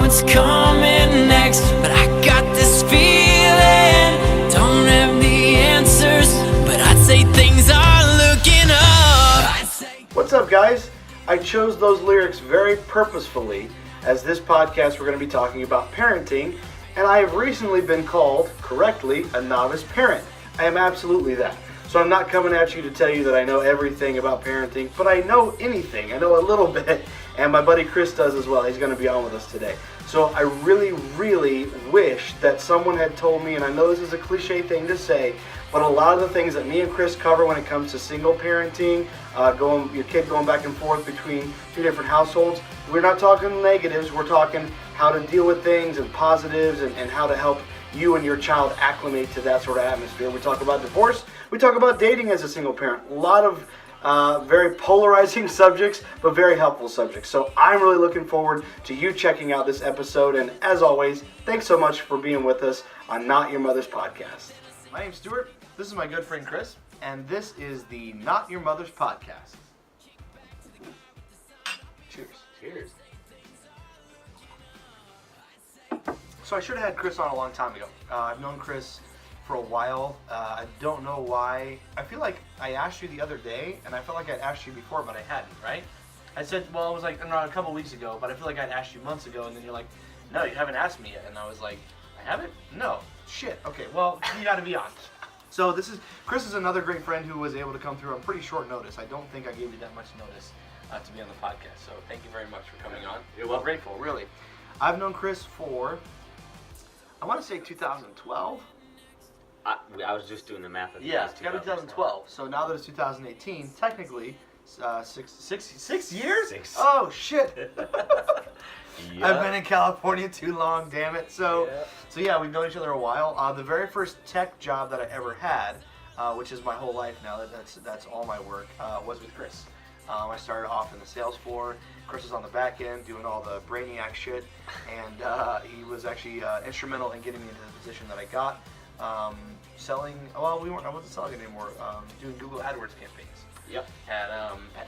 what's coming next, but I got this feeling. Don't have the answers, but I'd say things are looking up. What's up, guys? I chose those lyrics very purposefully, as this podcast we're going to be talking about parenting, and I have recently been called, correctly, a novice parent. I am absolutely that. So I'm not coming at you to tell you that I know everything about parenting, but I know anything. I know a little bit, and my buddy Chris does as well. He's going to be on with us today. So I really, really wish that someone had told me, and I know this is a cliche thing to say, but a lot of the things that me and Chris cover when it comes to single parenting, your kid going back and forth between two different households, we're not talking negatives, we're talking how to deal with things and positives and how to help you and your child acclimate to that sort of atmosphere. We talk about divorce, we talk about dating as a single parent. A lot of very polarizing subjects, but very helpful subjects. So I'm really looking forward to you checking out this episode. And as always, thanks so much for being with us on Not Your Mother's Podcast. My name's Stuart. This is my good friend Chris. And this is the Not Your Mother's Podcast. Cheers. Cheers. So I should have had Chris on a long time ago. I've known Chris for a while. I don't know why. I feel like I asked you the other day, and I felt like I'd asked you before, but I hadn't, right? I said, well, it was like a couple weeks ago, but I feel like I'd asked you months ago, and then you're like, no, you haven't asked me yet. And I was like, I haven't? No. Shit. Okay, well, you got to be on. So Chris is another great friend who was able to come through on pretty short notice. I don't think I gave you that much notice to be on the podcast, so thank you very much for coming on. You're welcome. Grateful, really. I've known Chris for, I want to say 2012. I was just doing the math. Yeah, it's got to be 2012. So now that it's 2018, technically, 6 years? 6. Oh, shit. Yep. I've been in California too long, damn it. So yeah, we've known each other a while. The very first tech job that I ever had, which is my whole life now, that's all my work, was with Chris. I started off in the sales floor. Chris was on the back end doing all the brainiac shit, and he was actually instrumental in getting me into the position that I got. Selling, I wasn't selling it anymore, doing Google AdWords campaigns. Yep. At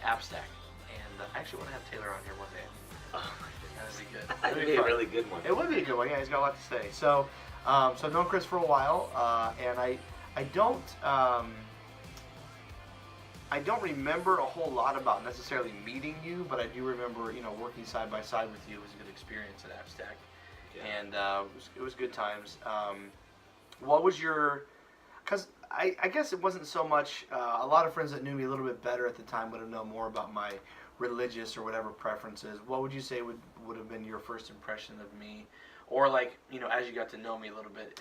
AppStack. And I actually want to have Taylor on here one day. Oh, that would be good. that would be a really good one. It would be a good one, yeah, he's got a lot to say. So I've known Chris for a while, and I don't remember a whole lot about necessarily meeting you, but I do remember, working side by side with you. It was a good experience at AppStack. Yeah. And it was good times. What was your, because I guess it wasn't so much, a lot of friends that knew me a little bit better at the time would have known more about my religious or whatever preferences. What would you say would have been your first impression of me? Or as you got to know me a little bit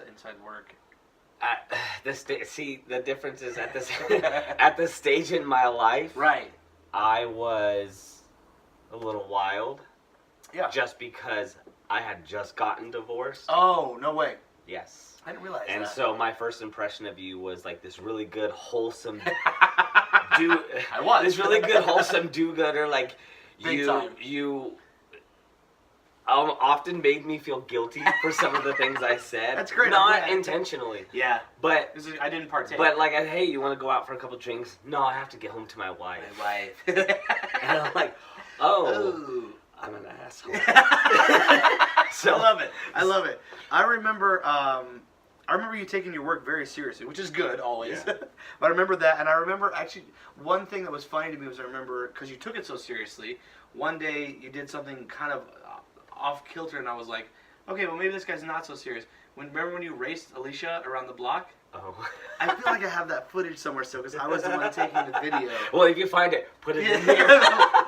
inside work? See, the difference is at this at this stage in my life, right? I was a little wild, yeah, just because I had just gotten divorced. Oh, no way. Yes, I didn't realize and that. so my first impression of you was like this really good, wholesome this really good, wholesome do-gooder. Like Big time. You often made me feel guilty for some of the things I said. That's great. Not intentionally. Yeah. But I didn't partake. But hey, you want to go out for a couple drinks? No, I have to get home to my wife. And I'm like, oh, I'm an asshole. So, I love it. I remember you taking your work very seriously, which is good always. Yeah. But I remember that, and I remember actually one thing that was funny to me was I remember, because you took it so seriously, one day you did something kind of off kilter, and I was like, okay, well maybe this guy's not so serious. Remember when you raced Alicia around the block? Oh. I feel like I have that footage somewhere still, because I was the one taking the video. Well, if you find it, put it in here.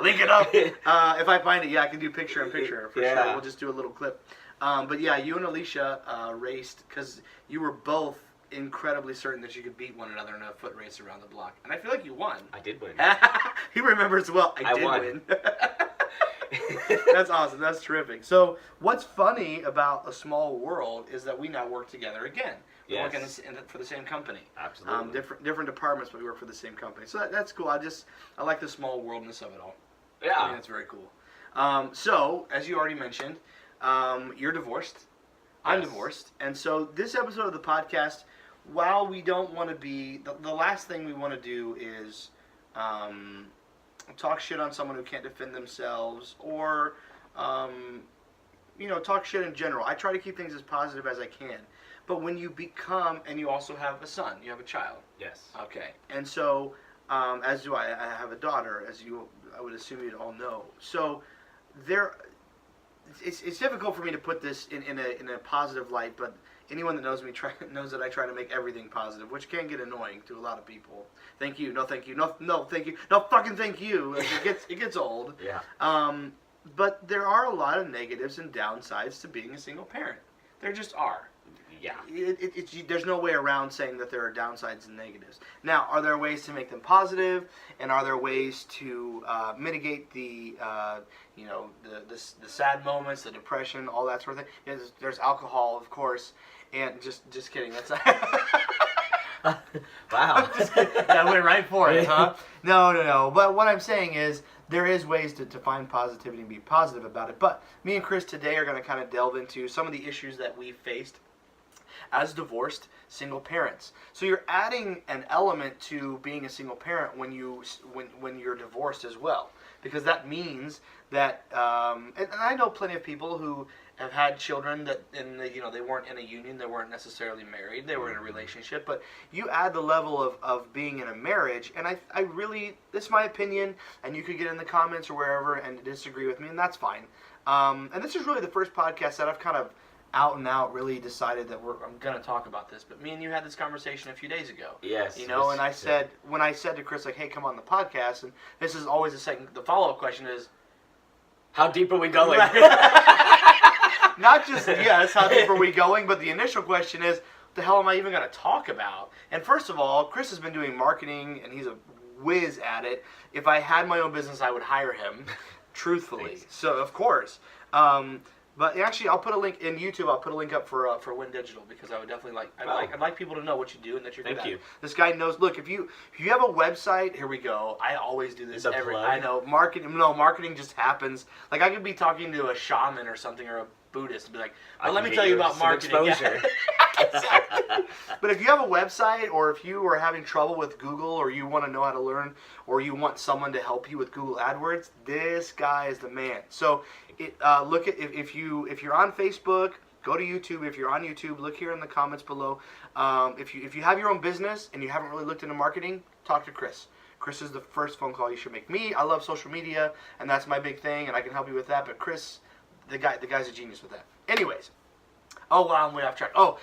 Link it up. If I find it, yeah, I can do picture-in-picture for sure. We'll just do a little clip. But yeah, you and Alicia raced, because you were both incredibly certain that you could beat one another in a foot race around the block. And I feel like you won. I did win. He remembers well. I did win. That's awesome. That's terrific. So what's funny about A Small World is that we now work together again. We work for the same company. Absolutely. Different departments, but we work for the same company. So that's cool. I like the small worldness of it all. Yeah. I think that's very cool. So, as you already mentioned, you're divorced. I'm divorced. And so this episode of the podcast, while we don't want to be, the last thing we want to do is talk shit on someone who can't defend themselves, or talk shit in general. I try to keep things as positive as I can. But when you become, and you also have a son, you have a child. Yes. Okay. And so, as do I. I have a daughter, I would assume you'd all know. So, it's difficult for me to put this in a positive light, but anyone that knows me knows that I try to make everything positive, which can get annoying to a lot of people. Thank you. No, thank you. No, thank you. No, fucking thank you. It gets old. Yeah. But there are a lot of negatives and downsides to being a single parent. There just are. Yeah. There's no way around saying that there are downsides and negatives. Now, are there ways to make them positive, and are there ways to mitigate the sad moments, the depression, all that sort of thing? Yeah, there's alcohol, of course, and just kidding. That's Wow. I went right for it, huh? No. But what I'm saying is, there is ways to find positivity and be positive about it. But me and Chris today are going to kind of delve into some of the issues that we faced as divorced single parents. So you're adding an element to being a single parent when you're divorced as well, because that means that and I know plenty of people who have had children that they weren't in a union, they weren't necessarily married, they were in a relationship, but you add the level of being in a marriage, and I really, this is my opinion, and you could get in the comments or wherever and disagree with me, and that's fine. And this is really the first podcast that I've kind of out and out really decided that I'm going to talk about this. But me and you had this conversation a few days ago. Yes. And I said, when I said to Chris, like, hey, come on the podcast, and this is always the follow-up question is, how deep are we going? Not just, yes, how deep are we going, but the initial question is, what the hell am I even going to talk about? And first of all, Chris has been doing marketing, and he's a whiz at it. If I had my own business, I would hire him, truthfully. Thanks. So, of course. But actually, I'll put a link in YouTube. I'll put a link up for Win Digital, because I would definitely I'd like people to know what you do and that you're good at. Thank you. This guy knows. Look, if you have a website, here we go. I always do this It's a plug. I know marketing just happens. Like, I could be talking to a shaman or something, or a Buddhist, and be like, well, let me tell you about marketing. Exposure. Exactly. But if you have a website, or if you are having trouble with Google, or you want to know how to learn, or you want someone to help you with Google AdWords, this guy is the man. So look at if you're on Facebook, go to YouTube. If you're on YouTube, look here in the comments below. If you have your own business and you haven't really looked into marketing, talk to Chris. Chris is the first phone call you should make. Me, I love social media, and that's my big thing, and I can help you with that. But Chris, the guy's a genius with that. Anyways. Oh, wow, I'm way off track. Oh,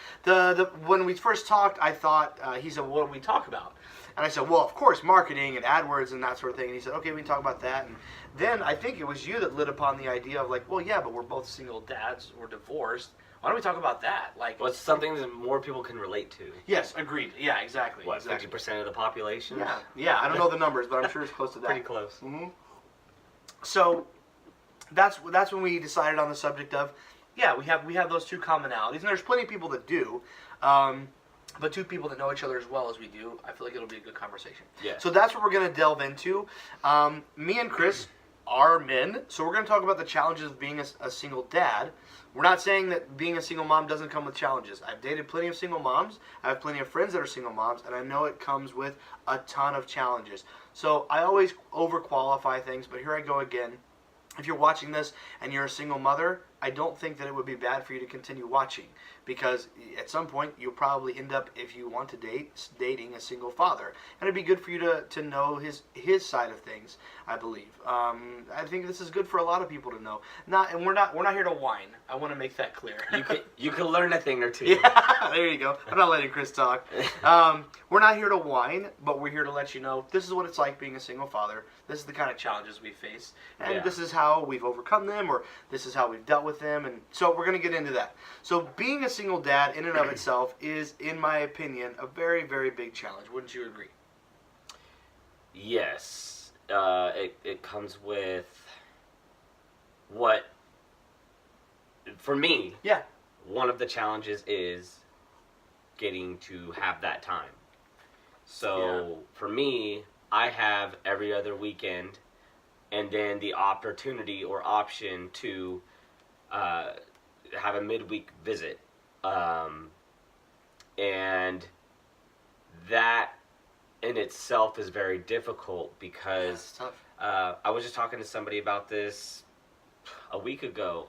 when we first talked, I thought, he said, what do we talk about? And I said, well, of course, marketing and AdWords and that sort of thing. And he said, okay, we can talk about that. And then I think it was you that lit upon the idea of, like, well, yeah, but we're both single dads, we're divorced. Why don't we talk about that? Like, well, it's something that more people can relate to. Yes, agreed. Yeah, exactly. What, exactly. 50% of the population? Yeah. I don't know the numbers, but I'm sure it's close to that. Pretty close. Mm-hmm. So that's when we decided on the subject of, yeah, we have those two commonalities, and there's plenty of people that do, but two people that know each other as well as we do, I feel like it'll be a good conversation. Yeah. So that's what we're going to delve into. Me and Chris are men, so we're going to talk about the challenges of being a single dad. We're not saying that being a single mom doesn't come with challenges. I've dated plenty of single moms. I have plenty of friends that are single moms, and I know it comes with a ton of challenges. So I always overqualify things, but here I go again. If you're watching this and you're a single mother, I don't think that it would be bad for you to continue watching, because at some point you'll probably end up, if you want to dating a single father, and it'd be good for you to know his side of things. I believe. I think this is good for a lot of people to know. We're not here to whine. I want to make that clear. You can learn a thing or two. Yeah, there you go. I'm not letting Chris talk. We're not here to whine, but we're here to let you know this is what it's like being a single father. This is the kind of challenges we face, and this is how we've overcome them, or this is how we've dealt with them, and so we're going to get into that. So being a single dad in and of itself is, in my opinion, a very, very big challenge. Wouldn't you agree? Yes. It comes with what, for me, one of the challenges is getting to have that time. So for me, I have every other weekend, and then the opportunity or option to have a midweek visit. And that in itself is very difficult, because Yeah, I was just talking to somebody about this a week ago.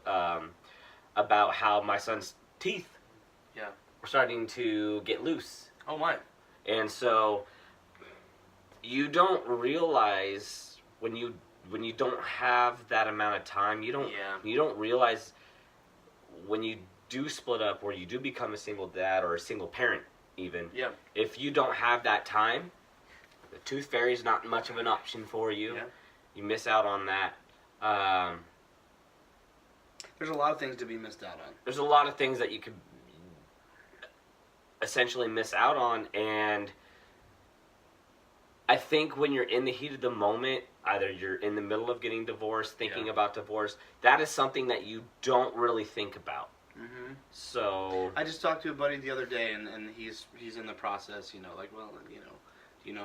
about how my son's teeth Yeah. were starting to get loose. Oh my. And so you don't realize when you don't have that amount of time, you don't realize when you do split up or you do become a single dad or a single parent even. Yeah. If you don't have that time, the tooth fairy is not much of an option for you. Yeah. You miss out on that. There's a lot of things to be missed out on. There's a lot of things that you could essentially miss out on, and I think when you're in the heat of the moment, either you're in the middle of getting divorced, thinking about divorce, that is something that you don't really think about. Mm-hmm. So I just talked to a buddy the other day, and he's in the process, like, well,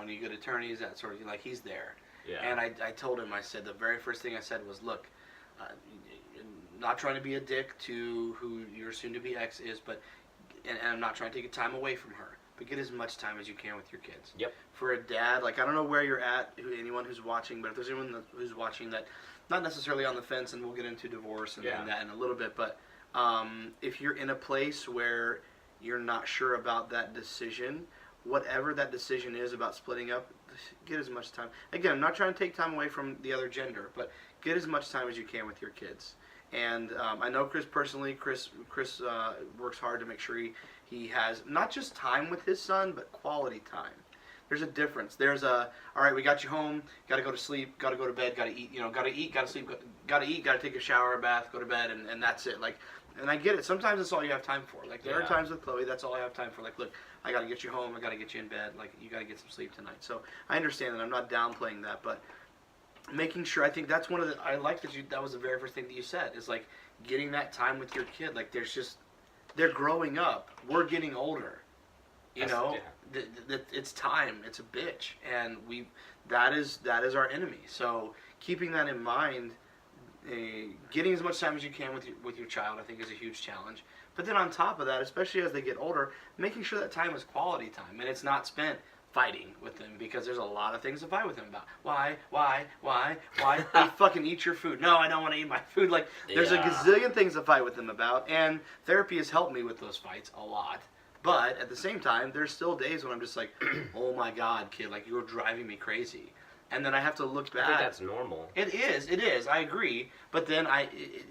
any good attorneys, that sort of thing, like, he's there. Yeah. And I told him, I said, the very first thing I said was, look, not trying to be a dick to who your soon-to-be ex is, but, and I'm not trying to take time away from her, but get as much time as you can with your kids. Yep. For a dad, like, I don't know where you're at, anyone who's watching, but if there's anyone who's watching that, not necessarily on the fence, and we'll get into divorce and that in a little bit, but if you're in a place where you're not sure about that decision, whatever that decision is about splitting up, get as much time. Again, I'm not trying to take time away from the other gender, but get as much time as you can with your kids. And I know Chris personally. Chris works hard to make sure he has not just time with his son, but quality time. There's a difference. There's all right, we got you home, got to go to sleep, got to go to bed, got to eat, got to eat, got to sleep, got to eat, got to take a shower, a bath, go to bed, and that's it. Like, and I get it. Sometimes that's all you have time for. Like, there are times with Chloe, that's all I have time for. Like, look, I got to get you home, I got to get you in bed, like, you got to get some sleep tonight. So I understand that. I'm not downplaying that, but making sure, I think that's one of the, I like that was the very first thing that you said, is like getting that time with your kid. Like, they're growing up. We're getting older. It's time. It's a bitch, and that is our enemy. So keeping that in mind, getting as much time as you can with your child, I think, is a huge challenge. But then on top of that, especially as they get older, making sure that time is quality time, and it's not spent fighting with them, because there's a lot of things to fight with them about. Why? They fucking eat your food. No, I don't want to eat my food. Like, there's a gazillion things to fight with them about, and therapy has helped me with those fights a lot. But at the same time, there's still days when I'm just like, oh my God, kid, like, you're driving me crazy. And then I have to look back. I think that's normal. It is, I agree. But then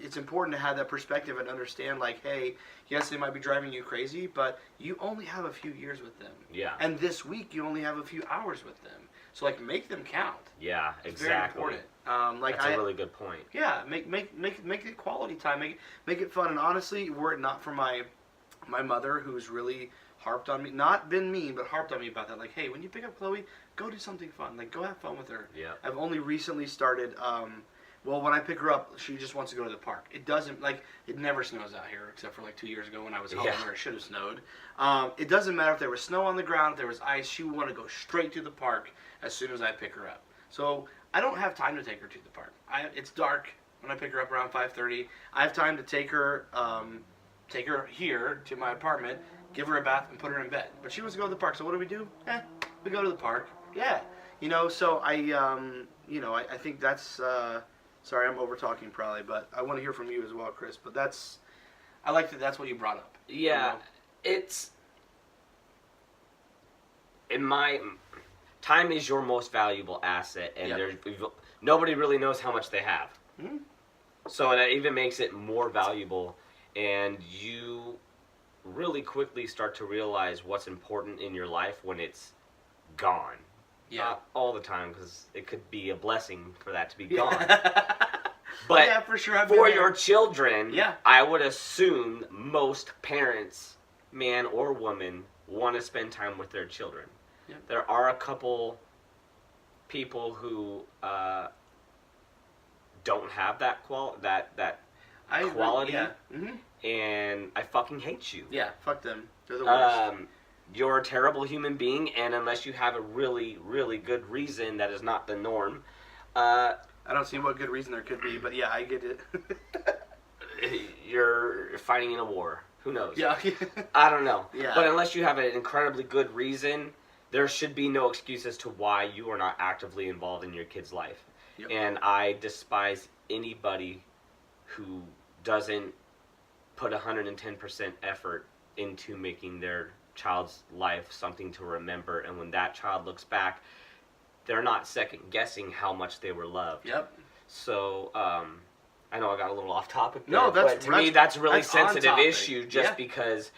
it's important to have that perspective and understand, like, hey, yes, they might be driving you crazy, but you only have a few years with them. Yeah. And this week, you only have a few hours with them. So, like, make them count. Yeah, it's exactly. very important. That's a really good point. Yeah, make it quality time. Make it fun. And honestly, were it not for my mother, who's really harped on me, not been mean, but harped on me about that. Like, hey, when you pick up Chloe, go do something fun. Like, go have fun with her. Yeah. I've only recently started, when I pick her up, she just wants to go to the park. It doesn't, like, it never snows out here, except for, like, 2 years ago when I was home where it should have snowed. It doesn't matter if there was snow on the ground, if there was ice, she would want to go straight to the park as soon as I pick her up. So, I don't have time to take her to the park. It's dark when I pick her up around 5:30. I have time to take her here to my apartment, give her a bath, and put her in bed. But she wants to go to the park, so what do? We go to the park. Yeah. So I think that's, sorry, I'm over-talking probably, but I want to hear from you as well, Chris. But I like that that's what you brought up. Yeah, it's, time is your most valuable asset, and nobody really knows how much they have. Mm-hmm. So that even makes it more valuable, and you really quickly start to realize what's important in your life when it's gone. Yeah. Not all the time, because it could be a blessing for that to be gone. But yeah, for sure. For your children, I would assume most parents, man or woman, want to spend time with their children. Yeah. There are a couple people who don't have that quality. Yeah. Mm-hmm. And I fucking hate you. Yeah, fuck them. They're the worst. You're a terrible human being, and unless you have a really, really good reason that is not the norm, I don't see what good reason there could be, but yeah, I get it. You're fighting in a war. Who knows? Yeah. I don't know. Yeah. But unless you have an incredibly good reason, there should be no excuse as to why you are not actively involved in your kid's life. Yep. And I despise anybody who doesn't put 110% effort into making their child's life something to remember, and when that child looks back, they're not second guessing how much they were loved. Yep. So I know I got a little off topic there, no, but to me that's a really sensitive topic. issue just because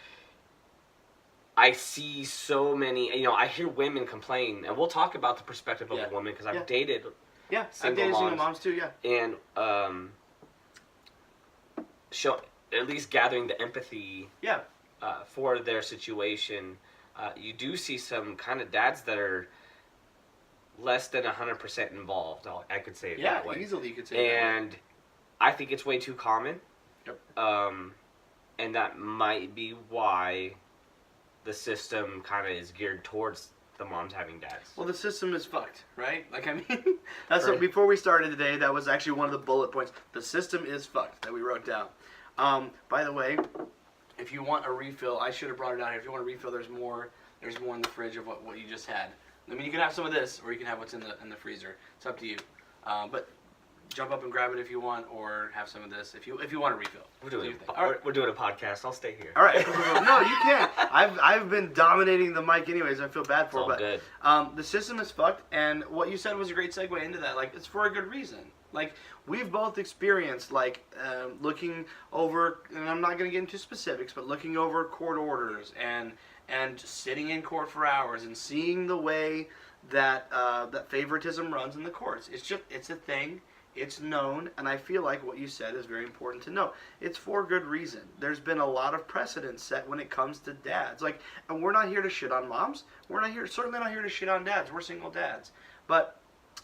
I see so many, you know, I hear women complain, and we'll talk about the perspective of a woman because I've dated single moms too, and show at least gathering the empathy for their situation. You do see some kind of dads that are less than 100% involved. I could say it that way. Yeah, easily you could say and that way. I think it's way too common. Yep. And that might be why the system kind of is geared towards the moms having dads. Well, the system is fucked, right? Like, I mean, that's what, before we started today, that was actually one of the bullet points. The system is fucked that we wrote down. By the way, if you want a refill, I should have brought it down here. If you want a refill, there's more in the fridge of what you just had. I mean, you can have some of this, or you can have what's in the freezer. It's up to you. But jump up and grab it if you want, or have some of this if you want a refill. We're doing a podcast. I'll stay here. All right. No, you can't. I've been dominating the mic anyways. I feel bad for it. Good. The system is fucked, and what you said was a great segue into that. Like, it's for a good reason. Like, we've both experienced, like, looking over, and I'm not going to get into specifics, but looking over court orders and sitting in court for hours and seeing the way that that favoritism runs in the courts. It's a thing. It's known, and I feel like what you said is very important to know. It's for good reason. There's been a lot of precedent set when it comes to dads. Like, and we're not here to shit on moms. Certainly not here to shit on dads. We're single dads. But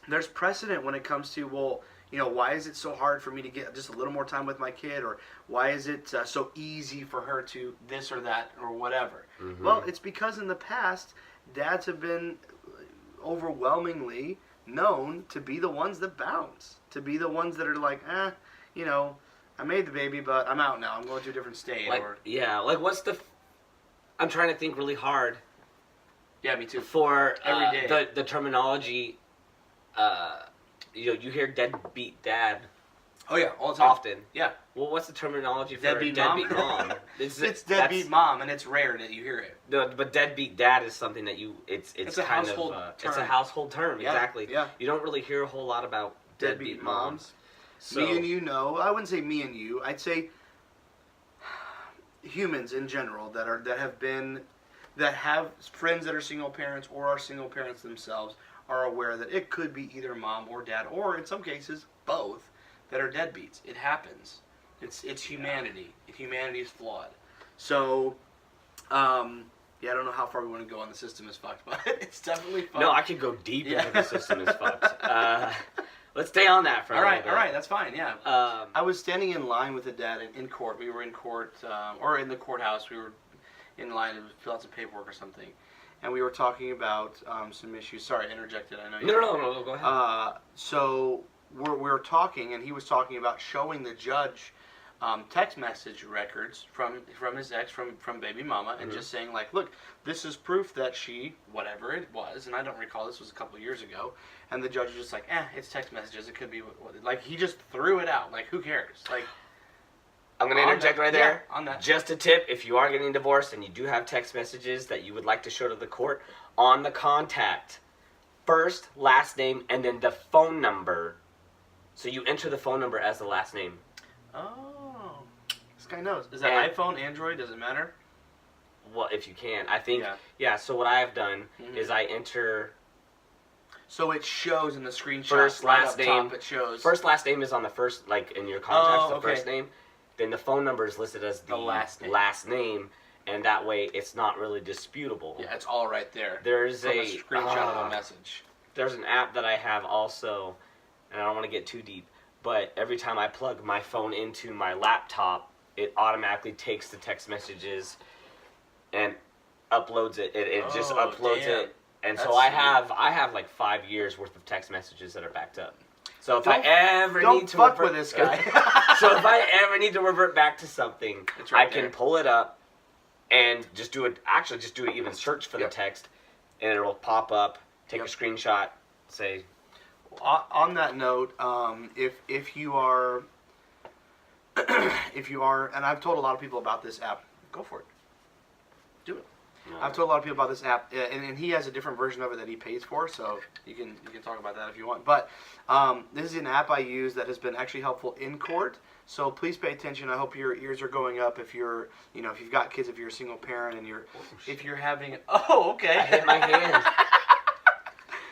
there's precedent when it comes to, well, you know, why is it so hard for me to get just a little more time with my kid? Or why is it so easy for her to this or that or whatever? Mm-hmm. Well, it's because in the past, dads have been overwhelmingly known to be the ones that bounce. To be the ones that are like, you know, I made the baby, but I'm out now. I'm going to a different state. I'm trying to think really hard. Yeah, me too. For every day. The terminology, you know, you hear deadbeat dad. Oh yeah, all the time. Often. Yeah. Well, what's the terminology for deadbeat mom? It's deadbeat mom, and it's rare that you hear it. No, but deadbeat dad is something that it's a kind household of term. It's a household term, yeah, exactly. Yeah. You don't really hear a whole lot about deadbeat moms. So, me and you know. I wouldn't say me and you. I'd say humans in general that have friends that are single parents or are single parents themselves are aware that it could be either mom or dad, or in some cases both, that are deadbeats. It happens. It's humanity. Humanity is flawed. So, I don't know how far we want to go on the system is fucked, but it's definitely fucked. No, I could go deep into the system is fucked. Let's stay on that for a little bit. All right, that's fine, yeah. I was standing in line with a dad in court. We were in court, or in the courthouse. We were in line to fill out some paperwork or something. And we were talking about some issues. Sorry, I interjected. I know you. No, go ahead. So we were talking, and he was talking about showing the judge text message records from his ex, from baby mama, and just saying, like, look, this is proof that she, whatever it was, and I don't recall, this was a couple of years ago, and the judge was just like, it's text messages, it could be, like, he just threw it out, like, who cares? Like, I'm going to interject right there. Yeah, on that. Just a tip, if you are getting divorced and you do have text messages that you would like to show to the court, on the contact, first, last name, and then the phone number. So you enter the phone number as the last name. Oh. This guy knows. Is that iPhone, Android? Does it matter? Well, if you can. I think, so what I have done is I enter... So it shows in the screenshot. First, last name. Top, it shows. First, last name is on the first, like, in your contacts, the first name. Then the phone number is listed as the last name, and that way it's not really disputable. Yeah, it's all right there. There's a screenshot of a message. There's an app that I have also, and I don't want to get too deep, but every time I plug my phone into my laptop, it automatically takes the text messages and uploads it. It just uploads it. And so I have like 5 years worth of text messages that are backed up. So if I ever need to fuck with this guy. So if I ever need to revert back to something, I can pull it up and just do it. Actually, just do it. Even search for the text, and it'll pop up. Take a screenshot. Say. On that note, if you are if you are, and I've told a lot of people about this app. Go for it. Do it. No. I've told a lot of people about this app, and he has a different version of it that he pays for, so you can talk about that if you want. But this is an app I use that has been actually helpful in court. So please pay attention. I hope your ears are going up if you're, if you've got kids, if you're a single parent, and if you're having. Oh, okay. I hit my hand.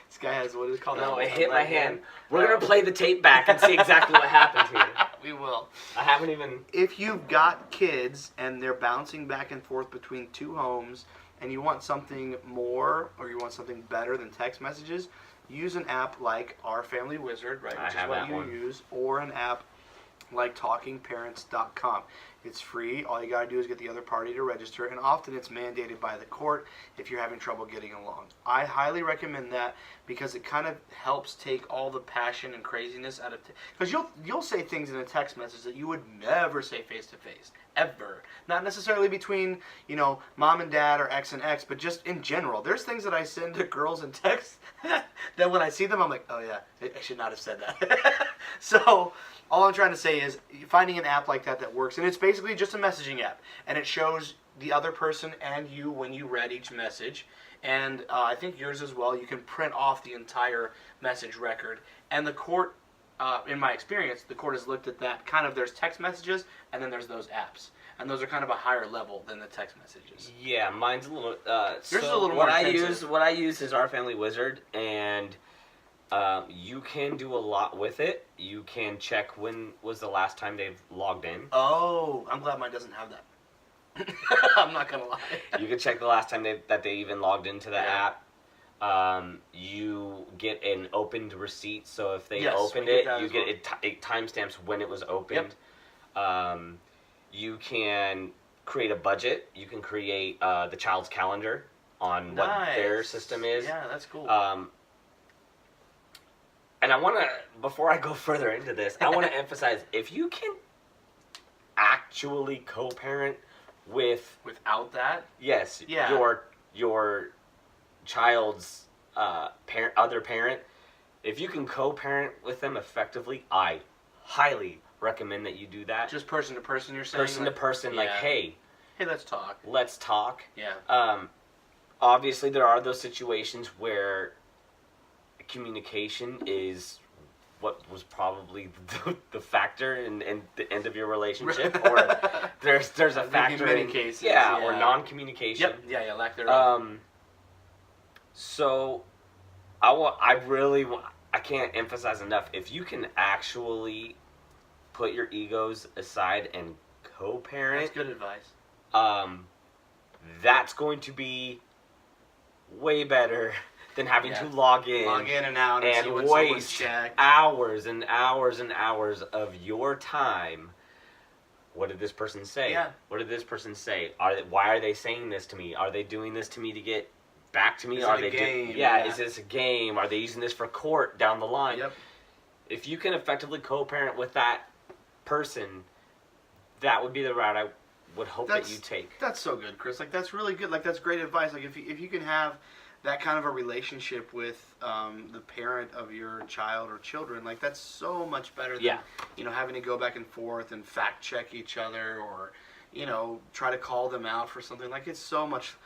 This guy has what is it called? No, I hit my hand. We're gonna play the tape back and see exactly what happened here. We will. I haven't even. If you've got kids and they're bouncing back and forth between two homes, and you want something more or you want something better than text messages, use an app like Our Family Wizard, right? Which is what you use, or an app like TalkingParents.com. It's free. All you gotta do is get the other party to register, and often it's mandated by the court if you're having trouble getting along. I highly recommend that because it kind of helps take all the passion and craziness out of because you'll say things in a text message that you would never say face to face, ever. Not necessarily between mom and dad or ex and ex, but just in general. There's things that I send to girls in text that when I see them, I'm like, oh yeah, I should not have said that. So all I'm trying to say is finding an app like that works, and it's basically just a messaging app, and it shows the other person and you when you read each message, and I think yours as well. You can print off the entire message record, and the court, in my experience, the court has looked at that kind of. There's text messages, and then there's those apps, and those are kind of a higher level than the text messages. Yeah, mine's a little. Yours is a little more intensive. What I use is Our Family Wizard, and you can do a lot with it. You can check when was the last time they've logged in. Oh, I'm glad mine doesn't have that. I'm not gonna lie. You can check the last time that they even logged into the app. You get an opened receipt, so if they opened it, you get it timestamps when it was opened. Yep. You can create a budget. You can create the child's calendar on what their system is. Yeah, that's cool. And I want to, before I go further into this, I want to emphasize, if you can actually co-parent without that, yes, your child's other parent, if you can co-parent with them effectively, I highly recommend that you do that. Just person to person, you're saying? Person to person, like, hey, let's talk. Let's talk. Yeah. Obviously, there are those situations where communication is what was probably the factor in the end of your relationship, or there's a factor in many cases, or non-communication. Yep. Yeah, lack thereof. So I can't emphasize enough, if you can actually put your egos aside and co-parent. That's good advice. That's going to be way better than having to log in and out and waste hours and hours and hours of your time. What did this person say? Yeah. What did this person say? Why are they saying this to me? Are they doing this to me to get back to me? Is it a game? Is this a game? Are they using this for court down the line? Yep. If you can effectively co-parent with that person, that would be the route I would hope that you take. That's so good, Chris. Like, that's really good. Like, that's great advice. Like, if you can have that kind of a relationship with the parent of your child or children, like, that's so much better than having to go back and forth and fact check each other, or try to call them out for something. Like, it's so much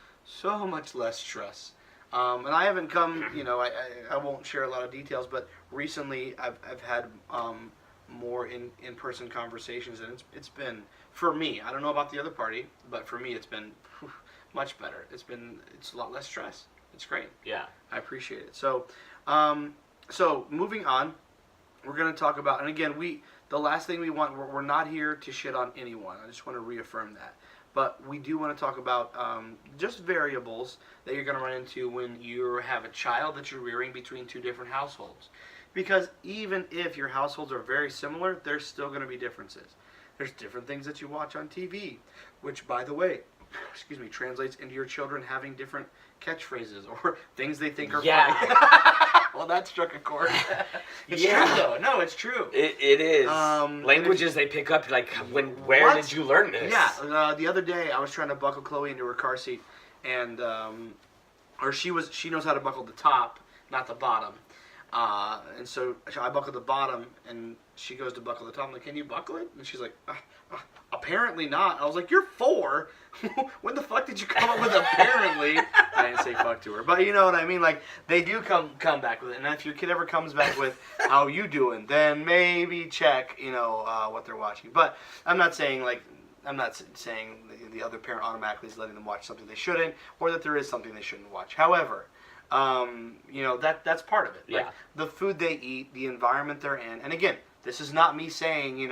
less stress. And I haven't come, I won't share a lot of details, but recently I've had more in-person conversations, and it's been, for me, I don't know about the other party, but for me it's been much better. It's a lot less stress. It's great. Yeah. I appreciate it. So, moving on, we're going to talk about, and again, the last thing we want, we're not here to shit on anyone. I just want to reaffirm that. But we do want to talk about just variables that you're going to run into when you have a child that you're rearing between two different households. Because even if your households are very similar, there's still going to be differences. There's different things that you watch on TV, which, by the way, translates into your children having different catchphrases or things they think are funny. Well, that struck a chord. It's true, though. No, it's true. It is. Languages they pick up, like, where did you learn this? Yeah, the other day I was trying to buckle Chloe into her car seat, and she knows how to buckle the top, not the bottom. And so I buckled the bottom, and she goes to buckle the top. I'm like, can you buckle it? And she's like, apparently not. I was like, you're 4. When the fuck did you come up with apparently? I didn't say fuck to her, but you know what I mean. Like, they do come back with it. And if your kid ever comes back with how you doing, then maybe check, what they're watching. But I'm not saying the other parent automatically is letting them watch something they shouldn't, or that there is something they shouldn't watch. However, that's part of it. Yeah. Like, the food they eat, the environment they're in. And again, this is not me saying,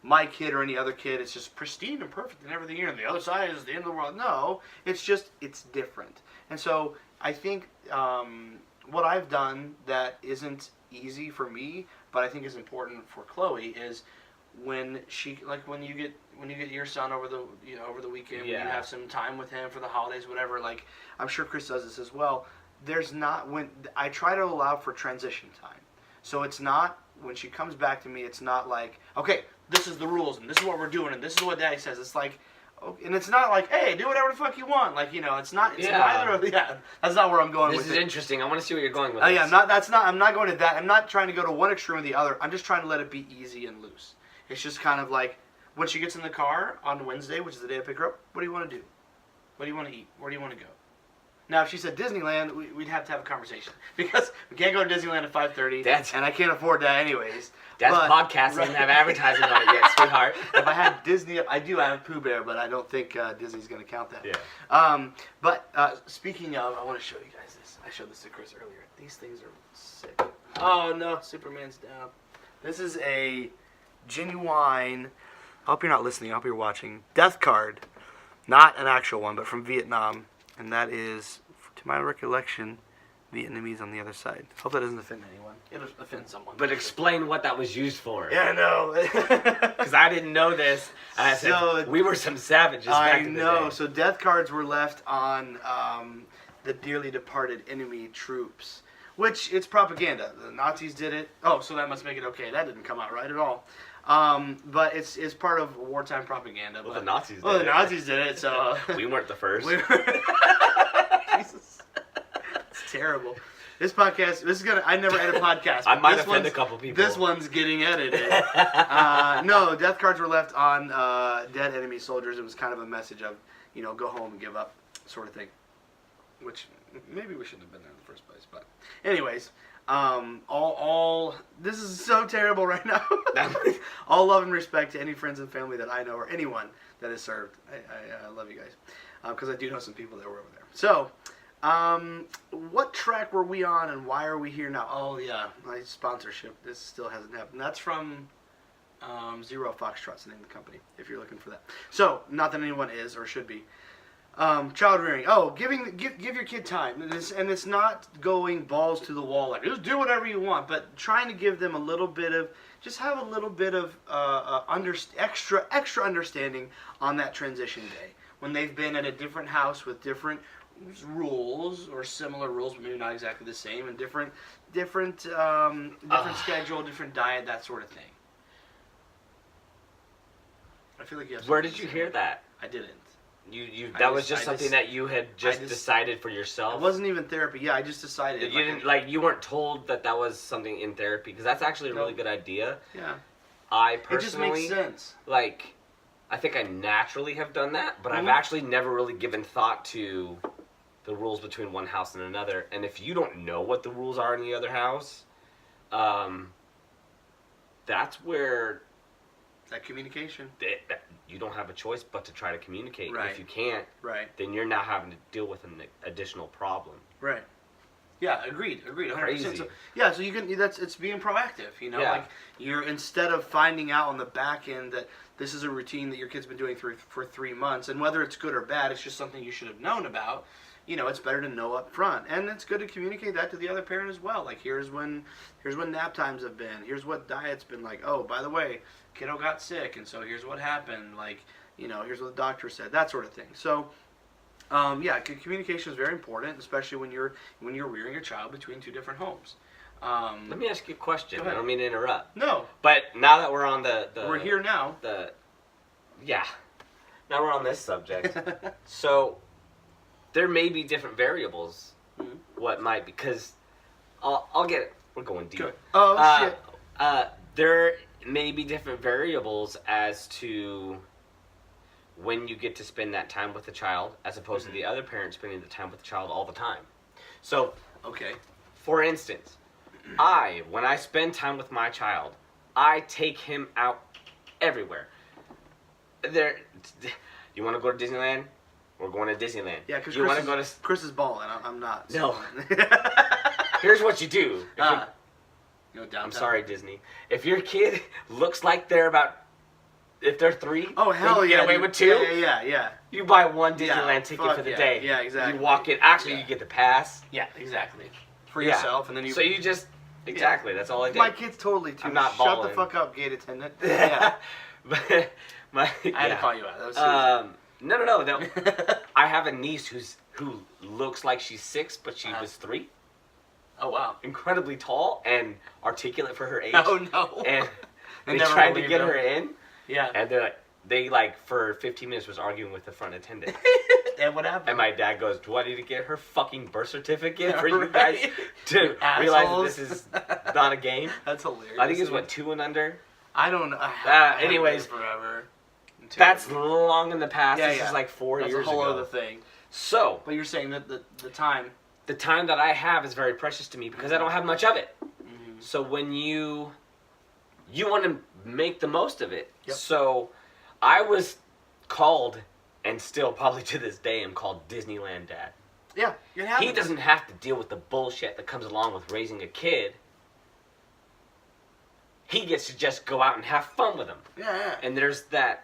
my kid or any other kid is just pristine and perfect and everything here, and the other side is the end of the world. No, it's just, it's different. And so I think what I've done that isn't easy for me, but I think is important for Chloe, is when you get your son over the weekend, when you have some time with him for the holidays, whatever. Like, I'm sure Chris does this as well. When I try to allow for transition time, so it's not when she comes back to me. It's not like, okay, this is the rules and this is what we're doing and this is what Daddy says. It's like, okay, and it's not like, hey, do whatever the fuck you want. Like, it's not. It's neither of. Yeah, that's not where I'm going with it. This is interesting. I want to see where you're going with this. this. Yeah, I'm not going to that. I'm not trying to go to one extreme or the other. I'm just trying to let it be easy and loose. It's just kind of like, when she gets in the car on Wednesday, which is the day I pick her up, what do you want to do? What do you want to eat? Where do you want to go? Now, if she said Disneyland, we'd have to have a conversation. Because we can't go to Disneyland at 5:30, and I can't afford that anyways. Dad's podcast doesn't have advertising on it yet, sweetheart. If I had Disney, I do have Pooh Bear, but I don't think Disney's going to count that. Yeah. But speaking of, I want to show you guys this. I showed this to Chris earlier. These things are sick. Oh, no, Superman's down. This is a genuine, I hope you're not listening, I hope you're watching, death card. Not an actual one, but from Vietnam. And that is, to my recollection, Vietnamese on the other side. Hope that doesn't offend anyone. It'll offend someone. But explain what that was used for. Yeah, I know. Because I didn't know this. And I said, we were some savages back in the day. I know. So death cards were left on the dearly departed enemy troops. Which, it's propaganda. The Nazis did it. Oh, so that must make it okay. That didn't come out right at all. But it's part of wartime propaganda. Well, the Nazis did it. Well, the Nazis did it, so... We weren't the first. Jesus. It's terrible. This podcast, I never edit podcasts. I might offend a couple people. This one's getting edited. No, death cards were left on dead enemy soldiers. It was kind of a message of, go home and give up, sort of thing. Which, maybe we shouldn't have been there in the first place, but... Anyways... this is so terrible right now. All love and respect to any friends and family that I know or anyone that has served. I love you guys. Because I do know some people that were over there. So, what track were we on and why are we here now? Oh, yeah, my sponsorship. This still hasn't happened. That's from Zero Foxtrot's the name of the company, if you're looking for that. So, not that anyone is or should be. Child rearing. Oh, give your kid time, and it's not going balls to the wall like just do whatever you want, but trying to give them a little bit of, just have a little bit of extra understanding on that transition day when they've been at a different house with different rules or similar rules, but maybe not exactly the same, and different schedule, different diet, that sort of thing. I feel like you have. Where did you hear that? I didn't. That was just something that you had just decided for yourself? It wasn't even therapy. Yeah, I just decided. You weren't told that was something in therapy, because that's actually a really good idea. Yeah. I personally... It just makes sense. I think I naturally have done that, but I've actually never really given thought to the rules between one house and another. And if you don't know what the rules are in the other house, that's where... That communication. You don't have a choice but to try to communicate. Right. And if you can't, then you're now having to deal with an additional problem. Right. Yeah, agreed. 100%. Crazy. So you can. It's being proactive. Like you're, instead of finding out on the back end that this is a routine that your kid's been doing for 3 months, and whether it's good or bad, it's just something you should have known about. It's better to know up front, and it's good to communicate that to the other parent as well. Like here's when nap times have been. Here's what diet's been like. Oh, by the way, kiddo got sick, and so here's what happened. Like, here's what the doctor said. That sort of thing. So, communication is very important, especially when you're rearing a child between 2 different homes. Let me ask you a question. I don't mean to interrupt. No. But now that we're on we're here now. Now we're on this subject. So, there may be different variables. Mm-hmm. What might, because I'll get it. We're going deep. Good. Oh, shit. maybe different variables as to when you get to spend that time with the child, as opposed to the other parent spending the time with the child all the time. So, Okay. for instance, when I spend time with my child, I take him out everywhere. You want to go to Disneyland? We're going to Disneyland. Yeah, because you want to go to Chris is balling. I'm not. So. No. Here's what you do. Downtown. I'm sorry, Disney. If your kid looks like if they're 3, oh hell they yeah, get away with 2. Yeah. You buy one Disneyland ticket for the day. Yeah, exactly. You walk in. Actually, you get the pass. Yeah, exactly. For yourself, and then you. So you just exactly. That's all I did. My kid's totally too. I'm not Shut balling. the fuck up, gate attendant. Yeah. But I had to call you out. That was No. I have a niece who looks like she's 6, but she was 3. Oh wow! Incredibly tall and articulate for her age. Oh no! And they tried to get her in. Yeah. And they for 15 minutes was arguing with the front attendant. And what happened? And my dad goes, "Do I need to get her fucking birth certificate for you guys to realize that this is not a game?" That's hilarious. I think it's 2 and under. I don't know. Anyways, forever. That's long in the past. Yeah, this is like 4 years ago. That's a whole other thing. So, but you're saying that the time that I have is very precious to me because I don't have much of it. Mm-hmm. So when you want to make the most of it. Yep. So I was called, and still probably to this day am called Disneyland Dad. Yeah, he doesn't have to deal with the bullshit that comes along with raising a kid. He gets to just go out and have fun with them. Yeah. And there's that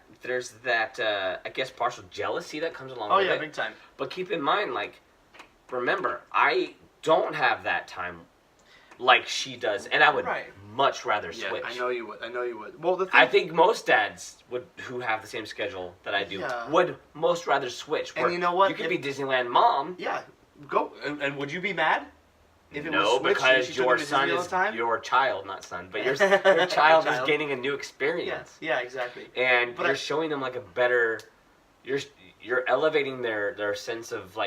I guess partial jealousy that comes along with it. Oh yeah, big time. But keep in mind, remember, I don't have that time like she does, and I would much rather switch. I know you would. Well, I think most dads who have the same schedule that I do would most rather switch. And you know what? You could be Disneyland mom. Yeah, go. And would you be mad? If it was because your son is your child, not son, but your child is gaining a new experience. Yeah, exactly. And you're showing them a better. You're elevating their sense of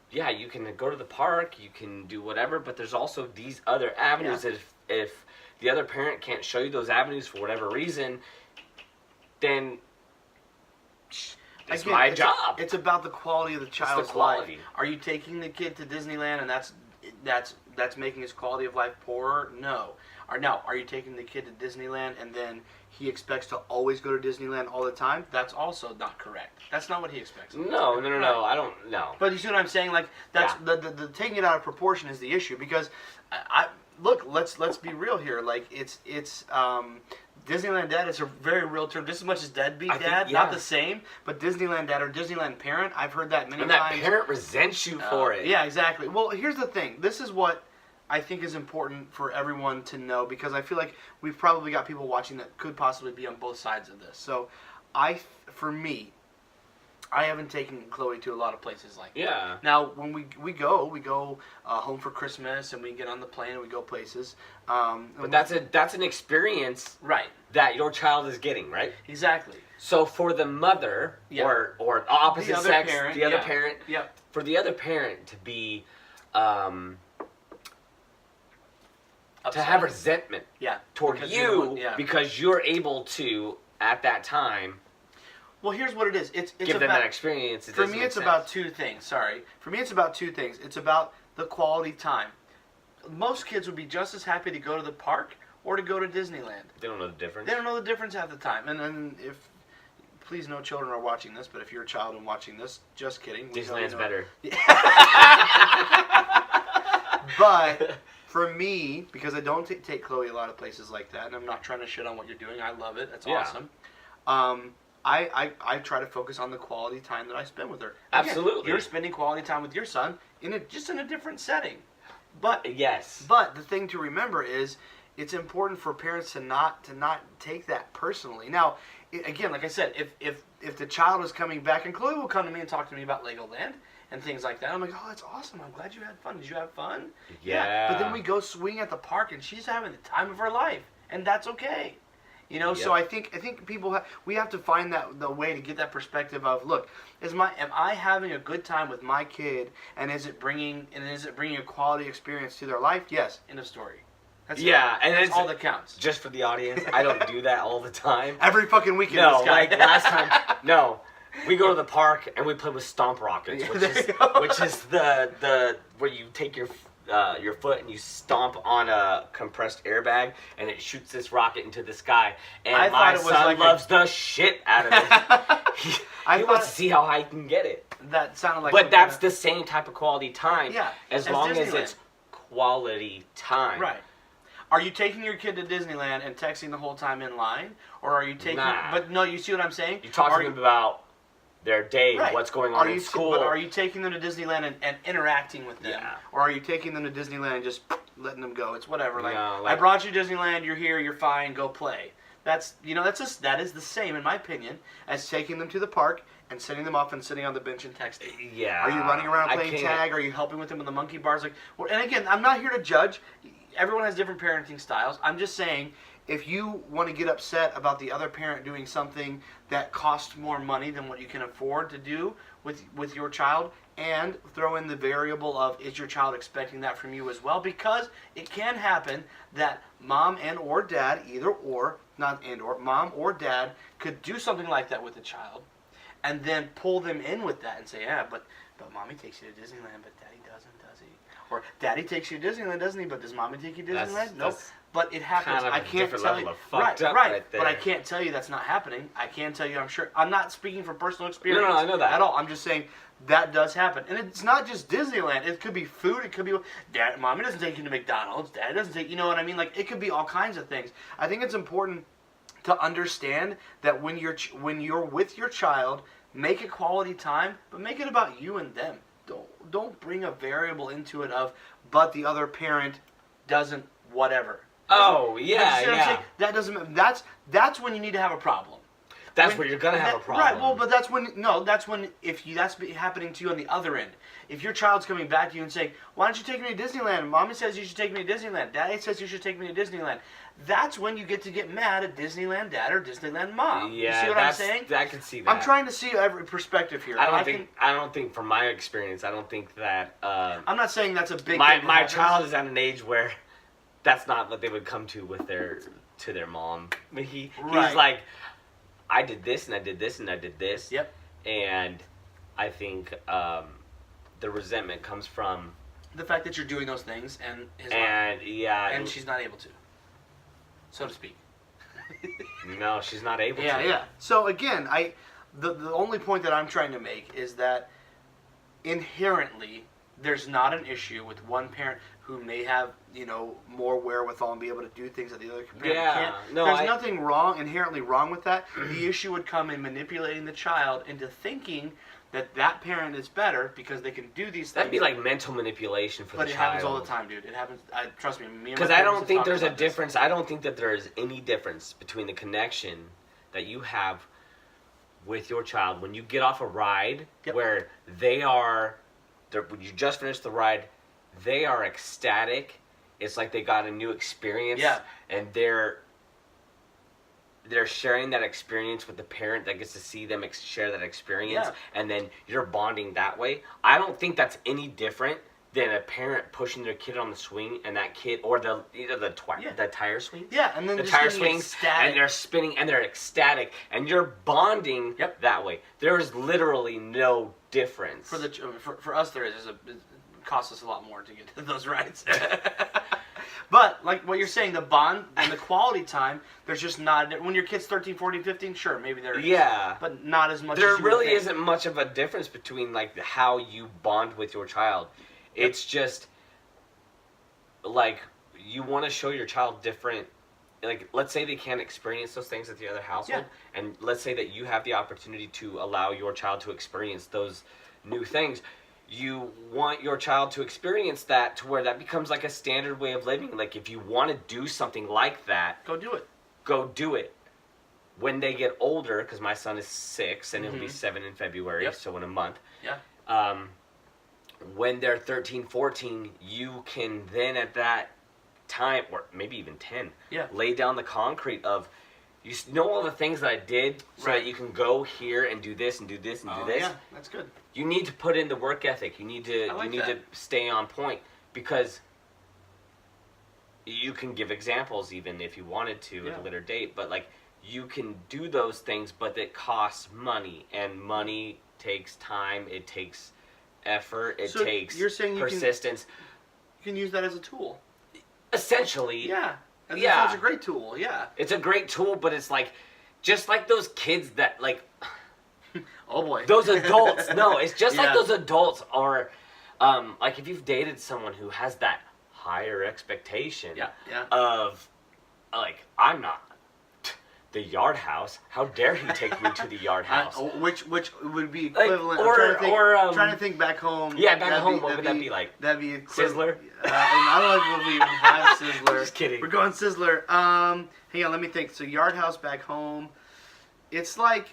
yeah, you can go to the park, you can do whatever, but there's also these other avenues that if the other parent can't show you those avenues for whatever reason, then it's my job. It's about the quality of the child's life. Are you taking the kid to Disneyland and that's making his quality of life poorer? No. Or no, are you taking the kid to Disneyland and then he expects to always go to Disneyland all the time? That's also not correct. That's not what he expects. No. I don't know. But you see what I'm saying? That's the taking it out of proportion is the issue because look, let's be real here. It's Disneyland Dad is a very real term, just as much as deadbeat dad. Not the same, but Disneyland Dad or Disneyland parent, I've heard that many times. And that parent resents you for it. Yeah, exactly. Well, here's the thing. This is what I think is important for everyone to know because I feel like we've probably got people watching that could possibly be on both sides of this. So, for me, I haven't taken Chloe to a lot of places like that. Now, when we go home for Christmas and we get on the plane and we go places. But that's an experience, that your child is getting, right? Exactly. So for the mother or opposite sex, the other parent, for the other parent to be to have resentment toward you because you're able to at that time. Well, here's what it is. It's give them that experience. For me, it's about two things. For me, it's about two things. It's about the quality time. Most kids would be just as happy to go to the park or to go to Disneyland. They don't know the difference. They don't know the difference half the time. And if, please, no children are watching this, but if you're a child and watching this, just kidding. Disneyland's better. But for me, because I don't take Chloe a lot of places like that, and I'm not trying to shit on what you're doing. I love it. That's awesome. I try to focus on the quality time that I spend with her. Again, Absolutely. You're spending quality time with your son just in a different setting. But yes. But the thing to remember is it's important for parents to not take that personally. Now, again, like I said, if the child is coming back, and Chloe will come to me and talk to me about Legoland and things like that, I'm like, oh, that's awesome. I'm glad you had fun. Did you have fun? Yeah. But then we go swing at the park, and she's having the time of her life, and that's okay. You know, so I think people we have to find the way to get that perspective of, look, am I having a good time with my kid, and is it bringing a quality experience to their life? Yes, end of story. That's That's all that counts. Just for the audience, I don't do that all the time. Every fucking weekend. No, like last time. No, we go to the park and we play with stomp rockets, which is the where you take your foot and you stomp on a compressed airbag and it shoots this rocket into the sky. And my son loves the shit out of it. He wants to see how high he can get it. That sounded like. But that's the same type of quality time. Yeah, as long as it's quality time. Right. Are you taking your kid to Disneyland and texting the whole time in line, or are you taking? Nah. But no, you see what I'm saying? You talk to them about their day, what's going on in school. But are you taking them to Disneyland and interacting with them? Yeah. Or are you taking them to Disneyland and just letting them go? It's whatever. No, I brought you to Disneyland. You're here. You're fine. Go play. That is the same, in my opinion, as taking them to the park and sending them off and sitting on the bench and texting. Yeah. Are you running around playing tag? Are you helping with them in the monkey bars? And again, I'm not here to judge. Everyone has different parenting styles. I'm just saying, if you want to get upset about the other parent doing something that costs more money than what you can afford to do with your child, and throw in the variable of, is your child expecting that from you as well? Because it can happen that mom and or dad, mom or dad could do something like that with a child, and then pull them in with that and say, yeah, but mommy takes you to Disneyland, but daddy doesn't, does he? Or daddy takes you to Disneyland, doesn't he? But does mommy take you to Disneyland? Nope. But it happens. Kind of I can't tell you. Right. But I can't tell you that's not happening. I can tell you, I'm sure. I'm not speaking from personal experience. No, I know that at all. I'm just saying that does happen, and it's not just Disneyland. It could be food. It could be dad. Mommy doesn't take you to McDonald's. Dad doesn't take. You know what I mean? Like, it could be all kinds of things. I think it's important to understand that when you're with your child, make it quality time, but make it about you and them. Don't bring a variable into it of, but the other parent doesn't whatever. Oh, yeah. That doesn't. That's when you need to have a problem. That's where you're gonna have a problem. Right. Well, but that's when that's happening to you on the other end. If your child's coming back to you and saying, "Why don't you take me to Disneyland? Mommy says you should take me to Disneyland. Daddy says you should take me to Disneyland." That's when you get mad at Disneyland Dad or Disneyland Mom. Yeah, you see what I'm saying? I can see that. I'm trying to see every perspective here. I don't think from my experience, I don't think that. I'm not saying that's a big. My child is at an age where that's not what they would come to with their mom. He's like, I did this and I did this and I did this. Yep. And I think the resentment comes from the fact that you're doing those things and and she's not able to, so to speak. No, she's not able to. Yeah. So again, the only point that I'm trying to make is that inherently there's not an issue with one parent who may have, more wherewithal and be able to do things that the other parent can't. No, there's nothing inherently wrong with that. The issue would come in manipulating the child into thinking that parent is better because they can do these things. That'd be like mental manipulation for the child. But it happens all the time, dude. It happens. Trust me. Because I don't think there's a difference. I don't think that there is any difference between the connection that you have with your child when you get off a ride where when you just finished the ride, they are ecstatic. It's like they got a new experience. Yeah. And they're sharing that experience with the parent that gets to see them share that experience. Yeah. And then you're bonding that way. I don't think that's any different than a parent pushing their kid on the swing and that kid, or the tire swing. Yeah, and then the tire swings and they're spinning and they're ecstatic and you're bonding that way. There is literally no difference. For us, there is. It costs us a lot more to get to those rides. But like what you're saying, the bond and the quality time, there's just not. When your kid's 13, 14, 15, sure, maybe there is. Yeah. But not as much. There as you really would think. isn't much of a difference between like how you bond with your child. It's just like you want to show your child different. Like, let's say they can't experience those things at the other household, and let's say that you have the opportunity to allow your child to experience those new things. You want your child to experience that to where that becomes like a standard way of living. Like, if you want to do something like that, go do it. Go do it. When they get older, because my son is 6 and he'll be 7 in February, so in a month. Yeah. When they're 13, 14, you can then at that time, or maybe even 10, lay down the concrete of, you know all the things that I did so that you can go here and do this and do this and do this. Yeah, that's good. You need to put in the work ethic. You need to to stay on point, because you can give examples even if you wanted to at a later date, but like you can do those things, but it costs money, and money takes time, it takes effort, it takes you're saying persistence. You can use that as a tool. Essentially. Yeah. That's a great tool, yeah. It's a great tool, but it's like, just like those kids that like... Oh boy. Those adults, no, it's just like those adults are, like if you've dated someone who has that higher expectation of, like, I'm not the yard house. How dare he take me to the yard house? Which would be equivalent. Like, trying to think back home. Yeah, back home. What would that be like? That'd be Sizzler. I don't know if we even have Sizzler. Just kidding. We're going Sizzler. Hang on, let me think. So yard house back home. It's like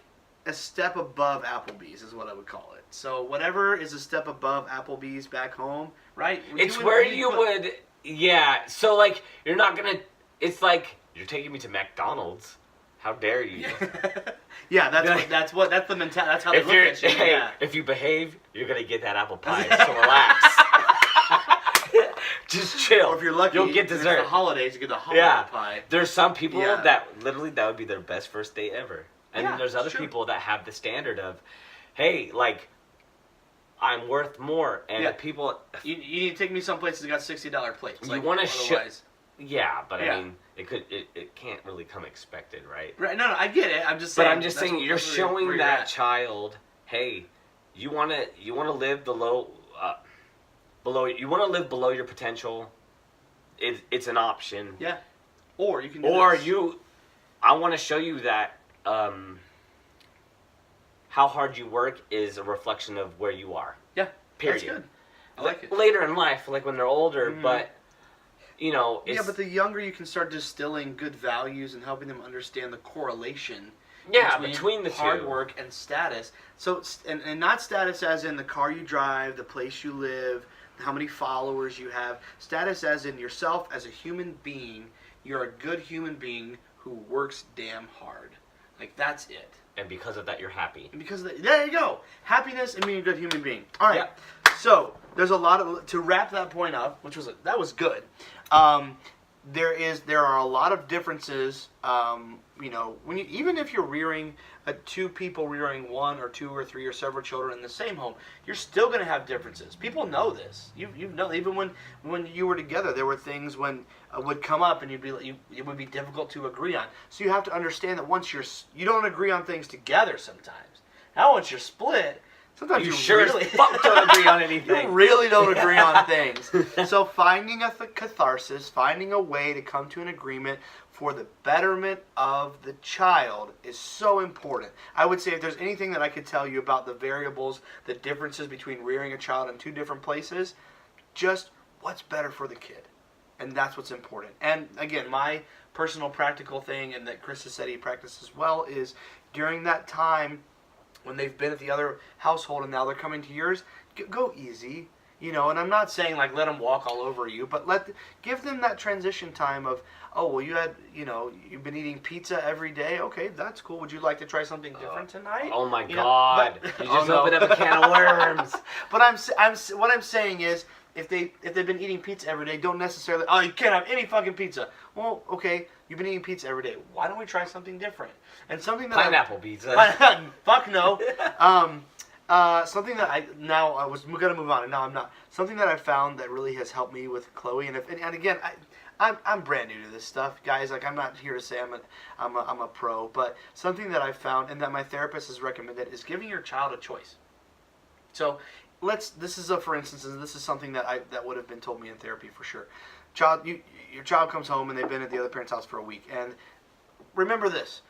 a step above Applebee's is what I would call it. So whatever is a step above Applebee's back home, right? It's where you would. Yeah. So like you're not gonna. It's like you're taking me to McDonald's. How dare you? Yeah, that's the mentality. That's how they look at you. Hey, if you behave, you're gonna get that apple pie. So relax. Just chill. Or if you're lucky, you'll get dessert. The holidays, you get the holiday pie. There's some people that literally that would be their best first date ever, and then there's other people that have the standard of, hey, like, I'm worth more, and people. You need to take me someplace that's got $60 plates. You want to show. Yeah, but I mean, it can't really come expected, right? Right. No, I get it. I'm just saying. But I'm just saying, you're showing that child, hey, you wanna live below you wanna live below your potential. It's an option. Yeah. Or you can. Do I want to show you that how hard you work is a reflection of where you are. Yeah. Period. That's good. I like it. Later in life, like when they're older, but. You know, but the younger you can start distilling good values and helping them understand the correlation between the hard work and status. So, and not status as in the car you drive, the place you live, how many followers you have. Status as in yourself as a human being. You're a good human being who works damn hard. Like, that's it. And because of that, you're happy. And because of that, there you go. Happiness and being a good human being. All right. Yeah. So there's a lot of to wrap that point up, which was that was good. There are a lot of differences. You know, even if you're rearing two people rearing one or two or three or several children in the same home, you're still going to have differences. People know this. You know, even when you were together, there were things when would come up and it would be difficult to agree on. So you have to understand that once you don't agree on things together sometimes. Now once you're split, sometimes you really don't agree on anything. You really don't agree on things. So finding a catharsis, finding a way to come to an agreement for the betterment of the child is so important. I would say if there's anything that I could tell you about the variables, the differences between rearing a child in two different places, just what's better for the kid. And that's what's important. And again, my personal practical thing, and that Chris has said he practices as well, is during that time when they've been at the other household and now they're coming to yours, go easy. You know, and I'm not saying like let them walk all over you, but give them that transition time of, oh, well, you've been eating pizza every day. Okay, that's cool. Would you like to try something different tonight? Oh my God! You just opened up a can of worms. But what I'm saying is, if they've been eating pizza every day, don't necessarily. Oh, you can't have any fucking pizza. Well, okay, you've been eating pizza every day. Why don't we try something different? And something that pineapple pizza. Fuck no. Something that I was gonna move on, and now I'm not. Something that I found that really has helped me with Chloe, and again, I'm brand new to this stuff, guys. Like, I'm not here to say I'm a pro, but something that I found and that my therapist has recommended is giving your child a choice. So this is for instance, and this is something that would have been told me in therapy for sure. Your child comes home and they've been at the other parent's house for a week, and remember this: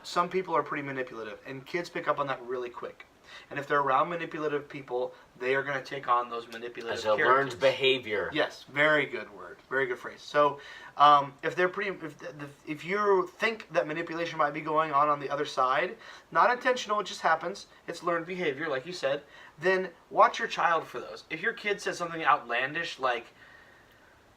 some people are pretty manipulative, and kids pick up on that really quick. And if they're around manipulative people, they are going to take on those manipulative characters. As a learned behavior. Yes, very good word, very good phrase. So, if you think that manipulation might be going on the other side, not intentional, it just happens. It's learned behavior, like you said. Then watch your child for those. If your kid says something outlandish, like,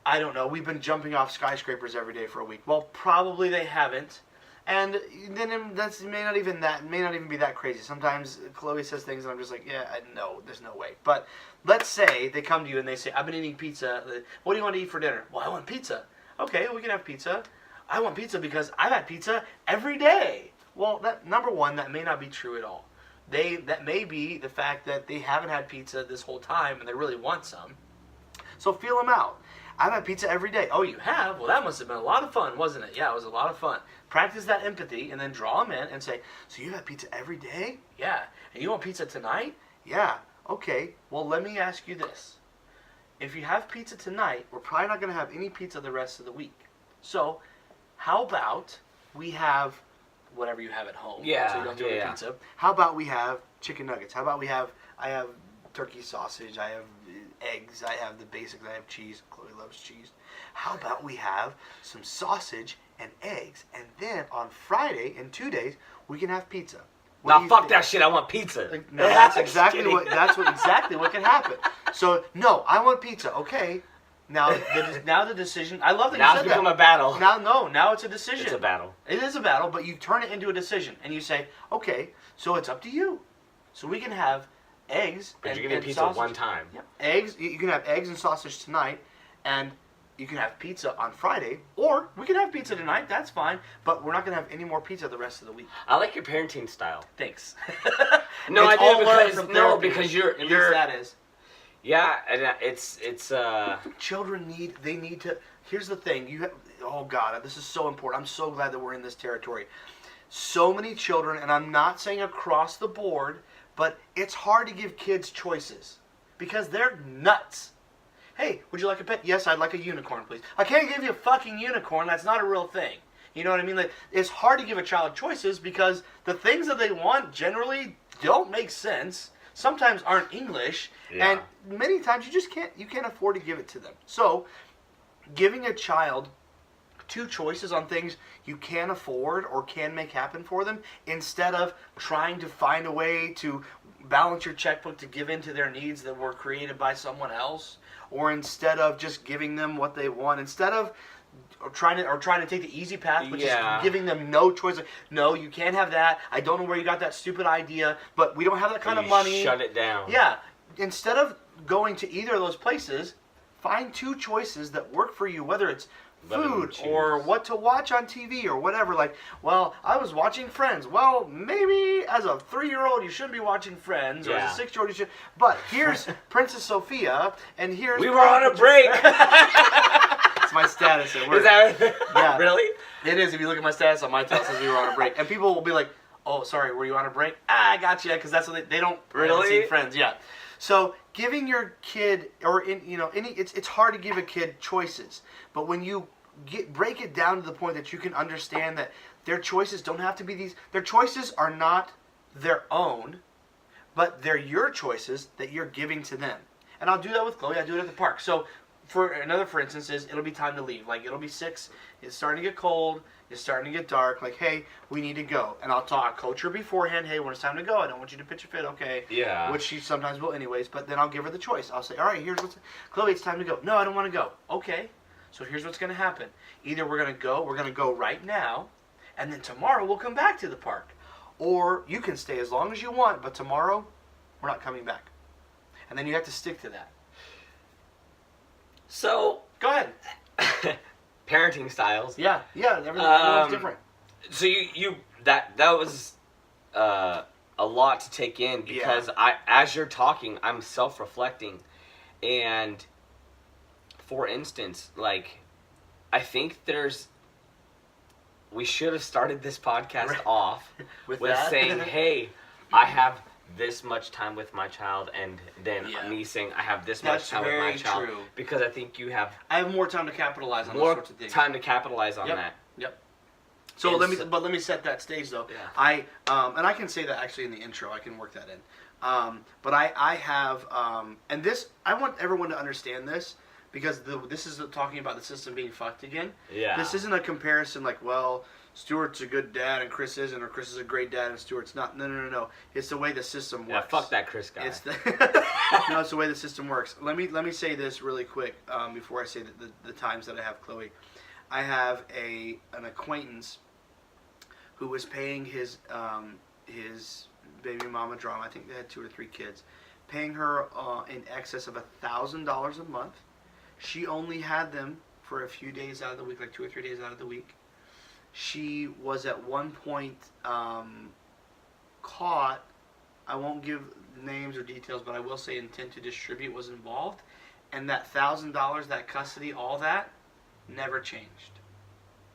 I don't know, we've been jumping off skyscrapers every day for a week. Well, probably they haven't. And then it may not even be that crazy. Sometimes Chloe says things and I'm just like, yeah, no, there's no way. But let's say they come to you and they say, I've been eating pizza. What do you want to eat for dinner? Well, I want pizza. Okay, we can have pizza. I want pizza because I've had pizza every day. Well, number one, that may not be true at all. That may be the fact that they haven't had pizza this whole time and they really want some. So feel them out. I've had pizza every day. Oh, you have? Well, that must have been a lot of fun, wasn't it? Yeah, it was a lot of fun. Practice that empathy and then draw them in and say, so you have pizza every day? Yeah. And you want pizza tonight? Yeah. Okay. Well, let me ask you this. If you have pizza tonight, we're probably not going to have any pizza the rest of the week. So how about we have whatever you have at home? Yeah. So you don't do the pizza. How about we have chicken nuggets? How about I have turkey sausage, I have eggs, I have the basics, I have cheese. Chloe loves cheese. How about we have some sausage and eggs, and then on Friday, in 2 days, we can have pizza. Now fuck that shit. I want pizza. No, that's exactly exactly what can happen. So no, I want pizza. Okay. Now the decision. I love that now you said that. Now it's become a battle. Now it's a decision. It's a battle. It is a battle, but you turn it into a decision, and you say, okay, so it's up to you. So we can have eggs but you're gonna pizza sausage. one time. Yep. Eggs. You can have eggs and sausage tonight, and you can have pizza on Friday, or we can have pizza tonight. That's fine, but we're not gonna have any more pizza the rest of the week. I like your parenting style. Thanks. No, it's I do because you're at least that is. Yeah, and it's children need to. Here's the thing. Oh God, this is so important. I'm so glad that we're in this territory. So many children, and I'm not saying across the board, but it's hard to give kids choices because they're nuts. Hey, would you like a pet? Yes, I'd like a unicorn, please. I can't give you a fucking unicorn. That's not a real thing. You know what I mean? Like, it's hard to give a child choices because the things that they want generally don't make sense. Sometimes aren't English, and many times you can't afford to give it to them. So, giving a child two choices on things you can afford or can make happen for them, instead of trying to find a way to balance your checkbook to give in to their needs that were created by someone else, or instead of just giving them what they want, instead of trying to take the easy path, but just giving them no choice. Like, no, you can't have that. I don't know where you got that stupid idea, but we don't have that kind of money. Shut it down. Yeah. Instead of going to either of those places, find two choices that work for you, whether it's food or what to watch on TV or whatever. Like, well, I was watching Friends. Well, maybe as a 3-year-old you shouldn't be watching Friends, or as a 6-year-old you should. But here's Princess Sophia, and here's we were on a break. It's my status at work. Is that really? It is. If you look at my status on my tel, it says we were on a break, and people will be like, "Oh, sorry, were you on a break?" I got you, because that's what they don't really see Friends. Yeah. So giving your kid, or it's hard to give a kid choices, but when you break it down to the point that you can understand that their choices don't have to be these. Their choices are not their own, but they're your choices that you're giving to them. And I'll do that with Chloe. I do it at the park. So for instance is it'll be time to leave. Like, it'll be 6. It's starting to get cold. It's starting to get dark. Like, hey, we need to go. And I'll coach her beforehand. Hey, when it's time to go, I don't want you to pitch a fit. Okay. Yeah. Which she sometimes will anyways. But then I'll give her the choice. I'll say, all right, Chloe, it's time to go. No, I don't want to go. Okay. So here's what's going to happen. Either we're going to go right now, and then tomorrow we'll come back to the park. Or you can stay as long as you want, but tomorrow we're not coming back. And then you have to stick to that. So, go ahead. Parenting styles. Yeah, everything's different. So that was a lot to take in, because as you're talking, I'm self-reflecting, and for instance, like, I think we should have started this podcast off with saying, hey, I have this much time with my child, and then me saying I have this much time with my child. True. Because I think I have more time to capitalize on those sorts of things. More time to capitalize on that. Yep. So let me set that stage though. Yeah. And I can say that actually in the intro. I can work that in. But I have and this, I want everyone to understand this, because this is talking about the system being fucked again. Yeah. This isn't a comparison like, well, Stuart's a good dad and Chris isn't, or Chris is a great dad and Stuart's not. No. It's the way the system works. Yeah, fuck that Chris guy. It's the way the system works. Let me say this really quick before I say the times that I have Chloe. I have an acquaintance who was paying his baby mama drama. I think they had 2 or 3 kids, paying her in excess of $1,000 a month. She only had them for a few days out of the week, like 2 or 3 days out of the week. She was at one point caught. I won't give names or details, but I will say intent to distribute was involved. And that $1,000, that custody, all that, never changed.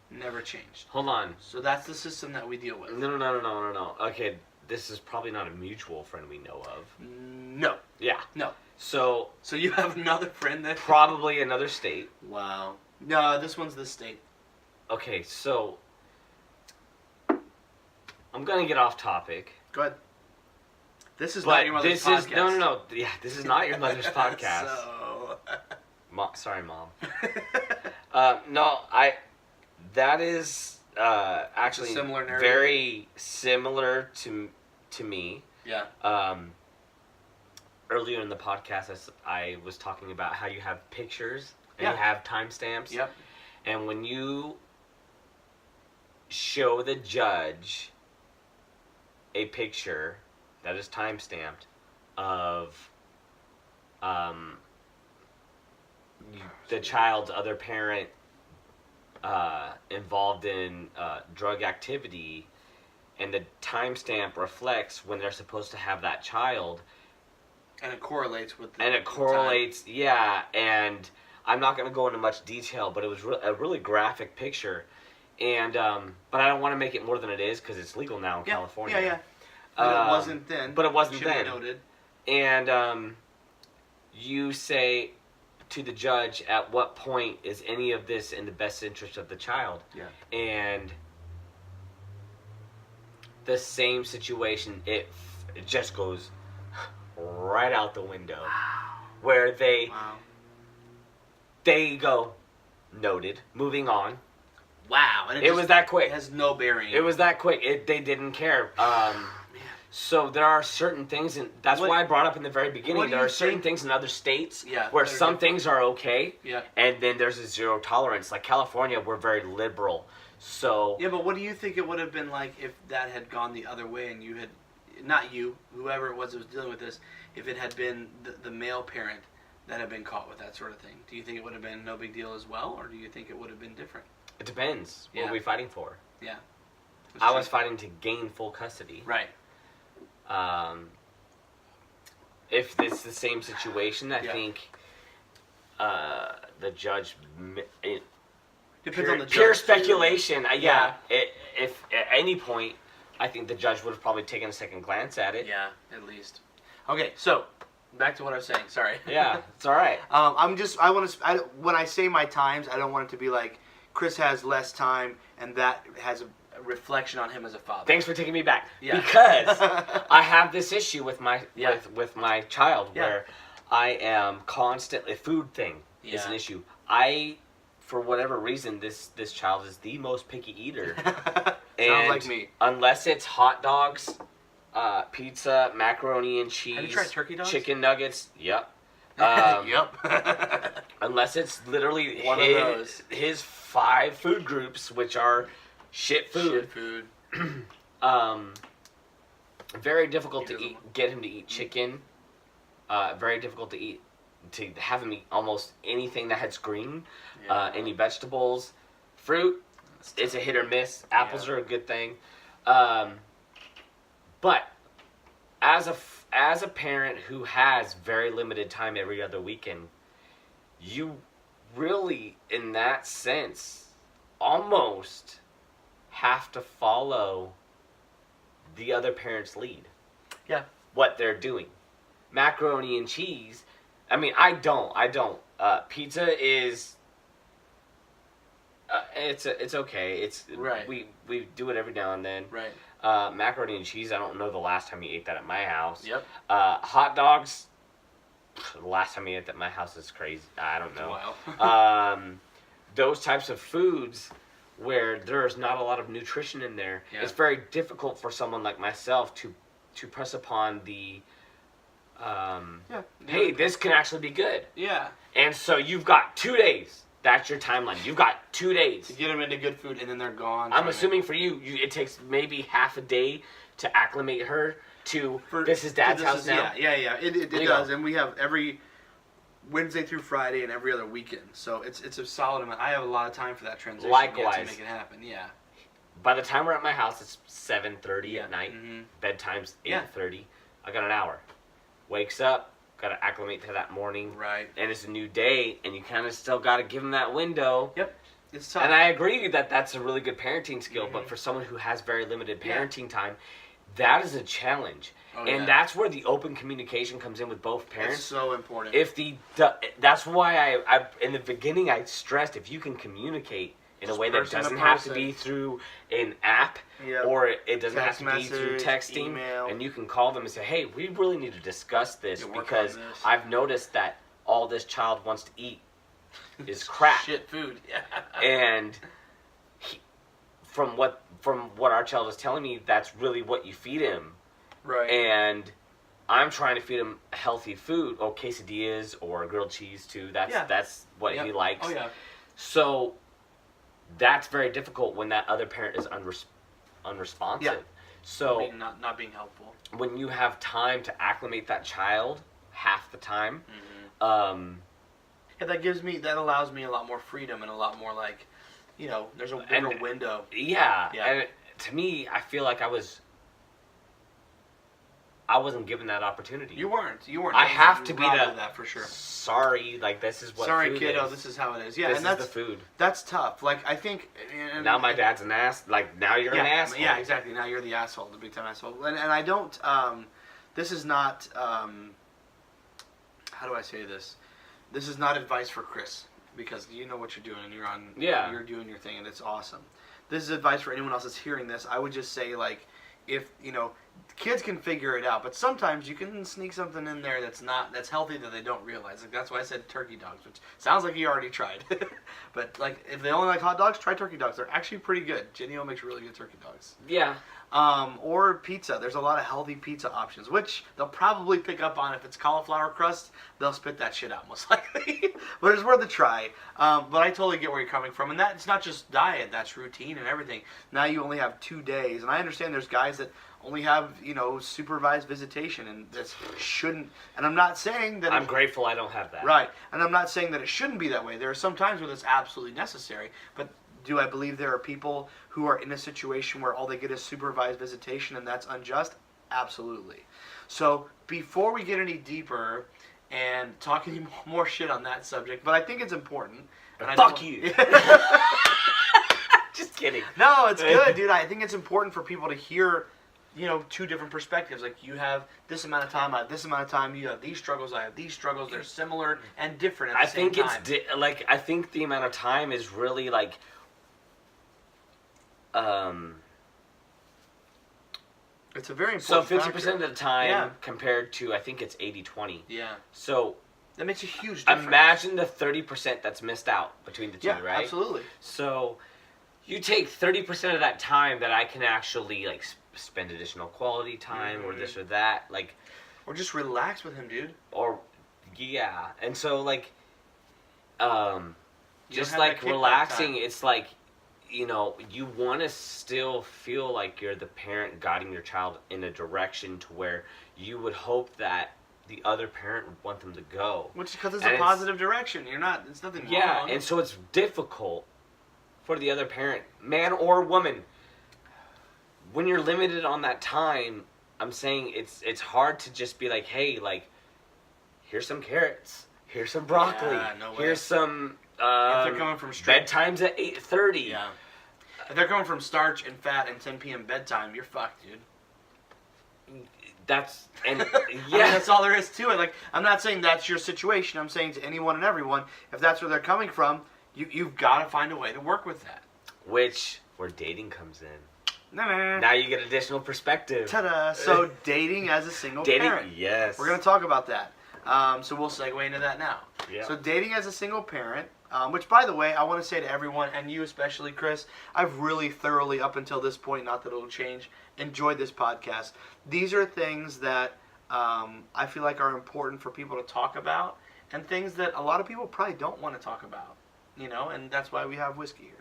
Never changed. Hold on. So that's the system that we deal with. No. Okay, this is probably not a mutual friend we know of. No. Yeah. No. So you have another friend that... Probably another state. Wow. No, this one's the state. Okay, so... I'm going to get off topic. Go ahead. This is not your mother's podcast. No. Yeah, this is not your mother's podcast. So... Sorry, Mom. That is actually similar narrative. very similar to me. Yeah. Earlier in the podcast, I was talking about how you have pictures and Yeah. you have timestamps. Yep. And when you show the judge a picture that is timestamped of the child's other parent involved in drug activity, and the timestamp reflects when they're supposed to have that child, and it correlates with the time. Yeah, and I'm not going to go into much detail, but it was a really graphic picture, and but I don't want to make it more than it is because it's legal now in California. Yeah. But it wasn't then. But it wasn't Should then. be noted. And you say to the judge, at what point is any of this in the best interest of the child? Yeah. And the same situation, it just goes right out the window. Wow. Where they Wow. they go, noted, moving on. Wow. And It was that quick. It has no bearing. It was that quick. They didn't care. So there are certain things, and that's why I brought up in the very beginning, there are certain things in other states where some things are okay, and then there's a zero tolerance. Like California, we're very liberal. So yeah, but what do you think it would have been like if that had gone the other way and you had, not you, whoever it was that was dealing with this, if it had been the male parent that had been caught with that sort of thing? Do you think it would have been no big deal as well, or do you think it would have been different? It depends. What are we fighting for? Yeah. I was fighting to gain full custody. Right. If it's the same situation, I think the judge... Depends on the judge. Pure speculation. If at any point, I think the judge would have probably taken a second glance at it. Yeah, at least. Okay, so back to what I was saying. Sorry. Yeah, it's all right. When I say my times, I don't want it to be like Chris has less time and that has a reflection on him as a father. Thanks for taking me back. Yeah. Because I have this issue with my with my child where I am constantly... Food thing is an issue. For whatever reason, this child is the most picky eater. Sounds like me. Unless it's hot dogs, pizza, macaroni and cheese. Have you tried turkey dogs? Chicken nuggets. Yep. Yep. Unless it's literally One of those. his 5 food groups, which are shit food. Very difficult to get him to eat chicken. Very difficult to have him eat almost anything that has green. Any vegetables. Fruit, it's a hit or miss. Apples are a good thing. But as a parent who has very limited time every other weekend, you really, in that sense, almost have to follow the other parent's lead. Yeah. What they're doing. Macaroni and cheese, I mean, I don't. Pizza is... it's okay. It's right. We do it every now and then. Right. Macaroni and cheese, I don't know the last time you ate that at my house. Yep. Hot dogs, the last time you ate that at my house is crazy. I don't know. Wow. Those types of foods where there's not a lot of nutrition in there, it's very difficult for someone like myself to press upon the hey, this can actually be good. Yeah. And so you've got 2 days. That's your timeline. You've got 2 days. To get them into good food, and then they're gone. I'm assuming for you, it takes maybe half a day to acclimate her to this is Dad's house now. Yeah. It does. And we have Wednesday through Friday and every other weekend. So it's a solid amount. I have a lot of time for that transition. Likewise. To make it happen. Yeah. By the time we're at my house, it's 7:30 at night. Mm-hmm. Bedtime's 8:30. I got an hour. Wakes up, got to acclimate to that morning. Right. And it's a new day, and you kind of still got to give them that window. Yep. It's tough. And I agree that that's a really good parenting skill, but for someone who has very limited parenting time, that is a challenge. Oh, and that's where the open communication comes in with both parents. It's so important. That's why I in the beginning I stressed, if you can communicate in a way that doesn't have to be through an app, or it doesn't have to be through texting, email. And you can call them and say, hey, we really need to discuss this because I've noticed that all this child wants to eat is crap. Shit food. And from what our child is telling me, that's really what you feed him. Right. And I'm trying to feed him healthy food, or quesadillas or grilled cheese too. That's what he likes. Oh yeah. So that's very difficult when that other parent is unresponsive. Yeah. So not being helpful. When you have time to acclimate that child half the time, that allows me a lot more freedom and a lot more there's a bigger window. Yeah. And to me, I feel like I wasn't given that opportunity. You weren't. I have to be that for sure. Sorry, this is what. Sorry, food kiddo. is. This is how it is. Yeah, this and is the food. That's tough. I think. Now my dad's an ass. Now you're an asshole. Yeah, exactly. Now you're the asshole, the big time asshole. And I don't. This is not. How do I say this? This is not advice for Chris, because you know what you're doing and you're on. Yeah. You're doing your thing and it's awesome. This is advice for anyone else that's hearing this. I would just say if kids can figure it out, but sometimes you can sneak something in there that's healthy that they don't realize. That's why I said turkey dogs, which sounds like you already tried. But if they only like hot dogs, try turkey dogs. They're actually pretty good. Jenny-O makes really good turkey dogs. Yeah. Or pizza. There's a lot of healthy pizza options, which they'll probably pick up on. If it's cauliflower crust, they'll spit that shit out most likely. But it's worth a try. But I totally get where you're coming from. And it's not just diet, that's routine and everything. Now you only have 2 days. And I understand there's guys that only have, supervised visitation, and that shouldn't, and I'm not saying that... I'm grateful I don't have that. Right, and I'm not saying that it shouldn't be that way. There are some times when it's absolutely necessary, but do I believe there are people who are in a situation where all they get is supervised visitation and that's unjust? Absolutely. So, before we get any deeper and talk any more shit on that subject, but I think it's important... Fuck you! Just kidding. No, it's good, dude. I think it's important for people to hear... 2 different perspectives. You have this amount of time, I have this amount of time. You have these struggles, I have these struggles. They're similar and different at the same time. I think the amount of time is really it's a very important So 50% factor. of the time compared to, I think it's 80-20. Yeah. So that makes a huge difference. Imagine the 30% that's missed out between the two, right? Yeah, absolutely. So you take 30% of that time that I can actually spend additional quality time or this or that, or just relax with him, dude. And so just relaxing, it's you want to still feel like you're the parent guiding your child in a direction to where you would hope that the other parent would want them to go. Which because it's a positive direction. It's nothing wrong. Yeah, and so it's difficult for the other parent, man or woman. When you're limited on that time, I'm saying it's hard to just be hey, here's some carrots, here's some broccoli, here's some. If they're coming from bedtime's at 8:30. Yeah. If they're coming from starch and fat and 10 p.m. bedtime, you're fucked, dude. That's that's all there is to it. I'm not saying that's your situation. I'm saying to anyone and everyone, if that's where they're coming from, you've got to find a way to work with that. Where dating comes in. Nah. Now you get additional perspective. Ta-da! So dating as a single parent. Yes. We're going to talk about that. So we'll segue into that now. Yeah. So dating as a single parent, which by the way, I want to say to everyone, and you especially, Chris, I've really thoroughly, up until this point, not that it'll change, enjoyed this podcast. These are things that I feel like are important for people to talk about, and things that a lot of people probably don't want to talk about, and that's why we have whiskey here.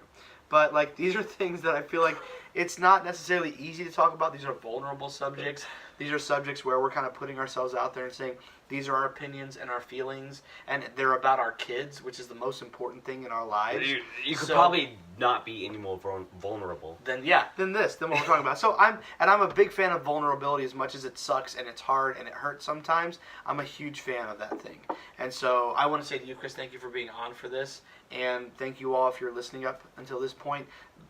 But these are things that I feel like it's not necessarily easy to talk about. These are vulnerable subjects. These are subjects where we're kind of putting ourselves out there and saying, these are our opinions and our feelings, and they're about our kids, which is the most important thing in our lives. You could probably not be any more vulnerable. Than what we're talking about. So I'm a big fan of vulnerability. As much as it sucks and it's hard and it hurts sometimes, I'm a huge fan of that thing. And so I want to say to you, Chris, thank you for being on for this, and thank you all if you're listening up until this point.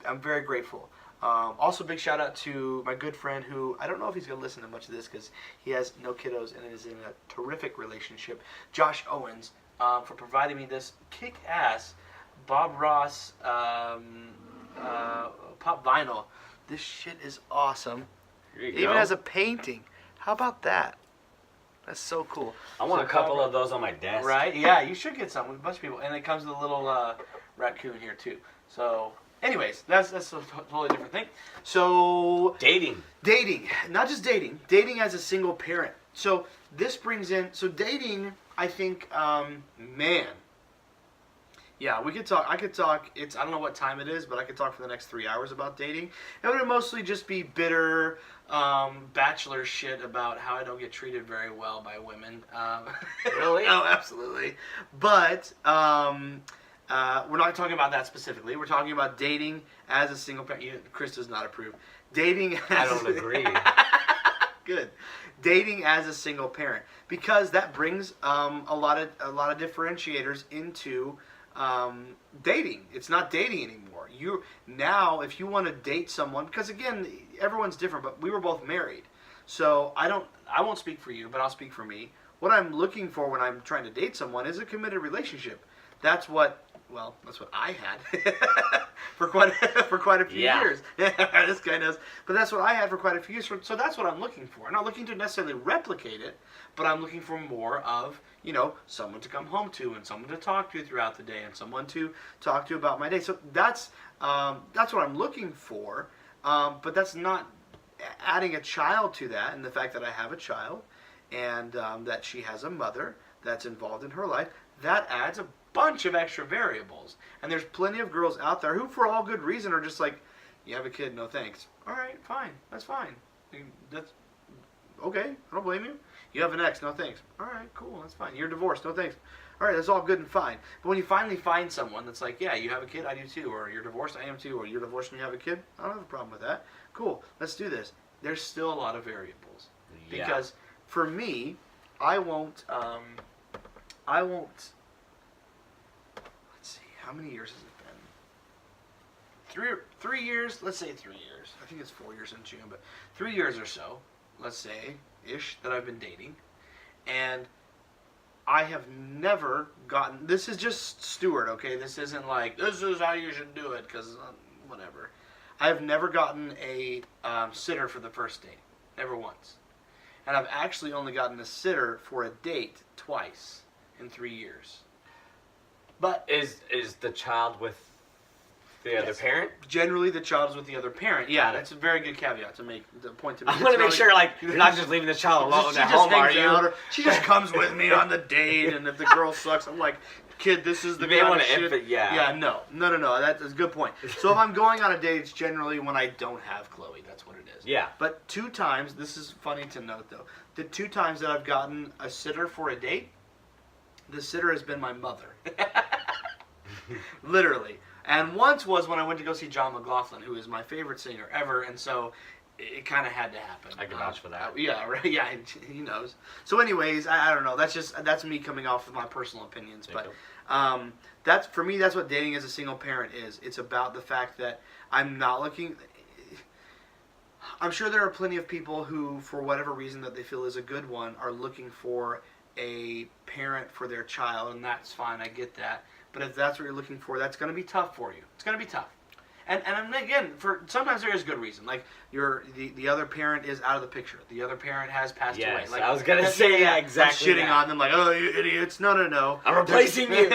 I'm very grateful. Also, big shout out to my good friend who, I don't know if he's going to listen to much of this because he has no kiddos and is in a terrific relationship, Josh Owens, for providing me this kick-ass Bob Ross pop vinyl. This shit is awesome. It even has a painting. How about that? That's so cool. I want a couple of those on my desk. Right? Yeah, you should get some with a bunch of people. And it comes with a little raccoon here, too. So... anyways, that's a totally different thing. So... dating, not just dating as a single parent. So this brings in, dating, I think, man. Yeah, we could talk, I could talk, I don't know what time it is, but I could talk for the next 3 hours about dating. It would mostly just be bitter, bachelor shit about how I don't get treated very well by women. Really? Oh, absolutely. But, we're not talking about that specifically. We're talking about dating as a single parent. Chris does not approve. Dating as I don't agree. Good. Dating as a single parent, because that brings a lot of differentiators into dating. It's not dating anymore. If you want to date someone, because again, everyone's different, but we were both married. So I won't speak for you, but I'll speak for me. What I'm looking for when I'm trying to date someone is a committed relationship. That's what I had for quite a few years. This guy knows. But that's what I had for quite a few years. So that's what I'm looking for. I'm not looking to necessarily replicate it, but I'm looking for more of, someone to come home to and someone to talk to throughout the day and someone to talk to about my day. So that's what I'm looking for. But that's not adding a child to that, and the fact that I have a child and that she has a mother that's involved in her life, that adds a bunch of extra variables. And there's plenty of girls out there who, for all good reason, are just like, you have a kid, no thanks. All right, fine, that's fine. That's okay, I don't blame you. You have an ex, no thanks. All right, cool, that's fine. You're divorced, no thanks. All right, that's all good and fine. But when you finally find someone that's like, yeah, you have a kid, I do too, or you're divorced, I am too, or you're divorced and you have a kid, I don't have a problem with that. Cool, let's do this. There's still a lot of variables. Yeah. Because for me, I won't, let's see, how many years has it been? 3 years, let's say 3 years. I think it's 4 years in June, but 3 years or so, let's say, ish, that I've been dating. And I have never gotten, this is just Stuart, okay? This isn't like, this is how you should do it, because whatever. I have never gotten a sitter for the first date. Never once. And I've actually only gotten a sitter for a date twice in 3 years. But is the child with the other parent? Generally, the child is with the other parent. Yeah, that's a very good caveat to make. The point to make. I want to make sure, you're not just leaving the child alone at home, are you? She just comes with me on the date, and if the girl sucks, I'm like, kid, this is the kind of shit. Yeah, no. That's a good point. So if I'm going on a date, it's generally when I don't have Chloe. That's what it is. Yeah. But 2 times, this is funny to note, though. The 2 times that I've gotten a sitter for a date, the sitter has been my mother. Literally. And once was when I went to go see John McLaughlin, who is my favorite singer ever, and so it kind of had to happen. I can vouch for that. Yeah, right. Yeah, he knows. So, anyways, I don't know. That's me coming off of my personal opinions, but that's for me. That's what dating as a single parent is. It's about the fact that I'm not looking. I'm sure there are plenty of people who, for whatever reason that they feel is a good one, are looking for a parent for their child, and that's fine. I get that. But if that's what you're looking for, that's going to be tough for you. It's going to be tough. And again, sometimes there is good reason. Like the other parent is out of the picture. The other parent has passed away. Like, I was going to say exactly shitting on them like, oh, you idiots. No. I'm replacing you.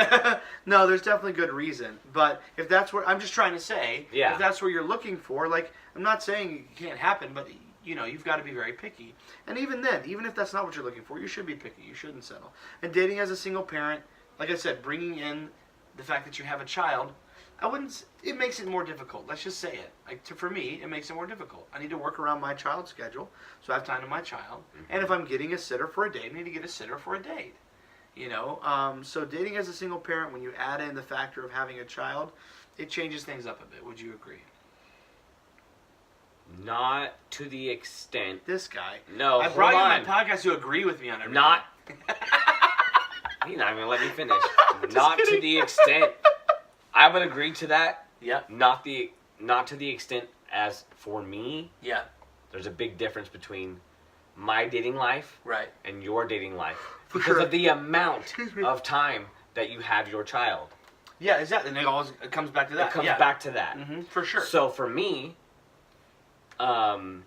No, there's definitely good reason. But if that's what I'm just trying to say, if that's what you're looking for, like, I'm not saying it can't happen, but you've got to be very picky. And even then, even if that's not what you're looking for, you should be picky. You shouldn't settle. And dating as a single parent, like I said, bringing in the fact that you have a child, I wouldn't. It makes it more difficult. Let's just say it. For me, it makes it more difficult. I need to work around my child's schedule, so I have time to my child. And if I'm getting a sitter for a date, I need to get a sitter for a date. So dating as a single parent, when you add in the factor of having a child, it changes things up a bit. Would you agree? Not to the extent. This guy. No, I brought you on my podcast to agree with me on everything. Not. You're not even let me finish. Not to the extent. I would agree to that. Yeah. Not to the extent as for me. Yeah. There's a big difference between my dating life and your dating life because of the amount of time that you have your child. Yeah, exactly. And it comes back to that. It comes back to that. Mm-hmm, for sure. So for me, well,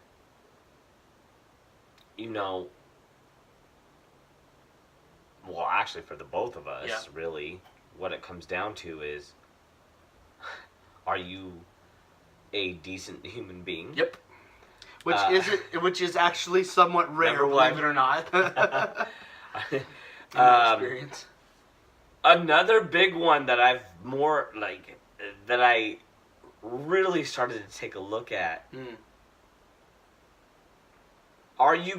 actually for the both of us, really, what it comes down to is, are you a decent human being? Yep. Which is actually somewhat rare, believe it or not. In my experience. Another big one that that I really started to take a look at. Are you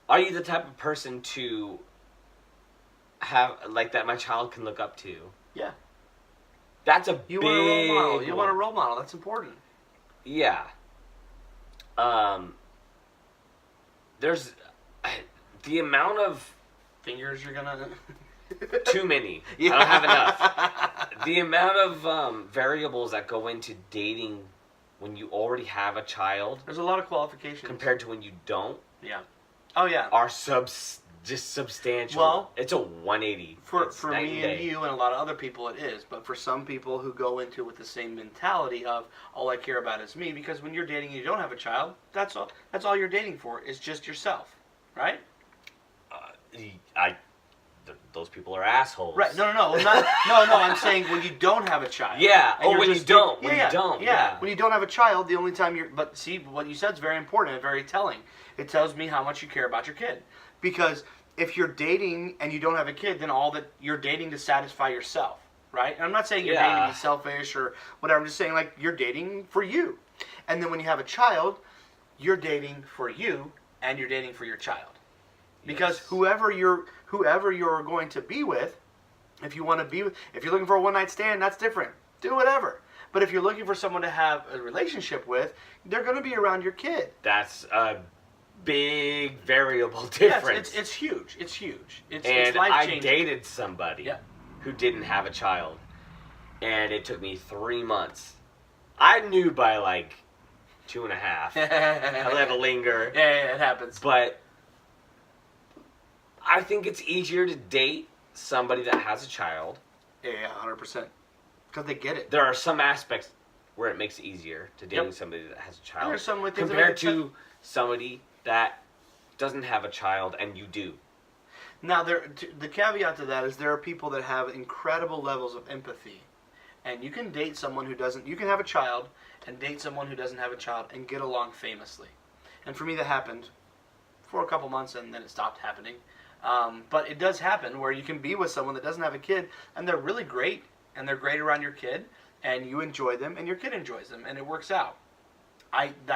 the type of person to have, like, that my child can look up to? Yeah. That's a big want a role model. one. You want a role model. That's important. Yeah. There's the amount of fingers you're gonna... Too many. Yeah. I don't have enough. The amount of variables that go into dating when you already have a child. There's a lot of qualifications. Compared to when you don't. Yeah. Oh, yeah. Are just substantial. Well, it's a 180. For me and you and a lot of other people it is. But for some people who go into it with the same mentality of, all I care about is me, because when you're dating and you don't have a child, that's all you're dating for is just yourself. Right? Those people are assholes. Right. No. I'm saying when you don't have a child. Yeah. When you don't. Yeah. When you don't have a child, the only time but see, what you said is very important and very telling. It tells me how much you care about your kid. Because if you're dating and you don't have a kid, then all that you're dating to satisfy yourself. Right? And I'm not saying you're dating to be selfish or whatever. I'm just saying, like, you're dating for you. And then when you have a child, you're dating for you and you're dating for your child. Because whoever you're going to be with, if you're looking for a one-night stand, that's different. Do whatever. But if you're looking for someone to have a relationship with, they're going to be around your kid. That's a big variable difference. Yes, it's huge. It's huge. It's life-changing. I dated somebody who didn't have a child, and it took me 3 months. I knew by like 2.5. I let it linger. Yeah, it happens. But I think it's easier to date somebody that has a child. Yeah, 100%. Because they get it. There are some aspects where it makes it easier to dating somebody that has a child. There's some with compared to somebody that doesn't have a child and you do. Now, the caveat to that is there are people that have incredible levels of empathy. And you can date someone who doesn't... You can have a child and date someone who doesn't have a child and get along famously. And for me, that happened for a couple months and then it stopped happening. But it does happen where you can be with someone that doesn't have a kid and they're really great and they're great around your kid and you enjoy them and your kid enjoys them and it works out.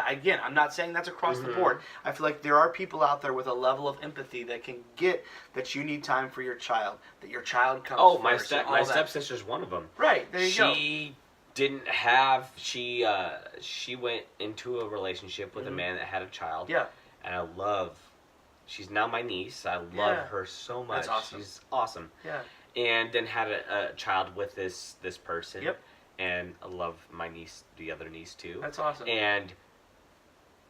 Again, I'm not saying that's across the board. I feel like there are people out there with a level of empathy that can get that you need time for your child, that your child comes first. My stepsister's one of them. Right, there you go. She went into a relationship with a man that had a child. Yeah. And she's now my niece. I love her so much. That's awesome. She's awesome. Yeah. And then had a child with this person. Yep. And I love my niece, the other niece too. That's awesome. And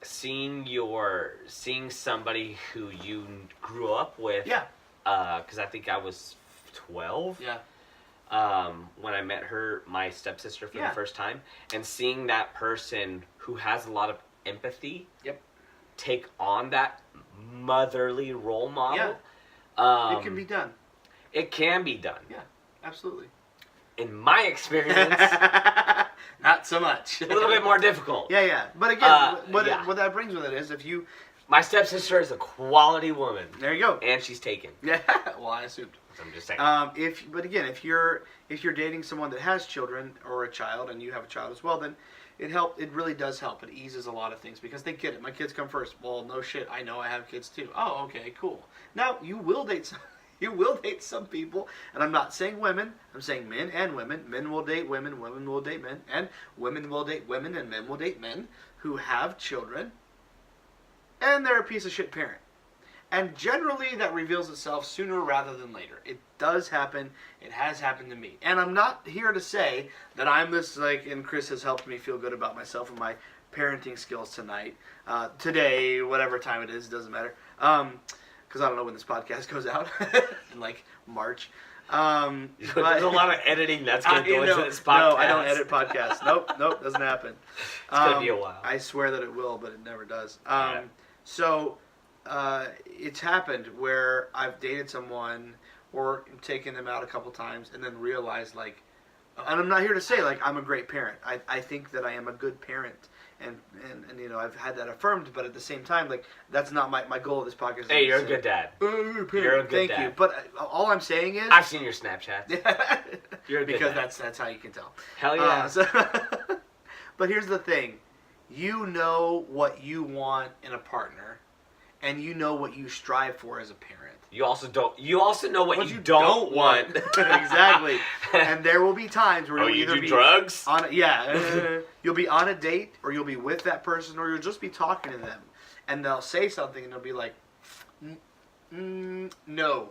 seeing somebody who you grew up with. Yeah. Because I think I was 12. Yeah. When I met my stepsister for the first time, and seeing that person who has a lot of empathy. Yep. Take on that motherly role model. Yeah. It can be done. It can be done. Yeah, absolutely. In my experience, not so much. A little bit more difficult. Yeah. But again, what that brings with it is if you My stepsister is a quality woman. There you go. And she's taken. Yeah. Well, I assumed. I'm just saying. But again, if you're dating someone that has children or a child, and you have a child as well, then it really does help. It eases a lot of things because they get it. My kids come first. Well, no shit. I know I have kids too. Oh, okay, cool. Now you will date some people, and I'm not saying women. I'm saying men and women. Men will date women. Women will date men, and women will date women, and men will date men who have children, and they're a piece of shit parent. And generally, that reveals itself sooner rather than later. It does happen. It has happened to me. And I'm not here to say that I'm this, and Chris has helped me feel good about myself and my parenting skills tonight. Today, whatever time it is, doesn't matter. Because I don't know when this podcast goes out. In, March. There's a lot of editing that's going to go into this podcast. No, I don't edit podcasts. Nope, doesn't happen. It's going to be a while. I swear that it will, but it never does. Yeah. So... it's happened where I've dated someone or taken them out a couple times and then realized, and I'm not here to say, I'm a great parent. I think that I am a good parent. And I've had that affirmed, but at the same time, that's not my goal of this podcast. Hey, you're a good dad. You're a good Thank dad. you. But all I'm saying is... I've seen your Snapchats. You're a good because dad. that's how you can tell. Hell yeah. But here's the thing. You know what you want in a partner. And you know what you strive for as a parent. You also know what you don't want. Exactly. And there will be times where you'll either do drugs? You'll be on a date, or you'll be with that person, or you'll just be talking to them, and they'll say something, and they'll be like, "No,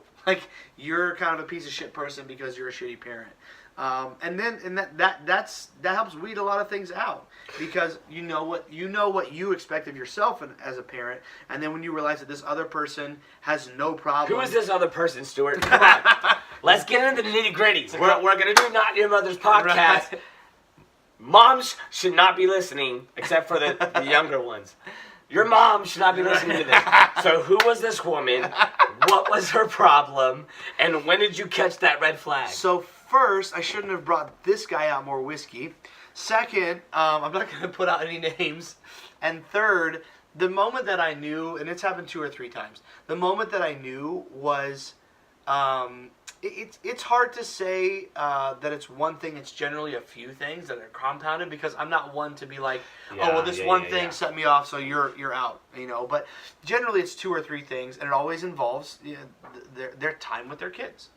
you're kind of a piece of shit person because you're a shitty parent." And that helps weed a lot of things out, because you know what you expect of yourself as a parent, and then when you realize that this other person has no problem. Who is this other person, Stuart? Come on, let's get into the nitty gritty. We're gonna do Not Your Mother's podcast. Right. Moms should not be listening, except for the younger ones. Your mom should not be listening to this. So who was this woman? What was her problem? And when did you catch that red flag? So first, I shouldn't have brought this guy out more whiskey. Second, I'm not going to put out any names. And third, the moment that I knew, and it's happened 2 or 3 times, the moment that I knew was, it's hard to say that it's one thing. It's generally a few things that are compounded, because I'm not one to be like, this one thing set me off, so you're out, But generally, it's 2 or 3 things, and it always involves their time with their kids.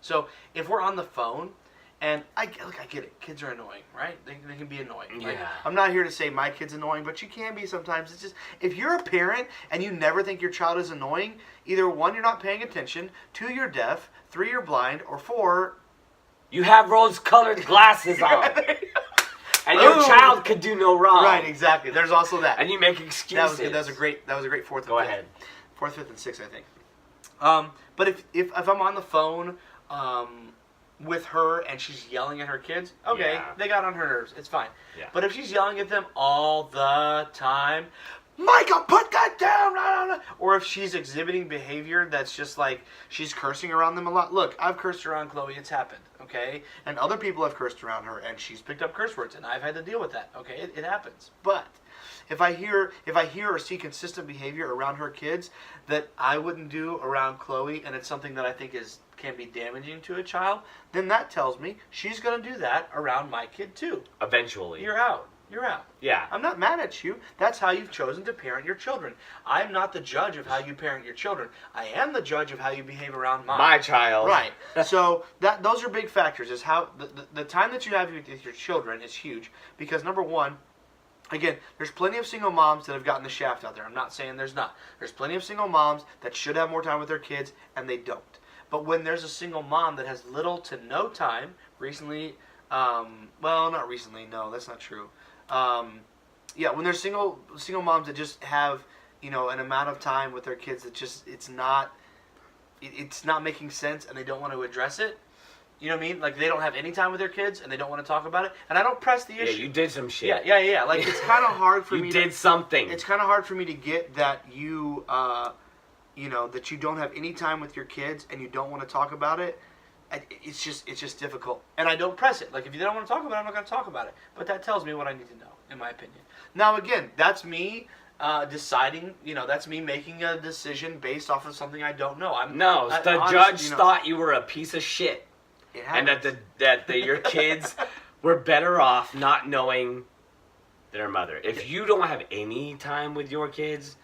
So if we're on the phone, and I get it, kids are annoying, right? They can be annoying. Yeah. I'm not here to say my kid's annoying, but you can be sometimes. It's just, if you're a parent and you never think your child is annoying, either 1, you're not paying attention, 2, you're deaf, 3, you're blind, or 4, you have rose-colored glasses on. And your child could do no wrong. Right, exactly. There's also that. And you make excuses. That was a great 4th. Go ahead. 4th, 5th, and 6th, I think. But if I'm on the phone with her and she's yelling at her kids, okay, they got on her nerves. It's fine. Yeah. But if she's yelling at them all the time, Micah, put that down! Or if she's exhibiting behavior that's just she's cursing around them a lot. Look, I've cursed around Chloe. It's happened, okay? And other people have cursed around her, and she's picked up curse words, and I've had to deal with that, okay? It happens. But if I hear or see consistent behavior around her kids that I wouldn't do around Chloe, and it's something that I think can be damaging to a child, then that tells me she's going to do that around my kid too. Eventually. You're out. Yeah. I'm not mad at you. That's how you've chosen to parent your children. I'm not the judge of how you parent your children. I am the judge of how you behave around mine. My child. Right. So those are big factors. Is how the time that you have with your children is huge, because number one, again, there's plenty of single moms that have gotten the shaft out there. I'm not saying there's not. There's plenty of single moms that should have more time with their kids, and they don't. But when there's a single mom that has little to no time, recently, not recently, no, that's not true. When there's single moms that just have, an amount of time with their kids that just, it's not making sense, and they don't want to address it. You know what I mean? They don't have any time with their kids, and they don't want to talk about it. And I don't press the issue. Yeah, you did some shit. Yeah. It's kind of hard for me. You did something. It's kind of hard for me to get that you, that you don't have any time with your kids, and you don't want to talk about it. It's just difficult. And I don't press it. If you don't want to talk about it, I'm not going to talk about it. But that tells me what I need to know, in my opinion. Now, again, that's me. deciding, that's me making a decision based off of something I don't know. The judge thought you were a piece of shit. And that your kids were better off not knowing their mother. If you don't have any time with your kids,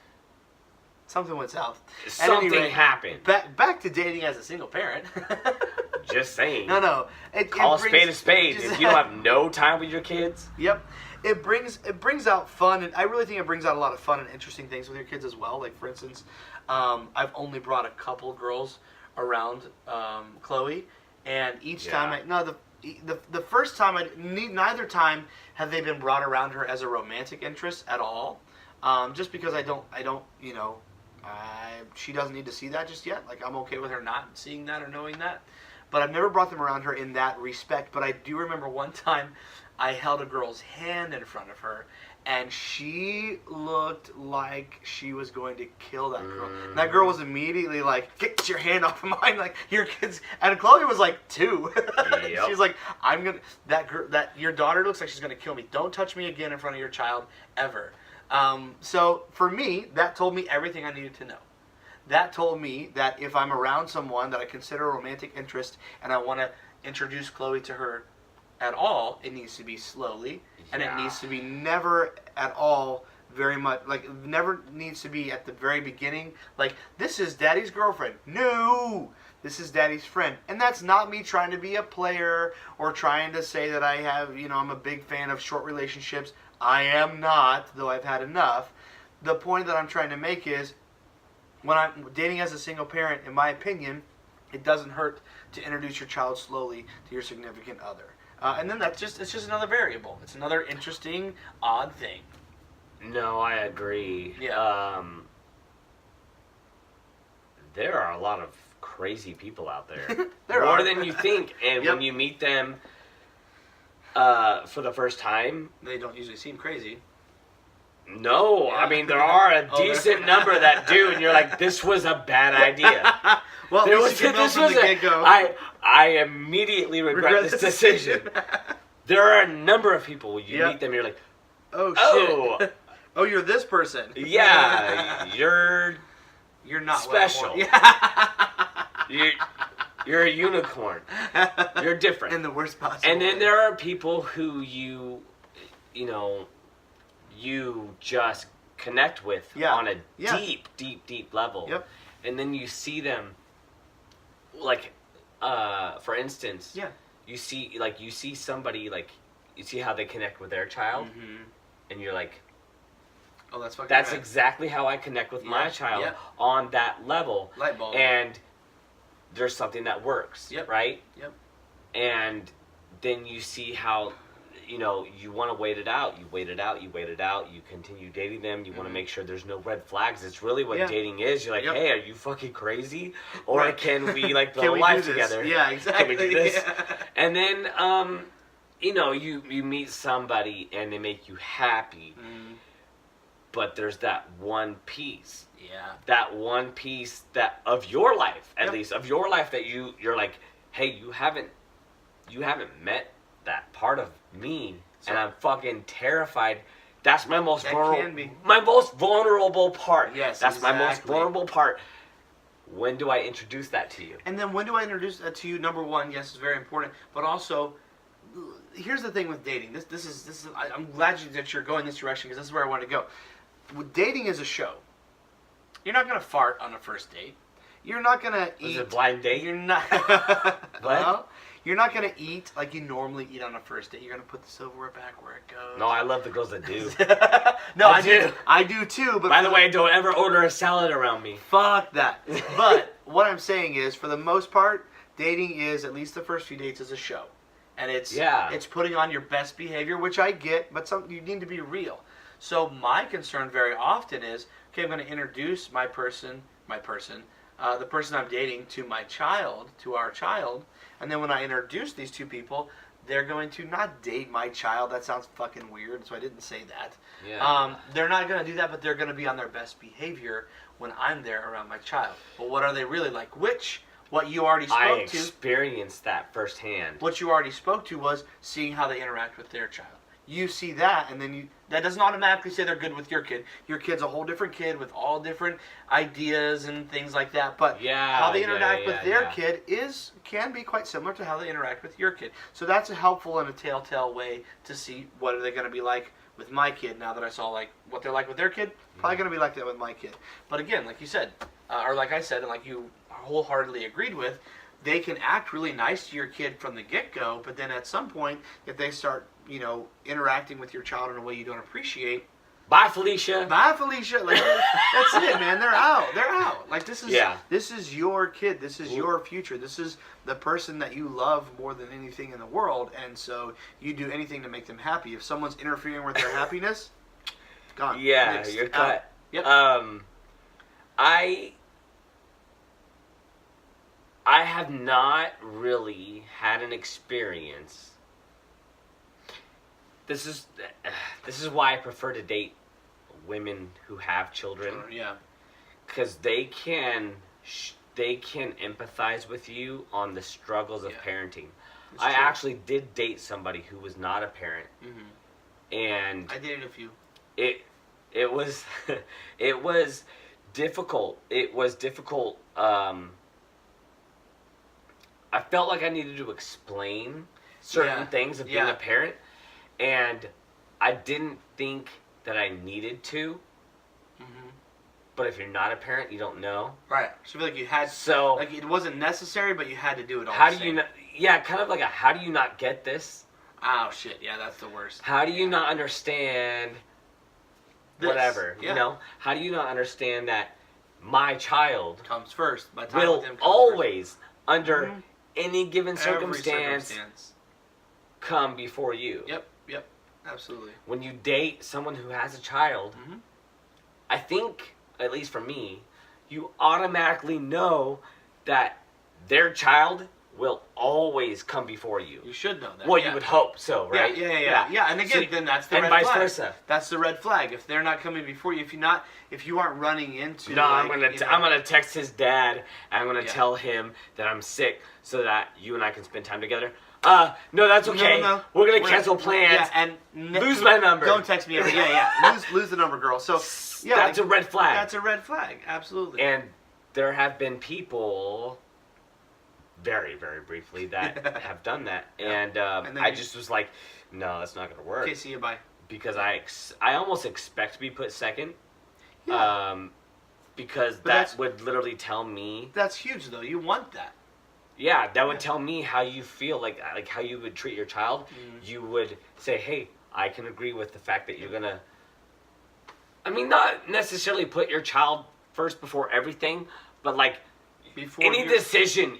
something went south. Something happened. Back to dating as a single parent. Just saying. No. Call a spade a spade. If you don't have no time with your kids. Yep. It brings out fun, and I really think it brings out a lot of fun and interesting things with your kids as well. Like, for instance, I've only brought a couple girls around Chloe, and each time the first time neither time have they been brought around her as a romantic interest at all. Just because I don't she doesn't need to see that just yet. Like, I'm okay with her not seeing that or knowing that. But I've never brought them around her in that respect. But I do remember one time I held a girl's hand in front of her, and she looked like she was going to kill that girl. And that girl was immediately like, "Get your hand off of mine!" Like, your kids. And Chloe was like 2. Yep. She's like, your daughter looks like she's gonna kill me. Don't touch me again in front of your child ever. So for me, that told me everything I needed to know. That told me that if I'm around someone that I consider a romantic interest and I want to introduce Chloe to her at all, it needs to be slowly, and it needs to be never at all very much, like, never needs to be at the very beginning, like, this is Daddy's girlfriend. No! This is Daddy's friend. And that's not me trying to be a player or trying to say that I have, I'm a big fan of short relationships. I am not, though I've had enough. The point that I'm trying to make is, when I'm dating as a single parent, in my opinion, it doesn't hurt to introduce your child slowly to your significant other. And then it's just another variable. It's another interesting, odd thing. No, I agree. Yeah. There are a lot of crazy people out there. More than you think. And when you meet them for the first time, they don't usually seem crazy. No, yeah. I mean, there are a decent number that do, and you're like, this was a bad idea. Well, I immediately regret this decision. There are a number of people when you meet them, you're like, oh shit. Oh, you're this person. Yeah, you're not special. You're a unicorn. You're different. In the worst possible And then way. there are people who you just connect with on a deep level. Yep. And then you see them, like, for instance, you see somebody, like, you see how they connect with their child, and you're like, oh, that's fucking that's right. exactly how I connect with my child on that level. Light bulb. And there's something that works, right? Yep. And then you see how, you want to wait it out. You wait it out. You continue dating them. You want to make sure there's no red flags. It's really what dating is. You're like, hey, are you fucking crazy? Or can we, like, build a life together? Yeah, exactly. Can we do this? And then, you meet somebody and they make you happy. But there's that one piece. Yeah. That one piece of your life, at least, of your life that you're like, hey, you haven't met that part of me, and I'm fucking terrified. That's my most vulnerable part. Yes, that's my most vulnerable part. When do I introduce that to you? And then when do I introduce that to you? Number one, yes, it's very important. But also, here's the thing with dating. This is. I'm glad that you're going this direction because this is where I want to go. Dating is a show. You're not gonna fart on a first date. You're not gonna eat. Is it a blind date? You're not. What? Well, you're not gonna eat like you normally eat on a first date. You're gonna put the silverware back where it goes. No, I love the girls that do. No, I do. I do too. But by the way, don't ever order a salad around me. Fuck that. But what I'm saying is, for the most part, dating is, at least the first few dates, is a show, and it's putting on your best behavior, which I get, but you need to be real. So my concern very often is, okay, I'm going to introduce the person I'm dating to my child, to our child, and then when I introduce these two people, they're going to not date my child. That sounds fucking weird, so I didn't say that. Yeah. They're not going to do that, but they're going to be on their best behavior when I'm there around my child. But what are they really like? What you already spoke to. I experienced that firsthand. What you already spoke to was seeing how they interact with their child. you see that, and then that doesn't automatically say they're good with your kid. Your kid's a whole different kid with all different ideas and things like that. But how they interact with their kid can be quite similar to how they interact with your kid. So that's a helpful and a telltale way to see what are they going to be like with my kid. Now that I saw like what they're like with their kid, probably going to be like that with my kid. But again, like you said, or like I said, and like you wholeheartedly agreed with, they can act really nice to your kid from the get-go, but then at some point, if they start, interacting with your child in a way you don't appreciate, bye, Felicia. Bye, Felicia. Like, that's it, man. They're out. They're out. Like, this is your kid. This is your future. This is the person that you love more than anything in the world, and so you do anything to make them happy. If someone's interfering with their happiness, gone. Yeah, Next. you're cut. Yep. I have not really had an experience. This is why I prefer to date women who have children. Yeah. Because they can empathize with you on the struggles of parenting. I actually did date somebody who was not a parent, and I dated a few. It was it was difficult. It was difficult. I felt like I needed to explain certain things of being a parent, and I didn't think that I needed to. But if you're not a parent, you don't know. Right. So I feel like you had like it wasn't necessary, but you had to do it all. How do you not? Yeah, kind of like how do you not get this? Oh shit! Yeah, that's the worst. How do you not understand? Whatever, How do you not understand that my child comes first? Will always under any given circumstance come before you. Yep, absolutely. When you date someone who has a child, I think, at least for me, you automatically know that their child will always come before you. You should know that. Well, you would hope so, right? Yeah. And again, then that's the red flag. And vice versa. That's the red flag. If they're not coming before you, if you aren't running into. No, I'm gonna text his dad. And I'm gonna tell him that I'm sick so that you and I can spend time together. No, that's okay. No. We're gonna cancel plans. And lose my number. Don't text me. Lose the number, girl. So that's a red flag. That's a red flag. Absolutely. And there have been people, very, very briefly, that have done that, and I just was like, no, that's not gonna work. Okay, see you, bye. Because I almost expect to be put second. Because that would literally tell me. That's huge, though. You want that. Yeah, that would tell me how you feel, like how you would treat your child. You would say, hey, I can agree with the fact that you're gonna. I mean, not necessarily put your child first before everything, but like before any decision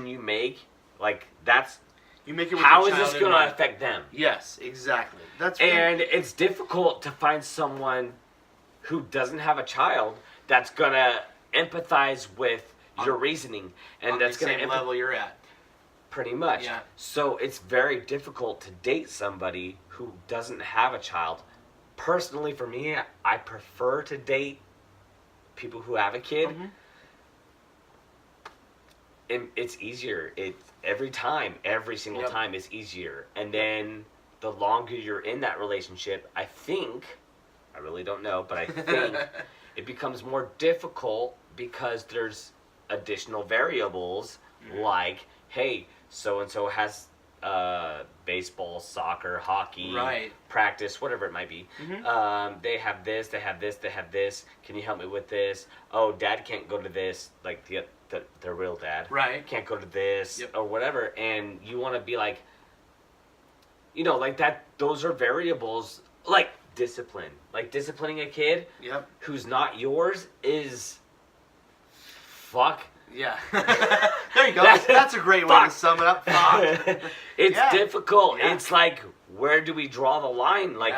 you make, like that's. You make it with how is this going to affect them? Yes, exactly. And it's difficult to find someone who doesn't have a child that's going to empathize with your reasoning, and that's going to level you're at. Pretty much. Yeah. So it's very difficult to date somebody who doesn't have a child. Personally, for me, I prefer to date people who have a kid. It's easier. Every single time is easier. And then the longer you're in that relationship, I really don't know, but I think it becomes more difficult because there's additional variables like, hey, so-and-so has baseball, soccer, hockey, practice, whatever it might be. They have this, they have this, they have this. Can you help me with this? Oh, dad can't go to this, like the real dad. Can't go to this or whatever. And you want to be like, like that, those are variables, like discipline. Like disciplining a kid who's not yours is fuck. Yeah. There you go. That's a great way to sum it up. It's difficult. It's like, where do we draw the line? Like,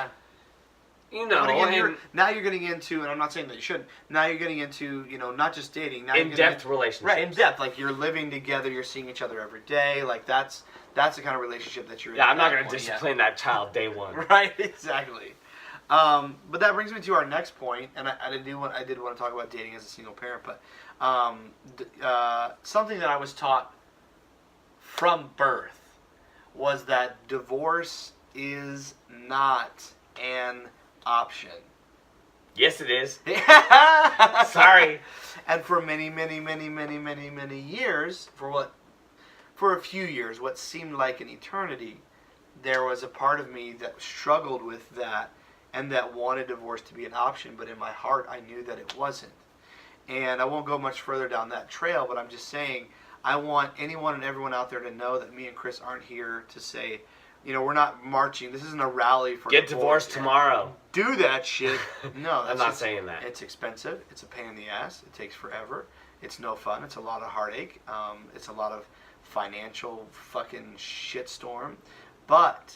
again, now you're getting into, and I'm not saying that you shouldn't, now you're getting into, not just dating. Now in-depth relationships. Right, in-depth. Like, you're living together, you're seeing each other every day. Like, that's the kind of relationship that you're in. Yeah, I'm not going to discipline that child day one. Right, exactly. But that brings me to our next point, and I did want to talk about dating as a single parent, but something that I was taught from birth was that divorce is not an option. Yes, it is. Sorry. And for many years, for a few years, what seemed like an eternity, there was a part of me that struggled with that and that wanted divorce to be an option, but in my heart I knew that it wasn't. And I won't go much further down that trail, but I'm just saying, I want anyone and everyone out there to know that me and Chris aren't here to say, we're not marching. This isn't a rally for get divorced tomorrow. Do that shit. No, I'm not saying that. It's expensive. It's a pain in the ass. It takes forever. It's no fun. It's a lot of heartache. It's a lot of financial fucking shitstorm. But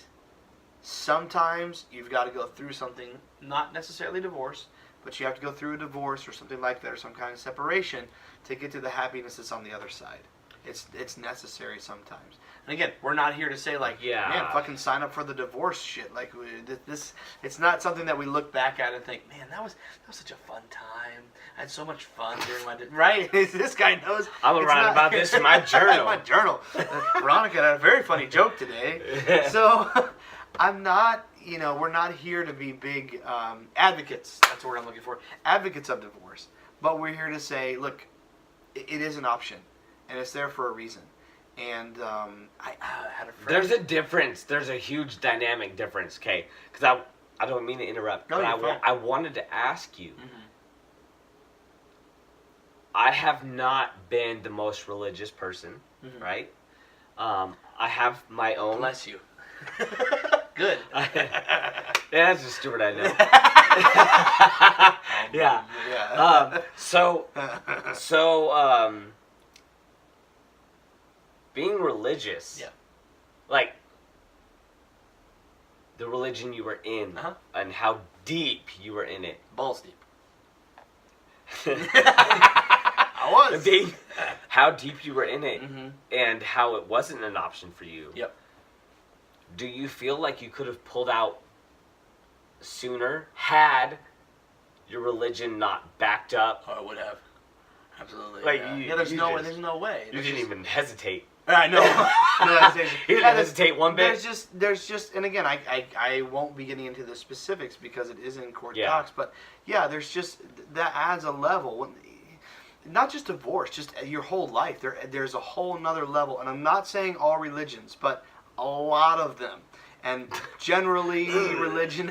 sometimes you've got to go through something, not necessarily divorce, but you have to go through a divorce or something like that, or some kind of separation to get to the happiness that's on the other side. It's necessary sometimes. And again, we're not here to say man, fucking sign up for the divorce shit. Like this, it's not something that we look back at and think, man, that was such a fun time. I had so much fun during my right. This guy knows. I'm gonna write about this in my journal. My journal. Veronica had a very funny joke today. So I'm not. We're not here to be big advocates. That's the word I'm looking for. Advocates of divorce. But we're here to say, look, it is an option. And it's there for a reason. And I had a friend. There's a difference. There's a huge dynamic difference, okay? Because I don't mean to interrupt, but I wanted to ask you. Mm-hmm. I have not been the most religious person, right? I have my own. Bless you. Good. Yeah, that's just Stuart I know. Yeah. So, being religious, like the religion you were in, and how deep you were in it. Balls deep. I was. How deep you were in it, and how it wasn't an option for you. Yep. Do you feel like you could have pulled out sooner had your religion not backed up? Oh, I would have. Absolutely. Like there's no way. You didn't even hesitate. I know. You didn't hesitate one bit. There's just, and again, I won't be getting into the specifics because it is in court docs, but there's just, that adds a level. Not just divorce, just your whole life. There's a whole nother level, and I'm not saying all religions, but a lot of them. And generally, religion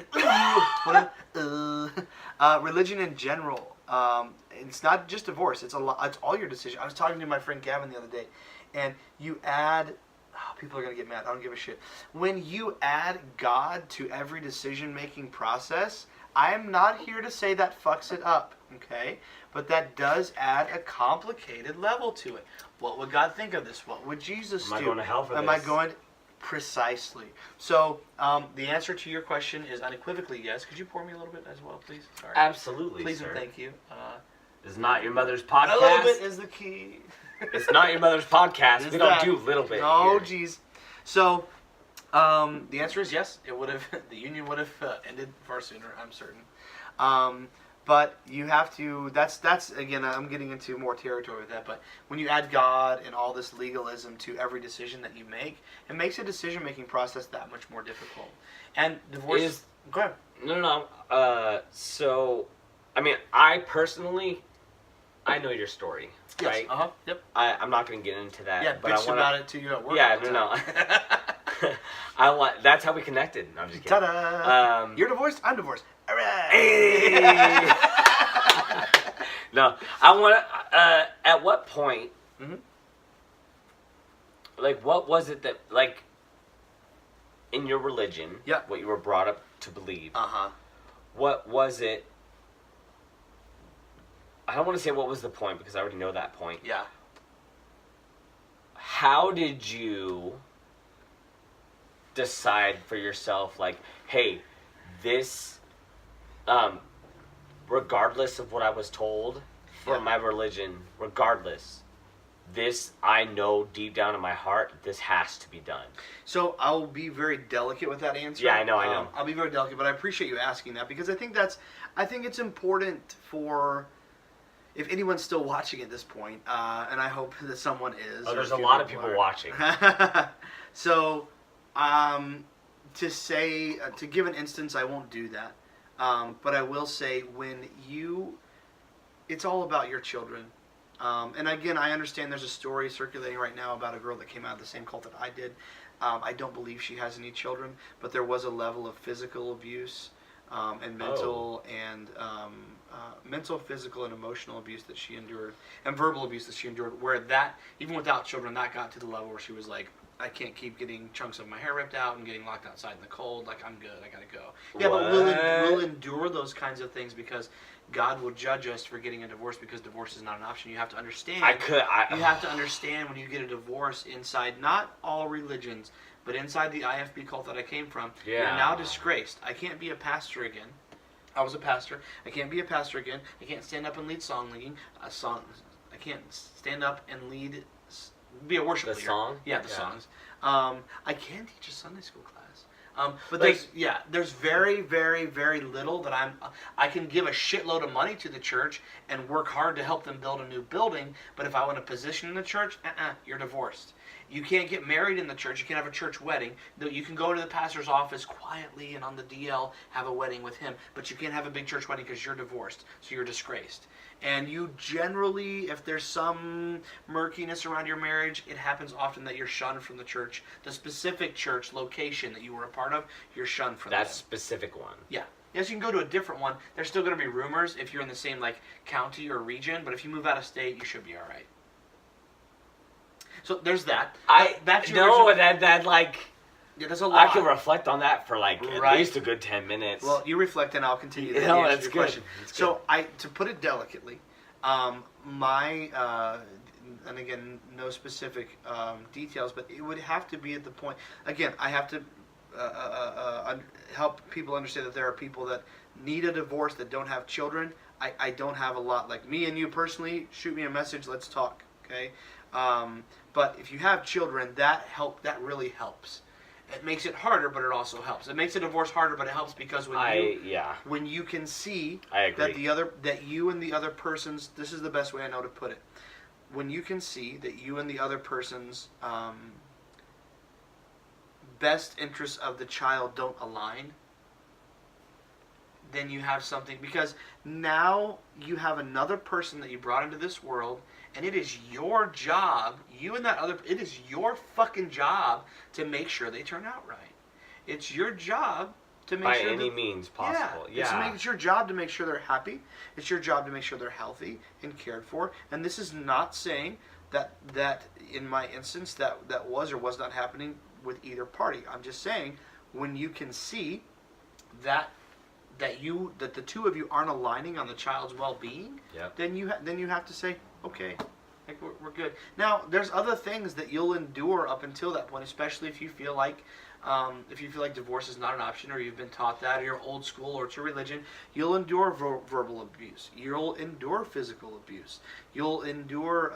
in general, it's not just divorce. It's all your decision. I was talking to my friend Gavin the other day, and you add. People are gonna get mad. I don't give a shit. When you add God to every decision-making process, I'm not here to say that fucks it up, okay? But that does add a complicated level to it. What would God think of this? What would Jesus do? Am I going to hell for this? Am I going to... Precisely. So, the answer to your question is unequivocally yes. Could you pour me a little bit as well, please? Sorry. Absolutely, please sir. And thank you. It's not your mother's podcast. A little bit is the key. It's not your mother's podcast. We don't do little bit. Oh, jeez. So, the answer is yes. It would have. The union would have ended far sooner. I'm certain. But you have to. That's again. I'm getting into more territory with that. But when you add God and all this legalism to every decision that you make, it makes a decision-making process that much more difficult. And divorce. Go ahead. No. So, I mean, I personally, I know your story, right? Yes. Yep. I'm not going to get into that. Yeah, but bitch about it to you at work. Yeah. No. That's how we connected. No, I'm just kidding. Ta-da! You're divorced. I'm divorced. All right. Hey. No, I want to. At what point? Mm-hmm. Like, what was it that, like, in your religion? Yeah. What you were brought up to believe. What was it? I don't want to say what was the point because I already know that point. Yeah. How did you decide for yourself, like, hey, this, regardless of what I was told from my religion, regardless, this, I know deep down in my heart, this has to be done. So I'll be very delicate with that answer. Yeah, I know. I'll be very delicate, but I appreciate you asking that because I think it's important for, if anyone's still watching at this point, and I hope that someone is. Oh, there's a lot of people watching. So, to say, to give an instance, I won't do that. But I will say it's all about your children. And again, I understand there's a story circulating right now about a girl that came out of the same cult that I did. I don't believe she has any children, but there was a level of physical abuse and mental, physical, and emotional abuse that she endured, and verbal abuse that she endured, where that, even without children, that got to the level where she was like, I can't keep getting chunks of my hair ripped out and getting locked outside in the cold. Like, I'm good. I gotta go. Yeah, but we'll endure those kinds of things because God will judge us for getting a divorce, because divorce is not an option. You have to understand. You have to understand when you get a divorce inside, not all religions, but inside the IFB cult that I came from, you're now disgraced. I can't be a pastor again. I was a pastor. I can't be a pastor again. I can't stand up and lead I can't stand up and be a worship leader. The song? Yeah, the songs. I can teach a Sunday school class. But there's very, very, very little that I can give a shitload of money to the church and work hard to help them build a new building. But if I want a position in the church, you're divorced. You can't get married in the church. You can't have a church wedding. You can go to the pastor's office quietly and on the DL have a wedding with him. But you can't have a big church wedding because you're divorced. So you're disgraced. And you generally, if there's some murkiness around your marriage, it happens often that you're shunned from the church. The specific church location that you were a part of, you're shunned from that specific one. Yeah. Yes, you can go to a different one. There's still going to be rumors if you're in the same county or region. But if you move out of state, you should be all right. So there's that. Yeah, that's a lot. I can reflect on that for at least a good 10 minutes. Well, you reflect and I'll continue to answer your good. question. That's so to put it delicately, my and again, no specific details, but it would have to be at the point. Again, I have to help people understand that there are people that need a divorce that don't have children. I don't have a lot. Like me and you personally, shoot me a message. Let's talk. Okay. But if you have children, that really helps. It makes it harder, but it also helps. It makes a divorce harder, but it helps because when you can see that you and the other person's, this is the best way I know to put it. When you can see that you and the other person's best interests of the child don't align, then you have something, because now you have another person that you brought into this world. And it is your job, it is your fucking job to make sure they turn out right. It's your job to make sure by any means possible. Yeah. It's your job to make sure they're happy. It's your job to make sure they're healthy and cared for. And this is not saying that in my instance that was or was not happening with either party. I'm just saying when you can see that the two of you aren't aligning on the child's well-being, then you have to say, okay, we're good. Now, there's other things that you'll endure up until that point, especially if you feel like divorce is not an option, or you've been taught that, or you're old school, or it's your religion. You'll endure verbal abuse. You'll endure physical abuse. You'll endure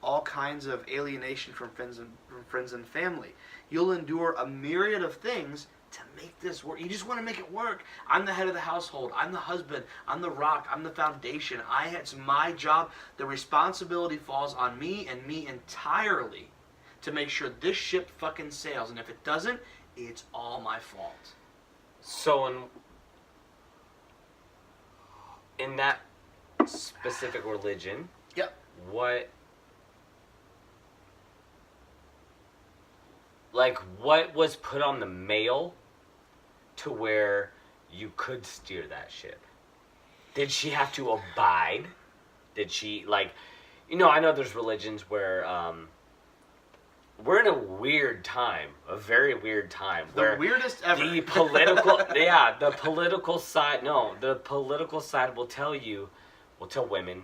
all kinds of alienation from friends and family. You'll endure a myriad of things to make this work. You just want to make it work. I'm the head of the household. I'm the husband. I'm the rock. I'm the foundation. It's my job. The responsibility falls on me and me entirely to make sure this ship fucking sails. And if it doesn't, it's all my fault. So in that specific religion, what was put on the male to where you could steer that ship? Did she have to abide? Did she, I know there's religions where we're in a weird time, a very weird time. The weirdest ever. The political side will tell women,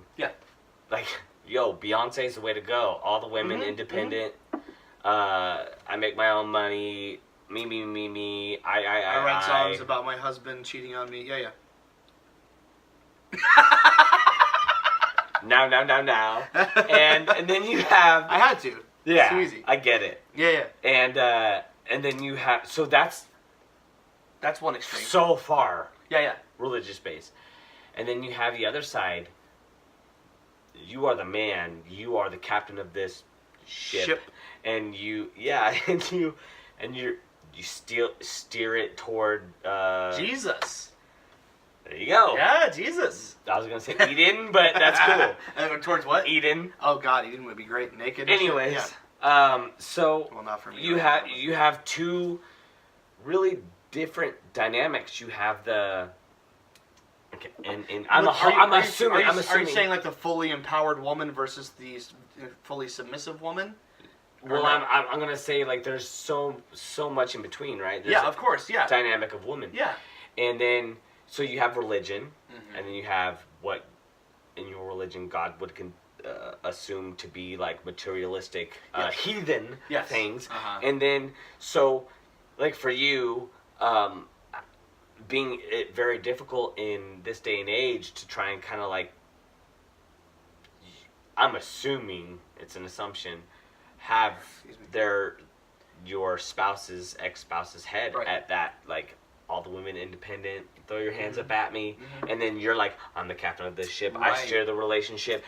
yo, Beyonce's the way to go. All the women independent. I make my own money. Me. I write songs about my husband cheating on me. Yeah. Now. And then you have. I had to. Yeah. It's too easy. I get it. Yeah. And then you have. So that's one extreme. So far. Yeah. Religious base, and then you have the other side. You are the man. You are the captain of this ship. And you steer it toward Jesus. There you go. Yeah, Jesus. I was gonna say Eden, but that's cool. Towards what? Eden. Oh God, Eden would be great. Naked. Anyways, so well, not for me. you have two really different dynamics. You have the I'm assuming. Are you saying like the fully empowered woman versus the fully submissive woman? Well, I'm gonna say like there's so much in between, right? There's of course, dynamic of woman. Yeah. And then so you have religion, and then you have what in your religion God would assume to be like materialistic, heathen things, and then so like for you, being it very difficult in this day and age to try and kind of like, I'm assuming it's an assumption, have your ex-spouse's head at that, like, all the women independent, throw your hands up at me, and then you're like, I'm the captain of this ship, I steer the relationship.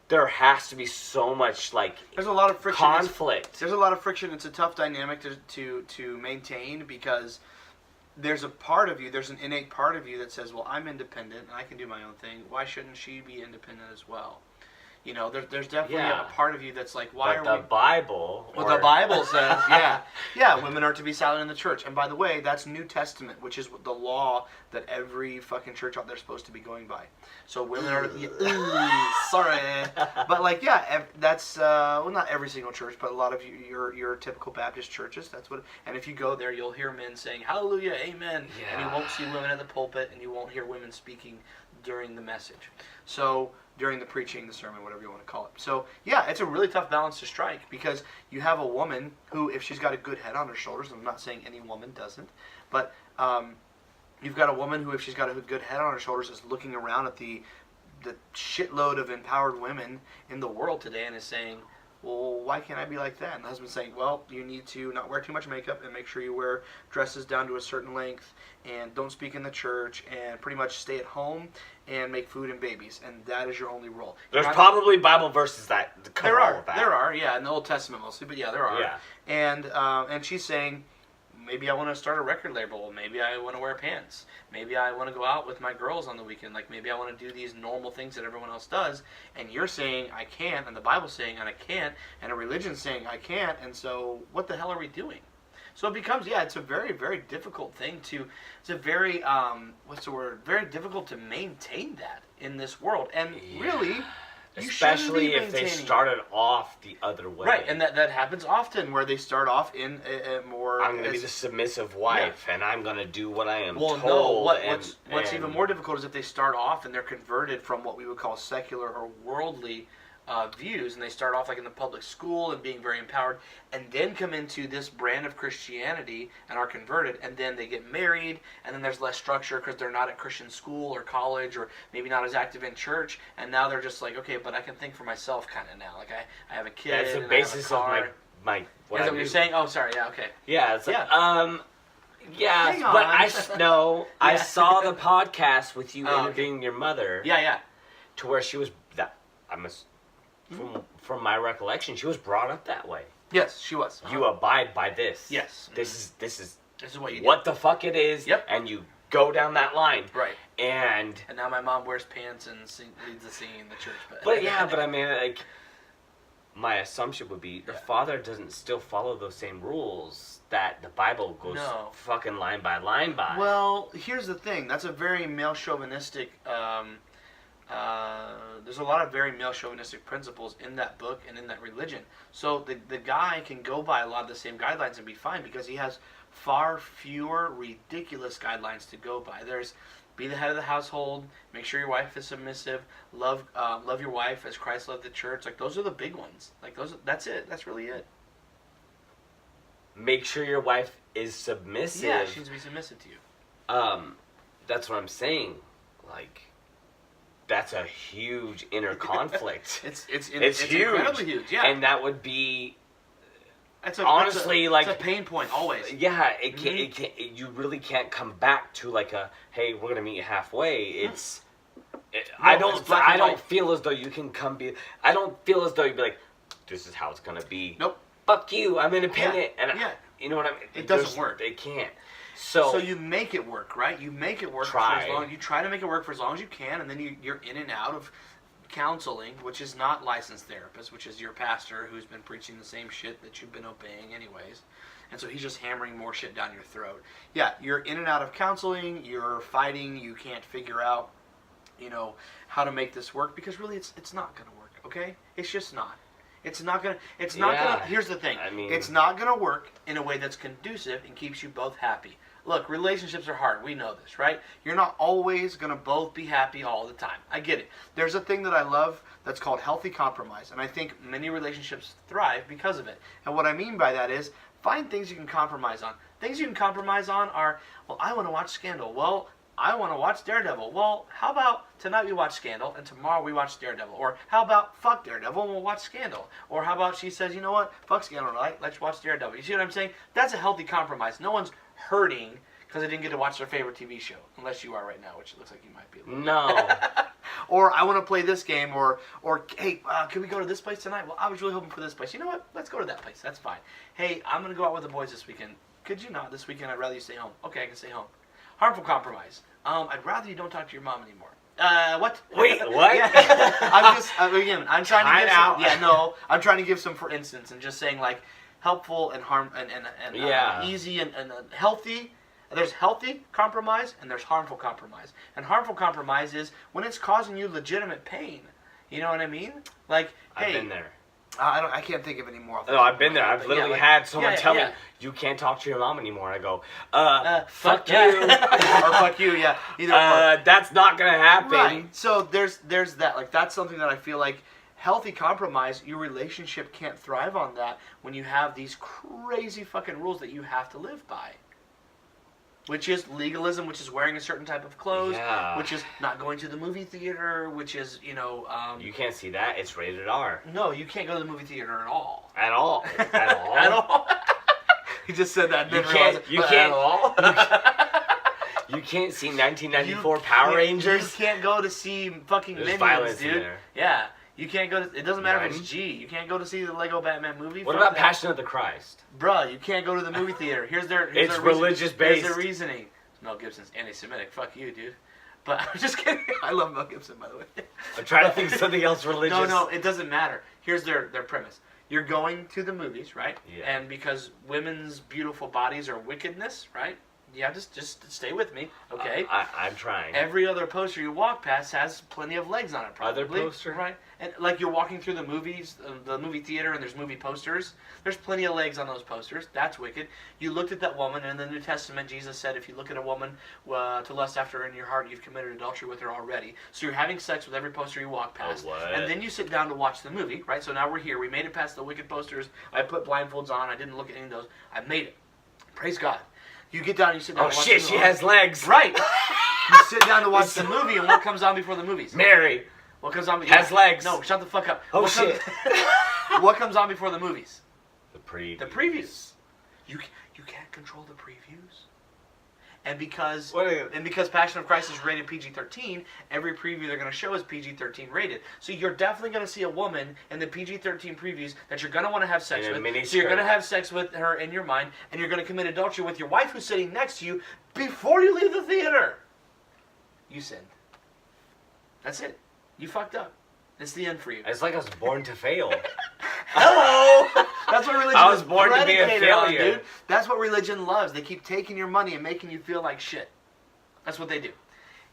There has to be so much, like, there's a lot of friction. Conflict. There's a lot of friction. It's a tough dynamic to maintain because there's a part of you, there's an innate part of you that says, well, I'm independent and I can do my own thing. Why shouldn't she be independent as well? You know, there's definitely a part of you that's like, why but are the Bible? What the Bible says, women are to be silent in the church. And by the way, that's New Testament, which is the law that every fucking church out there is supposed to be going by. So women are, sorry, but like, that's well, not every single church, but a lot of your typical Baptist churches. That's what. And if you go there, you'll hear men saying Hallelujah, Amen, and you won't see women at the pulpit, and you won't hear women speaking during the message. So during the preaching, the sermon, whatever you want to call it. So it's a really tough balance to strike because you have a woman who, if she's got a good head on her shoulders, I'm not saying any woman doesn't, but you've got a woman who, if she's got a good head on her shoulders, is looking around at the shitload of empowered women in the world today and is saying, well, why can't I be like that? And the husband's saying, well, you need to not wear too much makeup and make sure you wear dresses down to a certain length and don't speak in the church and pretty much stay at home and make food and babies. And that is your only role. There's probably Bible verses that cover all of that. There are, in the Old Testament mostly, but there are. Yeah. And she's saying, maybe I want to start a record label. Maybe I want to wear pants. Maybe I want to go out with my girls on the weekend. Like, maybe I want to do these normal things that everyone else does. And you're saying I can't, and the Bible's saying and I can't, and a religion's saying I can't. And so what the hell are we doing? So it becomes, it's a very, very difficult thing it's a very, very difficult to maintain that in this world. And really, especially if they started off the other way. Right, and that happens often where they start off in a more... I'm going to be the submissive wife, and I'm going to do what I am told. No, what's even more difficult is if they start off and they're converted from what we would call secular or worldly views, and they start off like in the public school and being very empowered, and then come into this brand of Christianity and are converted, and then they get married, and then there's less structure because they're not at Christian school or college, or maybe not as active in church, and now they're just like, okay, but I can think for myself kind of now. Like I have a kid. That's the basis of my what is that what you're saying? Oh, sorry. Yeah. Okay. Yeah. It's like, yeah, but I saw the podcast with you interviewing your mother. Yeah. To where she was from my recollection, she was brought up that way. Yes, she was. You abide by this. Yes. This is what you do. What the fuck it is. Yep. And you go down that line. Right. And now my mom wears pants and leads the singing in the church. But I mean, like, my assumption would be the father doesn't still follow those same rules that the Bible goes fucking line by line by. Well, here's the thing. That's a very male chauvinistic. There's a lot of very male chauvinistic principles in that book and in that religion. So the guy can go by a lot of the same guidelines and be fine because he has far fewer ridiculous guidelines to go by. There's be the head of the household, make sure your wife is submissive, love your wife as Christ loved the church. Like, those are the big ones. Like, that's it. That's really it. Make sure your wife is submissive. Yeah, she needs to be submissive to you. That's what I'm saying. Like, that's a huge inner conflict. It's huge. Incredibly huge. Yeah, and that would be honestly like it's a pain point always. Yeah, it can't. You really can't come back to like a hey, we're gonna meet halfway. It's. I don't feel as though you can I don't feel as though you'd be like, this is how it's gonna be. Nope. Fuck you. I'm independent, and You know what I mean? It doesn't work. It can't. So you make it work, right? You make it work you try to make it work for as long as you can, and then you're in and out of counseling, which is not licensed therapist, which is your pastor who's been preaching the same shit that you've been obeying anyways. And so he's just hammering more shit down your throat. Yeah, you're in and out of counseling, you're fighting, you can't figure out, how to make this work, because really it's not going to work, okay? It's just not. It's not going to, here's the thing. It's not going to work in a way that's conducive and keeps you both happy. Look, relationships are hard. We know this, right? You're not always going to both be happy all the time. I get it. There's a thing that I love that's called healthy compromise, and I think many relationships thrive because of it. And what I mean by that is find things you can compromise on. Things you can compromise on are, well, I want to watch Scandal. Well, I want to watch Daredevil. Well, how about tonight we watch Scandal and tomorrow we watch Daredevil? Or how about fuck Daredevil and we'll watch Scandal? Or how about she says, you know what, fuck Scandal tonight, let's watch Daredevil. You see what I'm saying? That's a healthy compromise. No one's hurting because they didn't get to watch their favorite TV show. Unless you are right now, which it looks like you might be. No. Or I want to play this game, or hey, can we go to this place tonight? Well, I was really hoping for this place. You know what? Let's go to that place. That's fine. Hey, I'm going to go out with the boys this weekend. Could you not this weekend? I'd rather you stay home. Okay, I can stay home. Harmful compromise. I'd rather you don't talk to your mom anymore. What? Wait, what? Yeah. I'm trying to give some, yeah, no, I'm trying to give some for instance, and just saying like helpful and easy and healthy. There's healthy compromise and there's harmful compromise. And harmful compromise is when it's causing you legitimate pain. You know what I mean? Like, hey, I've been there. I can't think of any more. No, I've been there. I've literally had someone tell me, you can't talk to your mom anymore. And I go, fuck you. Or fuck you, yeah. Either that's not going to happen. Right. So there's that. Like, that's something that I feel like healthy compromise, your relationship can't thrive on that when you have these crazy fucking rules that you have to live by. Which is legalism, which is wearing a certain type of clothes, which is not going to the movie theater, which is, you can't see that. It's rated R. No, you can't go to the movie theater at all. At all. At all. At all. He just said that. You can't. At all. You can't see 1994 Power Rangers. You can't go to see fucking There's Minions, violence dude. in there. Yeah. You can't go to... It doesn't matter if it's G. You can't go to see the Lego Batman movie. What about Passion of the Christ? Bruh, you can't go to the movie theater. Here's their religious based. Here's their reasoning. Mel Gibson's anti-Semitic. Fuck you, dude. But I'm just kidding. I love Mel Gibson, by the way. I'm trying to think of something else religious. No, it doesn't matter. Here's their premise. You're going to the movies, right? Yeah. And because women's beautiful bodies are wickedness, right? Yeah, just stay with me, okay? I'm trying. Every other poster you walk past has plenty of legs on it, probably. Other poster? Right. And like you're walking through the movies, the movie theater, and there's movie posters. There's plenty of legs on those posters. That's wicked. You looked at that woman, and in the New Testament, Jesus said, if you look at a woman to lust after her in your heart, you've committed adultery with her already. So you're having sex with every poster you walk past. Oh, what? And then you sit down to watch the movie, right? So now we're here. We made it past the wicked posters. I put blindfolds on. I didn't look at any of those. I made it. Praise God. You get down and you sit down Oh and watch shit, the she movie. has legs. Right. You sit down to watch the movie, and what comes on before the movies? Mary. What comes on? Has legs. No, shut the fuck up. Oh what shit. What comes on before the movies? The previews. The previews. You can't control the previews. And because Passion of Christ is rated PG-13, every preview they're going to show is PG-13 rated. So you're definitely going to see a woman in the PG-13 previews that you're going to want to have sex with. So you're going to have sex with her in your mind, and you're going to commit adultery with your wife who's sitting next to you before you leave the theater. You sinned. That's it. You fucked up. It's the end for you. It's like I was born to fail. Hello! That's what religion I was born is to be a predicated failure. on, dude. That's what religion loves. They keep taking your money and making you feel like shit. That's what they do.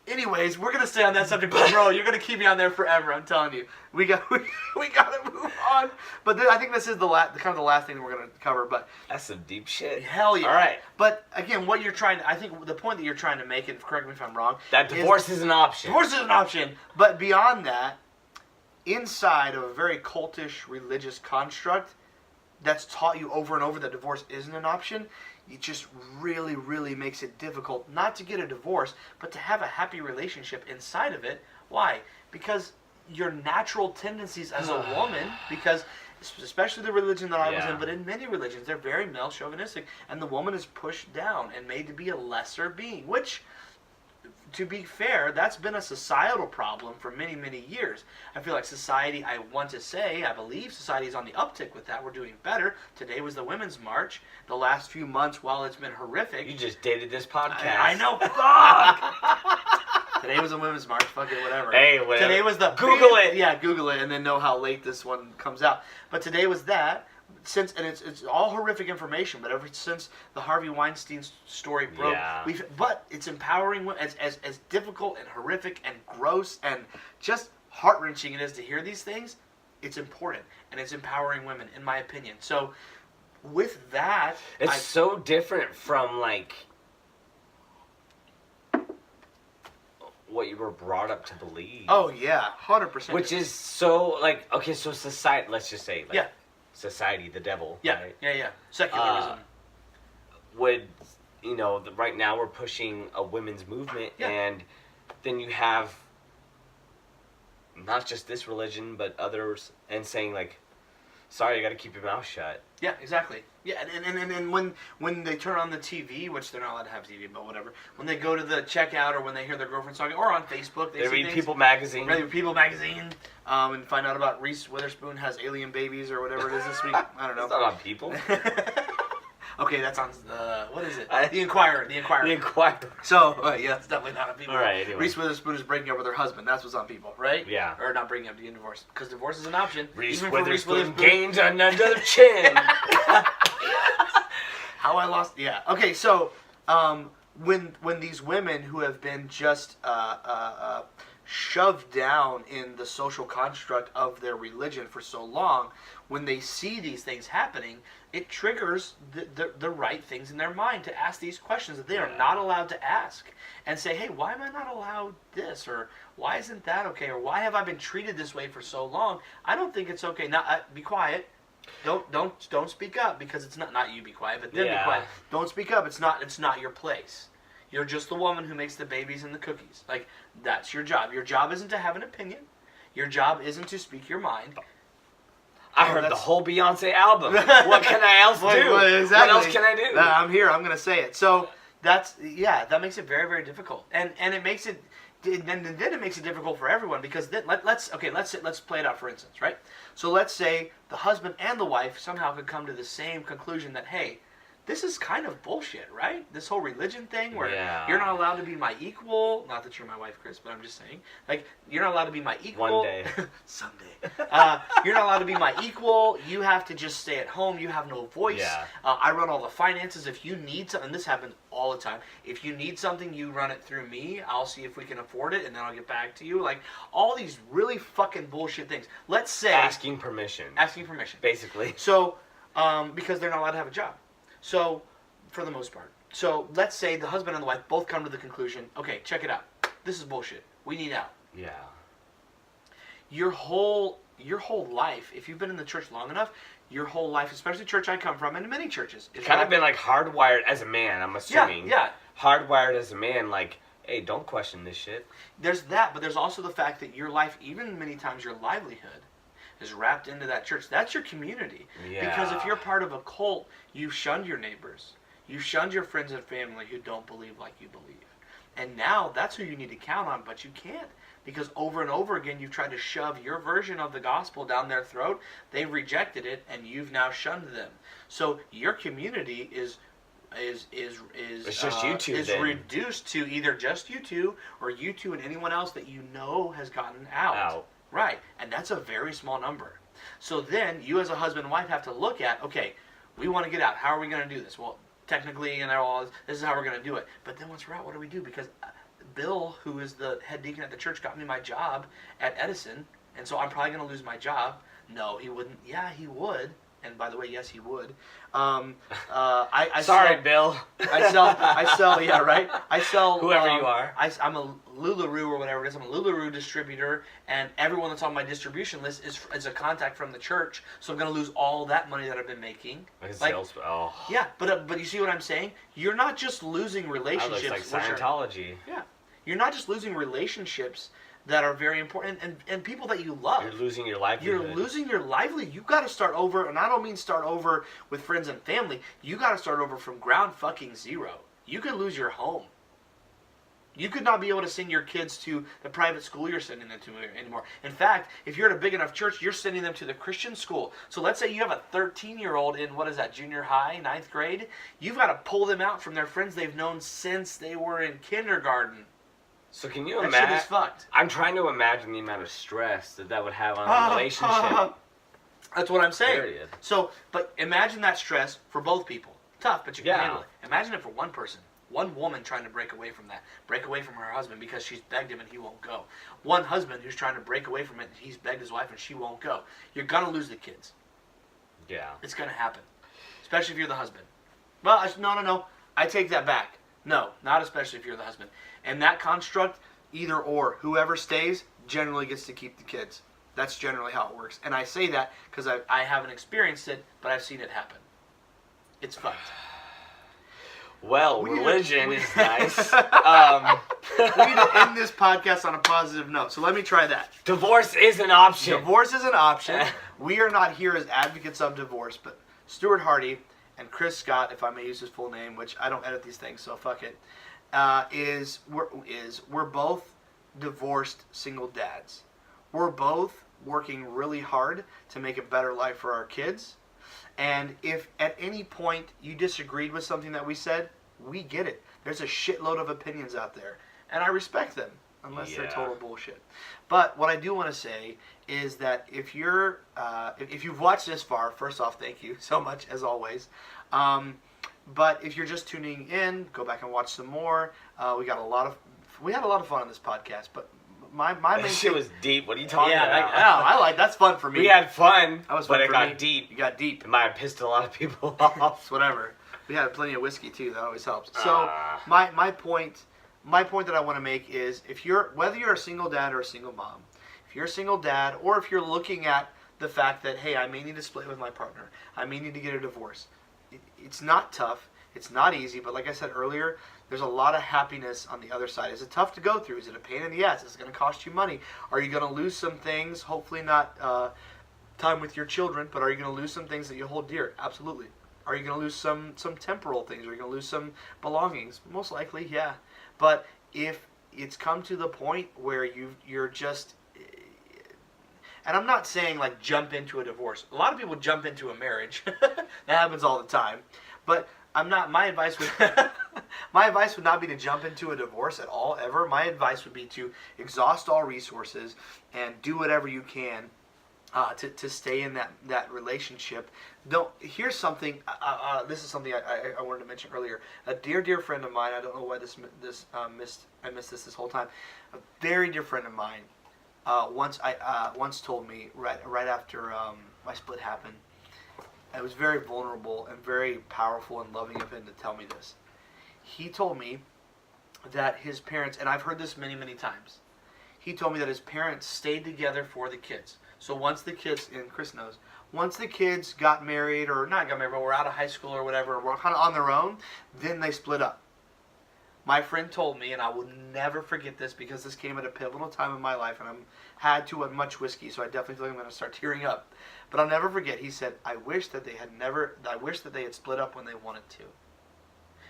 Anyways, we're gonna stay on that subject, but bro, you're gonna keep me on there forever. I'm telling you. We gotta move on. But I think this is the last thing that we're gonna cover. But that's some deep shit. Hell yeah! All right. But again, what you're trying to, I think the point that you're trying to make, and correct me if I'm wrong, that divorce is an option. Divorce is an option. But beyond that, inside of a very cultish religious construct that's taught you over and over that divorce isn't an option, it just really, really makes it difficult not to get a divorce, but to have a happy relationship inside of it. Why? Because your natural tendencies as a woman, because especially the religion that I was in, but in many religions, they're very male chauvinistic, and the woman is pushed down and made to be a lesser being, which to be fair, that's been a societal problem for many, many years. I feel like society, I believe society is on the uptick with that. We're doing better. Today was the Women's March. The last few months, while it's been horrific. You just dated this podcast. I know, fuck! Today was the Women's March, fuck it, whatever. Hey, whatever. Today was the... Google it! Yeah, Google it, and then know how late this one comes out. But today was that. It's all horrific information, but ever since the Harvey Weinstein story broke, but it's empowering. As difficult and horrific and gross and just heart-wrenching it is to hear these things, it's important and it's empowering women, in my opinion. So, with that, it's so different from like what you were brought up to believe. Oh yeah, 100%. Which is so like okay, so society. Let's just say like, society, the devil. Yeah, right? yeah. Secularism. Would, right now we're pushing a women's movement, and then you have not just this religion, but others, and saying like, sorry, you got to keep your mouth shut. Yeah, exactly. Yeah, and when they turn on the TV, which they're not allowed to have TV, but whatever, when they go to the checkout or when they hear their girlfriend talking, or on Facebook, they read things, People magazine. They read People magazine, and find out about Reese Witherspoon has alien babies or whatever it is this week. I don't know. It's not on People. Okay, that's on what is it? The Inquirer. The Inquirer. The Inquirer. So, it's definitely not on People. All right, anyway. Reese Witherspoon is breaking up with her husband. That's what's on People, right? Yeah. Or not breaking up, getting divorced. Because divorce is an option. Reese Witherspoon gained another chin. How I lost... Yeah. Okay, so, when these women who have been just shoved down in the social construct of their religion for so long, when they see these things happening, it triggers the right things in their mind to ask these questions that they are not allowed to ask, and say, hey, why am I not allowed this, or why isn't that okay, or why have I been treated this way for so long? I don't think it's okay. Now, be quiet. Don't speak up, because it's not you be quiet, but then be quiet. Don't speak up. It's not your place. You're just the woman who makes the babies and the cookies. Like, that's your job. Your job isn't to have an opinion. Your job isn't to speak your mind. I heard the whole Beyonce album. What can I else do? Exactly. What else can I do? I'm here. I'm going to say it. So that makes it very, very difficult, and it makes it. Then it makes it difficult for everyone, because then let's play it out, for instance, right? So let's say the husband and the wife somehow could come to the same conclusion that, hey, this is kind of bullshit, right? This whole religion thing where you're not allowed to be my equal. Not that you're my wife, Chris, but I'm just saying. Like, you're not allowed to be my equal. One day. Someday. You're not allowed to be my equal. You have to just stay at home. You have no voice. Yeah. I run all the finances. If you need something, and this happens all the time. If you need something, you run it through me. I'll see if we can afford it, and then I'll get back to you. Like, all these really fucking bullshit things. Let's say... Asking permission. Basically. So, because they're not allowed to have a job. So, for the most part. So, let's say the husband and the wife both come to the conclusion, okay, check it out. This is bullshit. We need out. Yeah. Your whole life, if you've been in the church long enough, your whole life, especially the church I come from, and many churches... It's kind of been like hardwired as a man, I'm assuming. Yeah. Hardwired as a man, like, hey, don't question this shit. There's that, but there's also the fact that your life, even many times your livelihood, is wrapped into that church. That's your community. Yeah. Because if you're part of a cult, you've shunned your neighbors. You've shunned your friends and family who don't believe like you believe. And now that's who you need to count on, but you can't. Because over and over again, you've tried to shove your version of the gospel down their throat. They've rejected it, and you've now shunned them. So your community is just you two, then. Reduced to either just you two or you two and anyone else that you know has gotten out. Right, and that's a very small number. So then you as a husband and wife have to look at, okay, we want to get out. How are we going to do this? Well, technically, and this is how we're going to do it. But then once we're out, what do we do? Because Bill, who is the head deacon at the church, got me my job at Edison, and so I'm probably going to lose my job. No, he wouldn't. Yeah, he would. And by the way, yes, he would. Sorry, Bill. I sell. Yeah, right. I sell. Whoever you are. I'm a Lularoe or whatever it is. I'm a Lularoe distributor, and everyone that's on my distribution list is a contact from the church. So I'm going to lose all that money that I've been making. Yeah, but you see what I'm saying? You're not just losing relationships. That looks like Scientology. Yeah, you're not just losing relationships that are very important, and people that you love. You're losing your livelihood. You're losing your livelihood. You've got to start over, and I don't mean start over with friends and family. You got to start over from ground fucking zero. You could lose your home. You could not be able to send your kids to the private school you're sending them to anymore. In fact, if you're at a big enough church, you're sending them to the Christian school. So let's say you have a 13-year-old in, what is that, junior high, 9th grade? You've got to pull them out from their friends they've known since they were in kindergarten. So can you That imagine? shit is fucked. I'm trying to imagine the amount of stress that would have on a relationship. That's what I'm saying. Period. So, but imagine that stress for both people. Tough, but you can handle it. Imagine it for one person. One woman trying to break away from that. Break away from her husband because she's begged him and he won't go. One husband who's trying to break away from it and he's begged his wife and she won't go. You're going to lose the kids. Yeah. It's going to happen. Especially if you're the husband. Well, no. I take that back. No, not especially if you're the husband. And that construct, either or, whoever stays generally gets to keep the kids. That's generally how it works. And I say that because I haven't experienced it, but I've seen it happen. It's fucked. Well, religion is nice. We need to end this podcast on a positive note. So let me try that. Divorce is an option. Divorce is an option. We are not here as advocates of divorce, but Stuart Hardy and Chris Scott, if I may use his full name, which I don't edit these things, so fuck it, we're both divorced single dads. We're both working really hard to make a better life for our kids. And if at any point you disagreed with something that we said, we get it. There's a shitload of opinions out there. And I respect them, unless they're total bullshit. But what I do want to say is that if you're, if you've watched this far, first off, thank you so much, as always. But if you're just tuning in, go back and watch some more. We had a lot of fun on this podcast, but my main shit was deep. What are you talking about? I like that's fun for me. We had fun, that was but fun it for got me. deep. You got deep. It might have pissed a lot of people off. Whatever. We had plenty of whiskey too. That always helps. So my point that I want to make is whether you're a single dad or a single mom, if you're a single dad or if you're looking at the fact that, hey, I may need to split with my partner, I may need to get a divorce. It's not tough. It's not easy. But like I said earlier, there's a lot of happiness on the other side. Is it tough to go through? Is it a pain in the ass? Is it going to cost you money? Are you going to lose some things? Hopefully not time with your children, but are you going to lose some things that you hold dear? Absolutely. Are you going to lose some temporal things? Are you going to lose some belongings? Most likely, yeah. But if it's come to the point where you're just... And I'm not saying like jump into a divorce. A lot of people jump into a marriage. That happens all the time. But my advice would not be to jump into a divorce at all, ever. My advice would be to exhaust all resources and do whatever you can to stay in that relationship. Here's something. This is something I wanted to mention earlier. A dear friend of mine. I don't know why I missed this whole time. A very dear friend of mine once told me right after my split happened. It was very vulnerable and very powerful and loving of him to tell me this. He told me that his parents, and I've heard this many, many times, he told me that his parents stayed together for the kids. So once the kids, and Chris knows, once the kids got married, or not got married, but were out of high school or whatever, were kind of on their own, then they split up. My friend told me, and I will never forget this because this came at a pivotal time in my life, and I had too much whiskey, so I definitely feel like I'm going to start tearing up. But I'll never forget. He said, "I wish that they had split up when they wanted to."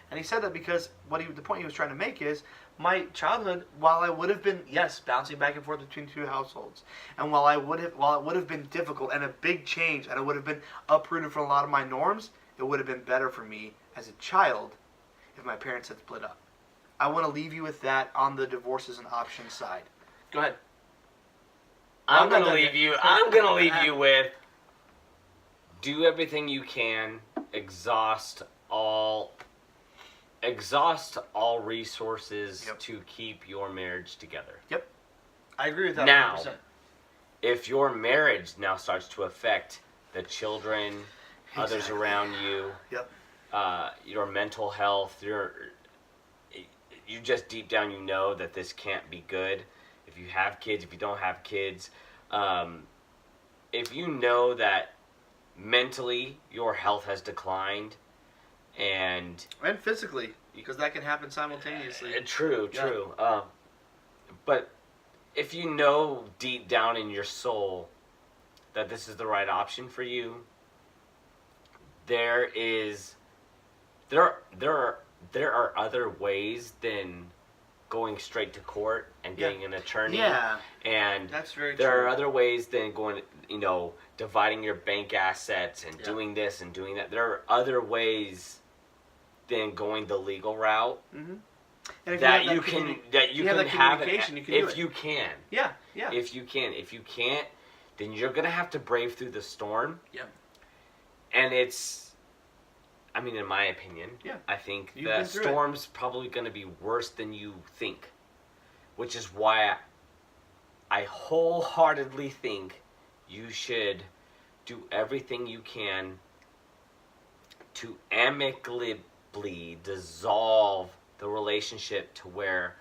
And he said that because the point he was trying to make is my childhood, while I would have been bouncing back and forth between two households, and while it would have been difficult and a big change, and I would have been uprooted from a lot of my norms, it would have been better for me as a child if my parents had split up. I want to leave you with that on the divorce as an option side. Go ahead. I'm going to leave you with do everything you can, exhaust all resources to keep your marriage together. Yep. I agree with that. Now, 100%. if your marriage now starts to affect the children, others around you, your mental health, you just deep down you know that this can't be good. If you have kids, if you don't have kids, if you know that mentally your health has declined and physically, because that can happen simultaneously. True. But if you know deep down in your soul that this is the right option for you, there are other ways than going straight to court and getting an attorney. Yeah. And that's very there true. are other ways than going, dividing your bank assets and doing this and doing that. There are other ways than going the legal route. Mm-hmm. That you can have it if you can. Yeah. If you can. If you can't, then you're going to have to brave through the storm. Yeah. And in my opinion, I think the storm's probably going to be worse than you think. Which is why I wholeheartedly think you should do everything you can to amicably dissolve the relationship to where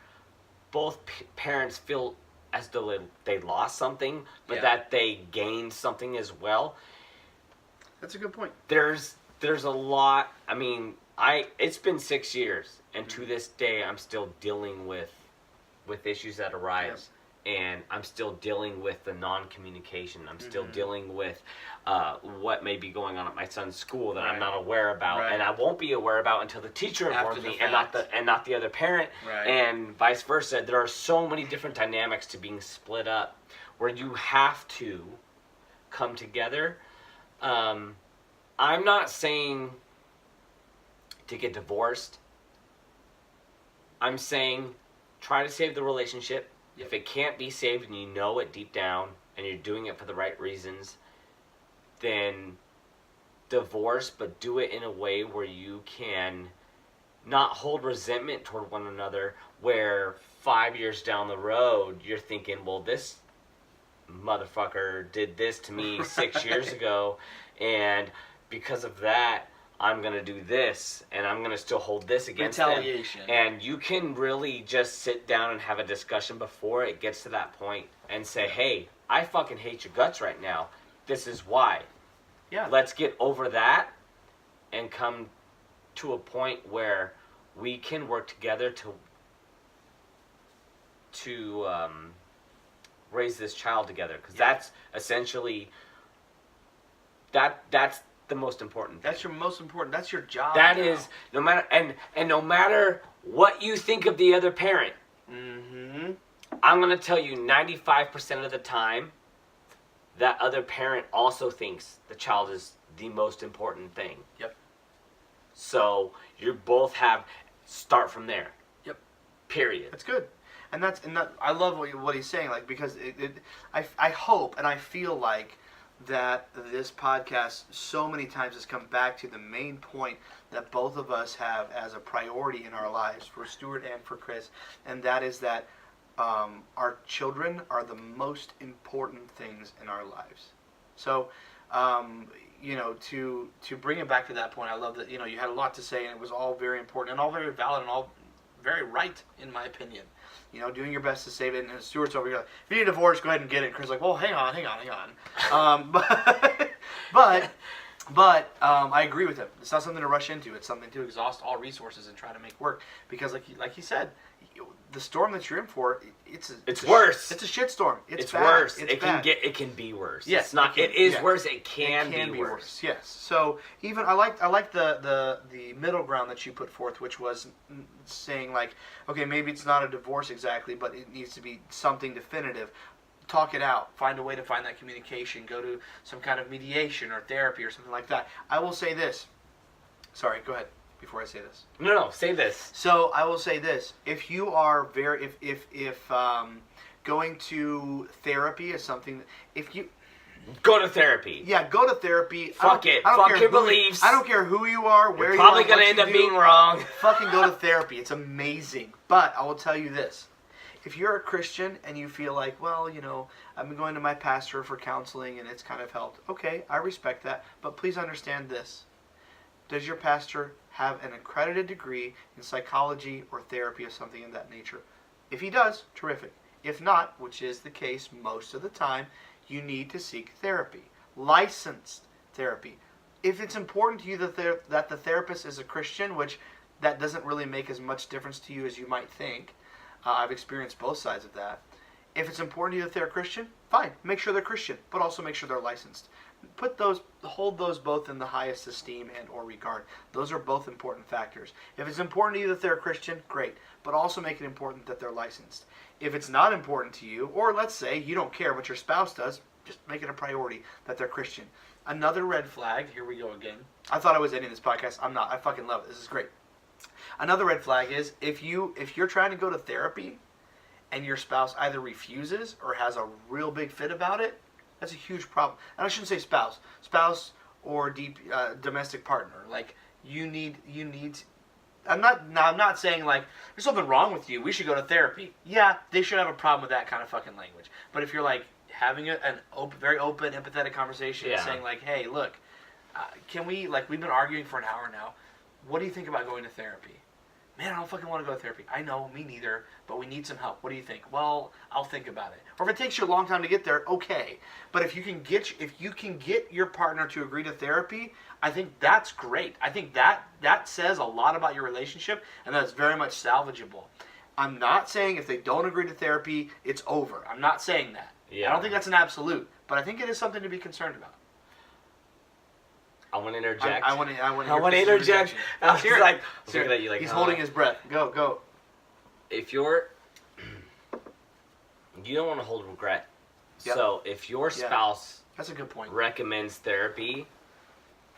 both parents feel as though they lost something, but that they gained something as well. That's a good point. There's a lot. It's been 6 years, and to this day, I'm still dealing with issues that arise. And I'm still dealing with the non-communication. I'm still dealing with what may be going on at my son's school that I'm not aware about, and I won't be aware about until the teacher informs me, and not the other parent, and vice versa. There are so many different dynamics to being split up, where you have to come together. I'm not saying to get divorced. I'm saying try to save the relationship. If it can't be saved and you know it deep down and you're doing it for the right reasons, then divorce, but do it in a way where you can not hold resentment toward one another, where 5 years down the road you're thinking, well, this motherfucker did this to me 6 years ago, and because of that I'm going to do this, and I'm going to still hold this against retaliation. them. And you can really just sit down and have a discussion before it gets to that point and say, hey, I fucking hate your guts right now. This is why. Yeah. Let's get over that and come to a point where we can work together to raise this child together. Because that's essentially, that's the most important thing. That's your most important. That's your job. That is, no matter no matter what you think of the other parent, I'm going to tell you 95% of the time that other parent also thinks the child is the most important thing. Yep. So you both start from there. Yep. Period. That's good. And I love what he's saying, like, because I hope and I feel like that this podcast so many times has come back to the main point that both of us have as a priority in our lives, for Stuart and for Chris, and that is that our children are the most important things in our lives. So, to bring it back to that point, I love that, you had a lot to say, and it was all very important and all very valid and all very right, in my opinion. Doing your best to save it. And Stuart's over here like, if you need a divorce, go ahead and get it. And Chris like, well, hang on. But I agree with him. It's not something to rush into. It's something to exhaust all resources and try to make work. Because like he said, the storm that you're in for, it's worse. It's a shit storm. It's bad. Worse. It can be worse. Yes, it's not. It is worse. It can be worse. Yes. So even I like the middle ground that you put forth, which was saying like, okay, maybe it's not a divorce exactly, but it needs to be something definitive. Talk it out. Find a way to find that communication. Go to some kind of mediation or therapy or something like that. I will say this. Sorry, go ahead. Before I say this. No, say this. So I will say this: if you are if going to therapy is something, if you go to therapy, go to therapy. Fuck it. Fuck your beliefs. I don't care who you are, where you're probably gonna end up being wrong. Fucking go to therapy. It's amazing. But I will tell you this: if you're a Christian and you feel like, well, I've been going to my pastor for counseling and it's kind of helped. Okay, I respect that, but please understand this: does your pastor have an accredited degree in psychology or therapy or something in that nature? If he does, terrific. If not, which is the case most of the time, you need to seek therapy. Licensed therapy. If it's important to you that the therapist is a Christian, which that doesn't really make as much difference to you as you might think. I've experienced both sides of that. If it's important to you that they're Christian, fine. Make sure they're Christian, but also make sure they're licensed. Hold those both in the highest esteem and or regard. Those are both important factors. If it's important to you that they're a Christian, great, but also make it important that they're licensed. If it's not important to you, or let's say you don't care but your spouse does, just make it a priority that they're Christian. Another red flag, here we go again. I thought I was ending this podcast. I'm not. I fucking love it. This is great. Another red flag is if you're trying to go to therapy and your spouse either refuses or has a real big fit about it, that's a huge problem. And I shouldn't say spouse or domestic partner. Like you need. I'm not saying like there's something wrong with you. We should go to therapy. Yeah, they should have a problem with that kind of fucking language. But if you're like having very open, empathetic conversation, saying like, hey, look, can we we've been arguing for an hour now. What do you think about going to therapy? Man, I don't fucking want to go to therapy. I know, me neither, but we need some help. What do you think? Well, I'll think about it. Or if it takes you a long time to get there, okay. But if you can get your partner to agree to therapy, I think that's great. I think that says a lot about your relationship, and that's very much salvageable. I'm not saying if they don't agree to therapy, it's over. I'm not saying that. Yeah. I don't think that's an absolute, but I think it is something to be concerned about. I want to interject. I want to interject. I was like, looking at you like he's holding his breath. Go. If you don't want to hold regret. Yep. So if your spouse, that's a good point, recommends therapy,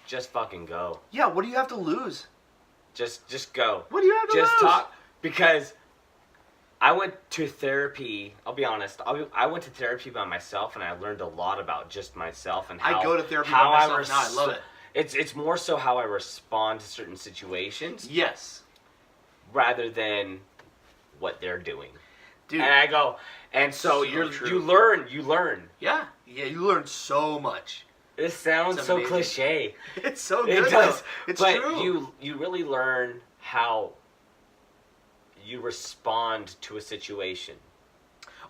just fucking go. Yeah. What do you have to lose? Just go. What do you have to lose? Just talk, because I went to therapy. I'll be honest. I went to therapy by myself, and I learned a lot about just myself and how I go to therapy by myself now. I love it. It's more so how I respond to certain situations. Yes. Rather than what they're doing. Dude. And I go, and so you learn. Yeah, you learn so much. It sounds so cliche. It's so good. It does. Though. It's but true. you really learn how you respond to a situation.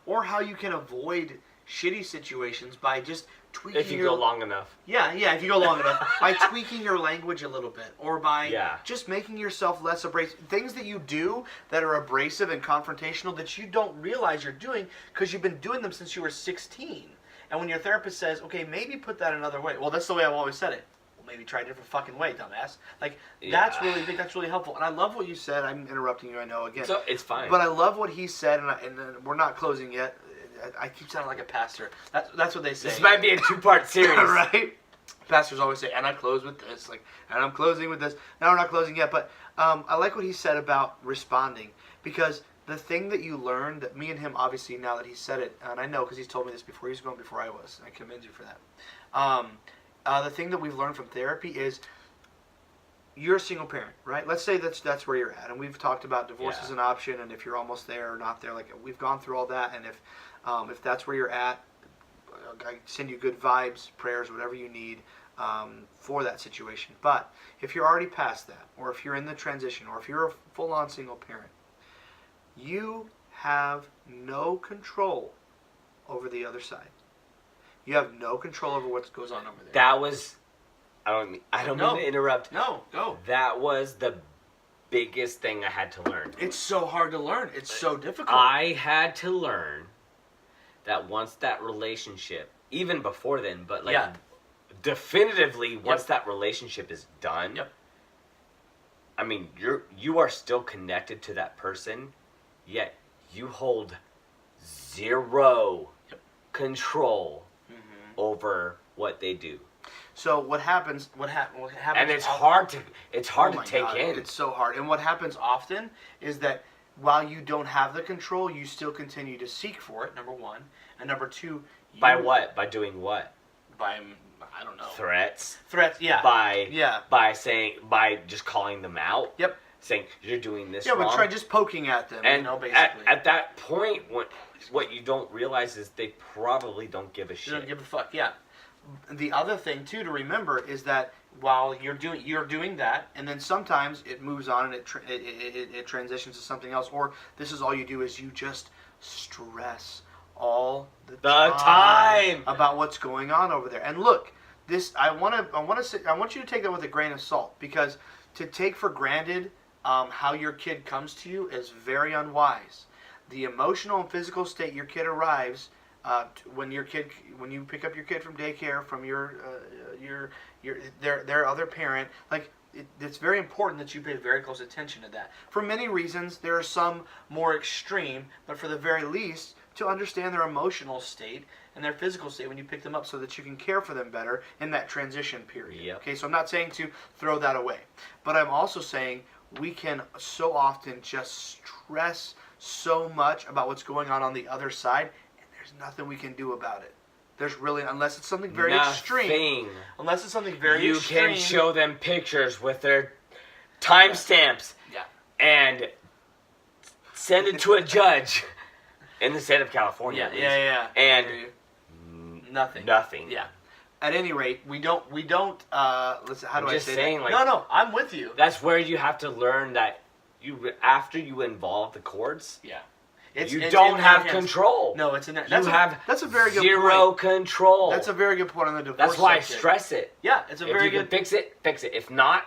Or how you can avoid shitty situations by just tweaking if you go long enough. Yeah, if you go long enough. By tweaking your language a little bit. Or by just making yourself less abrasive. Things that you do that are abrasive and confrontational that you don't realize you're doing because you've been doing them since you were 16. And when your therapist says, okay, maybe put that another way. Well, that's the way I've always said it. Well, maybe try a different fucking way, dumbass. That's really big. That's really helpful. And I love what you said. I'm interrupting you, I know, again. So, it's fine. But I love what he said, and we're not closing yet. I keep sounding like a pastor. That's what they say. This might be a 2-part series. Right? Pastors always say, and I close with this. And I'm closing with this. Now we're not closing yet, but I like what he said about responding. Because the thing that you learn, that me and him, obviously, now that he said it, and I know because he's told me this before, he was going before I was. I commend you for that. The thing that we've learned from therapy is you're a single parent, right? Let's say that's where you're at. And we've talked about divorce as an option, and if you're almost there or not there. We've gone through all that, and if that's where you're at, I send you good vibes, prayers, whatever you need for that situation. But if you're already past that, or if you're in the transition, or if you're a full-on single parent, you have no control over the other side. You have no control over what goes on over there. That was... I don't mean to interrupt. No, go. That was the biggest thing I had to learn. It's so hard to learn. It's so difficult. I had to learn that once that relationship, even before then, but definitively once that relationship is done, I mean, you are still connected to that person, yet you hold zero control over what they do. So what happens? And it's hard to take in. It's so hard. And what happens often is that while you don't have the control, you still continue to seek for it. Number one, and number two. By what? By doing what? By I don't know. Threats. Yeah. By just calling them out. Yep. Saying you're doing this wrong. Yeah, but try just poking at them. And basically. At that point, what you don't realize is they probably don't give a shit. They don't give a fuck. Yeah. The other thing too to remember is that while you're doing that, and then sometimes it moves on and it transitions to something else, or this is all you do is you just stress all the time about what's going on over there. And look, this I want you to take that with a grain of salt, because to take for granted how your kid comes to you is very unwise. the emotional and physical state your kid arrives when you pick up your kid from daycare from their other parent, like it's very important that you pay very close attention to that. For many reasons, there are some more extreme, but for the very least, to understand their emotional state and their physical state when you pick them up so that you can care for them better in that transition period. Yep. Okay, so I'm not saying to throw that away, but I'm also saying we can so often just stress so much about what's going on the other side, and there's nothing we can do about it. There's really, unless it's something very extreme. Unless it's something very extreme. You can show them pictures with their timestamps and send it to a judge in the state of California. Yeah. And nothing. Yeah. At any rate, we don't. Listen, how do I say that? Like, no, I'm with you. That's where you have to learn that after you involve the courts. Yeah. You don't have control. No, it's in there. That's a very good zero point. control. That's a very good point on the divorce. That's why subject. I stress it. Yeah, it's a very good. If you can fix it. If not,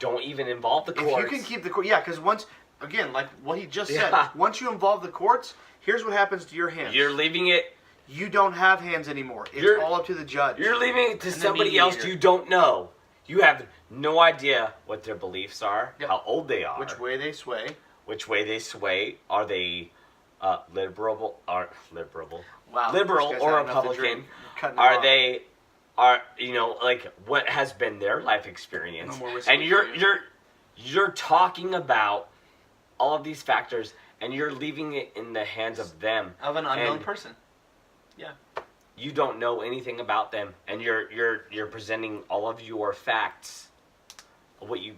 don't even involve the courts. If you can keep the court, because once again, like what he just said, once you involve the courts, here's what happens to your hands. You're leaving it. You don't have hands anymore. It's all up to the judge. You're leaving it to somebody else you don't know. You have no idea what their beliefs are, how old they are, which way they sway. Are they liberal or Republican? Are they like what has been their life experience? And you're talking about all of these factors, and you're leaving it in the hands of them, of an unknown person. Yeah. You don't know anything about them, and you're presenting all of your facts, what you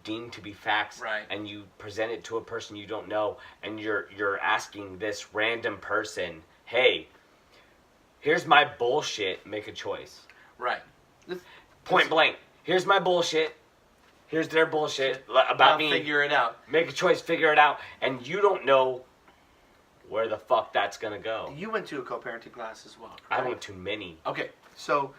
deem to be facts, right? And you present it to a person you don't know, and you're asking this random person, "Hey, here's my bullshit. Make a choice." Right. Point blank. Here's my bullshit. Here's their bullshit about me. Figure it out. Make a choice. Figure it out, and you don't know where the fuck that's gonna go. You went to a co-parenting class as well, correct? I went to many. Okay, so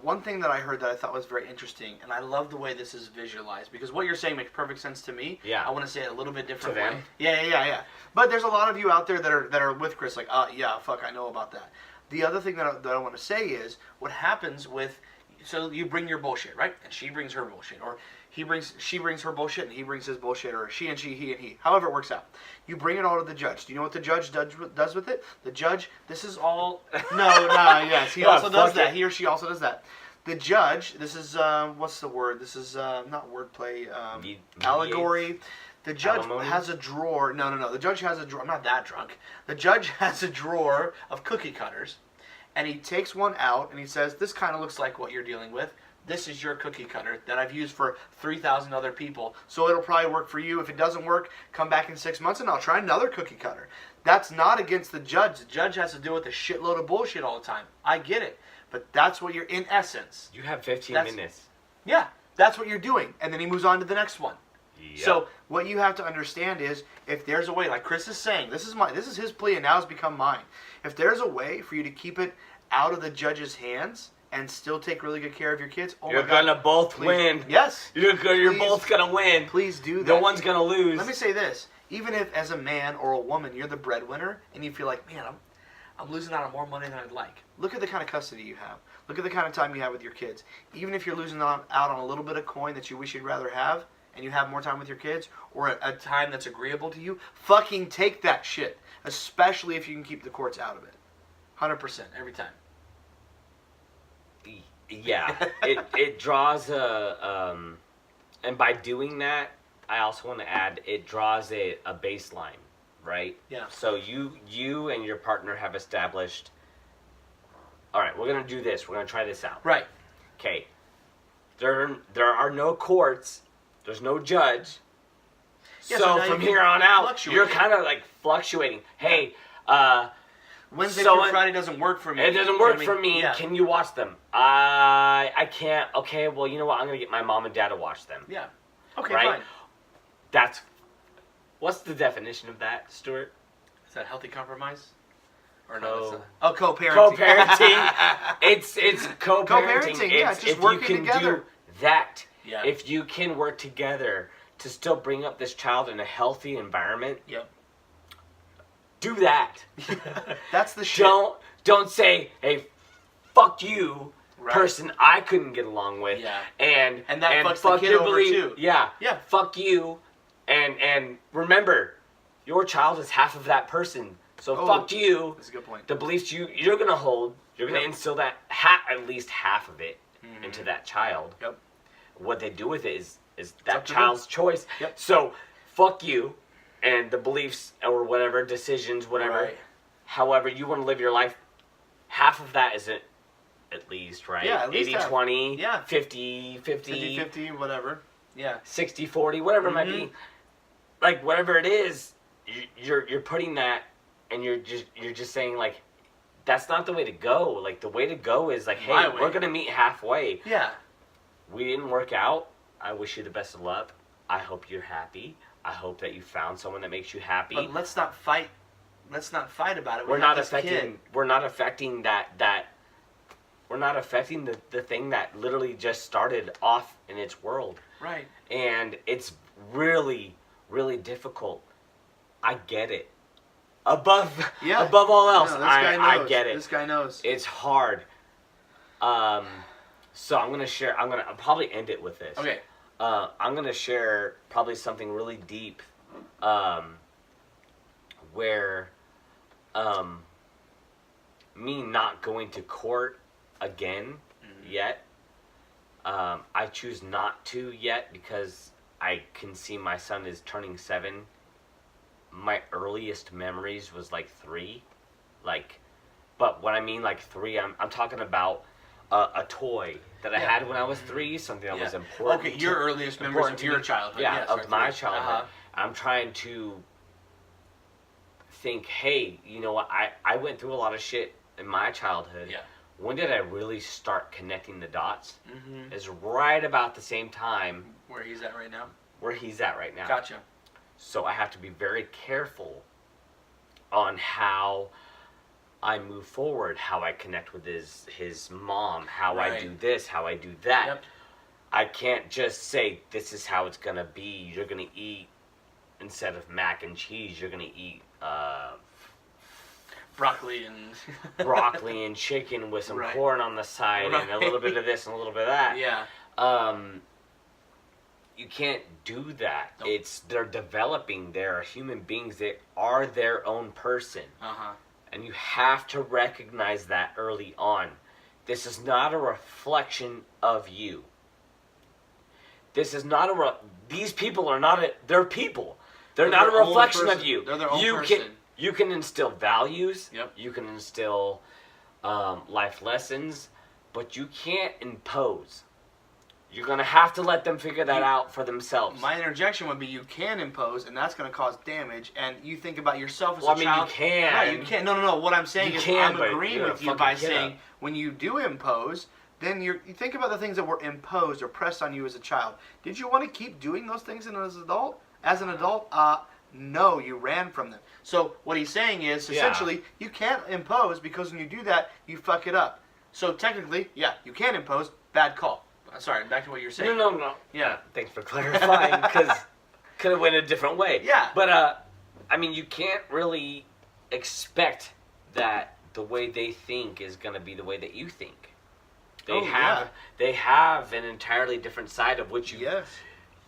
one thing that I heard that I thought was very interesting, and I love the way this is visualized, because what you're saying makes perfect sense to me. Yeah. I want to say it a little bit different to them. way. Yeah. But there's a lot of you out there that are with Chris, like, I know about that. The other thing that I want to say is what happens with, so you bring your bullshit, right? And she brings her bullshit, or she brings her bullshit and he brings his bullshit, or she and she, he and he, however it works out. You bring it all to the judge. Do you know what the judge does with it? The judge, this is all, yes, he also does that. He or she also does that. The judge, this is, what's the word? This is not wordplay, allegory. The judge has a drawer. No. The judge has a drawer. I'm not that drunk. The judge has a drawer of cookie cutters, and he takes one out and he says, "This kind of looks like what you're dealing with. This is your cookie cutter that I've used for 3,000 other people. So it'll probably work for you. If it doesn't work, come back in 6 months and I'll try another cookie cutter." That's not against the judge. The judge has to deal with a shitload of bullshit all the time. I get it. But that's what you're, in essence. You have 15 minutes. Yeah, that's what you're doing. And then he moves on to the next one. Yep. So what you have to understand is, if there's a way, like Chris is saying, this is his plea and now it's become mine. If there's a way for you to keep it out of the judge's hands and still take really good care of your kids, you're gonna both win. Yes. You're both gonna win. Please do that. No one's gonna lose. Let me say this. Even if as a man or a woman you're the breadwinner and you feel like, man, I'm losing out on more money than I'd like. Look at the kind of custody you have. Look at the kind of time you have with your kids. Even if you're losing out on a little bit of coin that you wish you'd rather have, and you have more time with your kids, or a time that's agreeable to you, fucking take that shit. Especially if you can keep the courts out of it. 100%, every time. Yeah, it draws a, and by doing that, I also want to add, it draws a baseline, right? Yeah. So you and your partner have established, all right, we're going to do this. We're going to try this out. Right. Okay. There are no courts. There's no judge. Yeah, so from here on out, you're kind of like fluctuating. Hey, Wednesday through Friday doesn't work for me. It doesn't work for me. Yeah. Can you watch them? I can't. Okay, well, you know what? I'm going to get my mom and dad to watch them. Yeah. Okay, right? fine. What's the definition of that, Stuart? Is that healthy compromise? Or no? Co-parenting. Co-parenting. It's co-parenting. Co-parenting, yeah, it's just working together. Do that, yeah. If you can work together to still bring up this child in a healthy environment, yep. do that. That's the shit. Don't say, hey, fuck you, right. person I couldn't get along with. Yeah. And that fucks fuck the kid your over belief. too. Yeah. Yeah. Fuck you. And remember, your child is half of that person. So fuck you. That's a good point. The beliefs you're gonna hold, you're gonna instill that at least half of it into that child. Yep. What they do with it is that child's choice. Yep. So fuck you and the beliefs or whatever, decisions, whatever. Right. However you want to live your life, half of that is at least, right? Yeah, at least 80-20, yeah. 50-50, 50-50, whatever. Yeah. 60-40, whatever it might be. Like whatever it is, you're putting that, and you're just saying like, that's not the way to go. Like the way to go is like, hey, we're gonna meet halfway. Yeah. We didn't work out. I wish you the best of luck. I hope you're happy. I hope that you found someone that makes you happy. But let's not fight. Let's not fight about it. We're not affecting that. We're not affecting the thing that literally just started off in its world. Right. And it's really, really difficult. I get it. Above all else, no, I get it. This guy knows. It's hard. So I'll probably end it with this. Okay. I'm gonna share probably something really deep, where, me not going to court again yet. I choose not to yet because I can see my son is turning 7. My earliest memories was like 3, but when I mean like 3, I'm talking about a toy that I had when I was 3, something that was important. Okay, your earliest memories of your childhood. Yeah, of my childhood. I'm trying to think, hey, you know what? I went through a lot of shit in my childhood. Yeah. When did I really start connecting the dots? Is right about the same time. Where he's at right now? Gotcha. So I have to be very careful on how I move forward, how I connect with his mom, how I do this, how I do that. Yep. I can't just say, this is how it's going to be. You're going to eat, instead of mac and cheese, you're going to eat broccoli and chicken with some corn on the side and a little bit of this and a little bit of that. Yeah. You can't do that. Nope. They're developing. They're human beings. They are their own person. And you have to recognize that early on. This is not a reflection of you. This is not these people are not they're people. They're not a reflection of you. They're their own person. You can instill values. Yep. You can instill life lessons, but you can't impose. You're going to have to let them figure that out for themselves. My interjection would be you can impose, and that's going to cause damage. And you think about yourself as a child. You can. Right, you can. No. What I'm saying is I'm agreeing with you by saying when you do impose, then you think about the things that were imposed or pressed on you as a child. Did you want to keep doing those things as an adult? No, you ran from them. So what he's saying is, essentially, you can't impose because when you do that, you fuck it up. So technically, you can impose, bad call. Sorry, back to what you're saying. No. Yeah. Thanks for clarifying, because could have went a different way. Yeah. But, I mean, you can't really expect that the way they think is going to be the way that you think. They have an entirely different side of which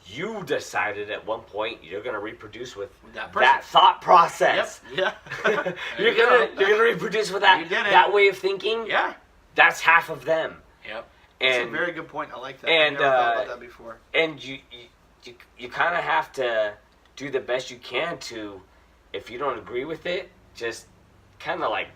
you decided at one point you're going to reproduce with that thought process. Yep. Yeah. you're gonna reproduce with that way of thinking. Yeah. That's half of them. Yep. And that's a very good point. I like that. And I've never thought about that before. And you kind of have to do the best you can to, if you don't agree with it, just kind of like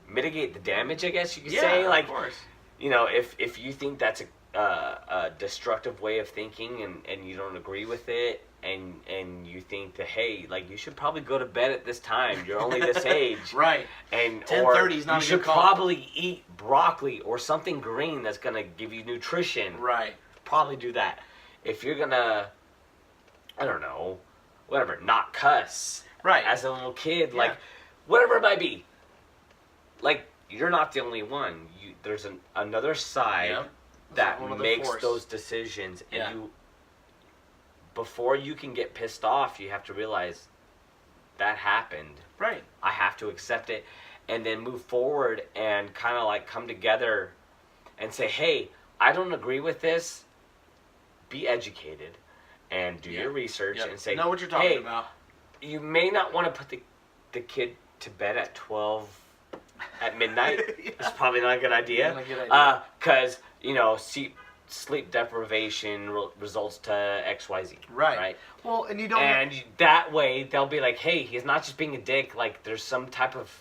mitigate the damage, I guess you could say. Like, of course. You know, if you think that's a destructive way of thinking and you don't agree with it, and you think that, hey, like, you should probably go to bed at this time. You're only this age. Right. And 10:30 is not you should probably eat broccoli or something green that's going to give you nutrition. Right. Probably do that. If you're going to, I don't know, whatever, not cuss. Right. As a little kid, like, whatever it might be. Like, you're not the only one. There's another side that makes those decisions, and before you can get pissed off, you have to realize that happened. Right. I have to accept it and then move forward and kind of like come together and say, hey, I don't agree with this. Be educated and do your research and say, know what you're talking hey, about. You may not want to put the kid to bed at 12 at midnight. It's probably not a good idea. Not a good idea. Because, sleep deprivation results to XYZ. Right. Well, and you don't... And that way, they'll be like, hey, he's not just being a dick. Like, there's some type of...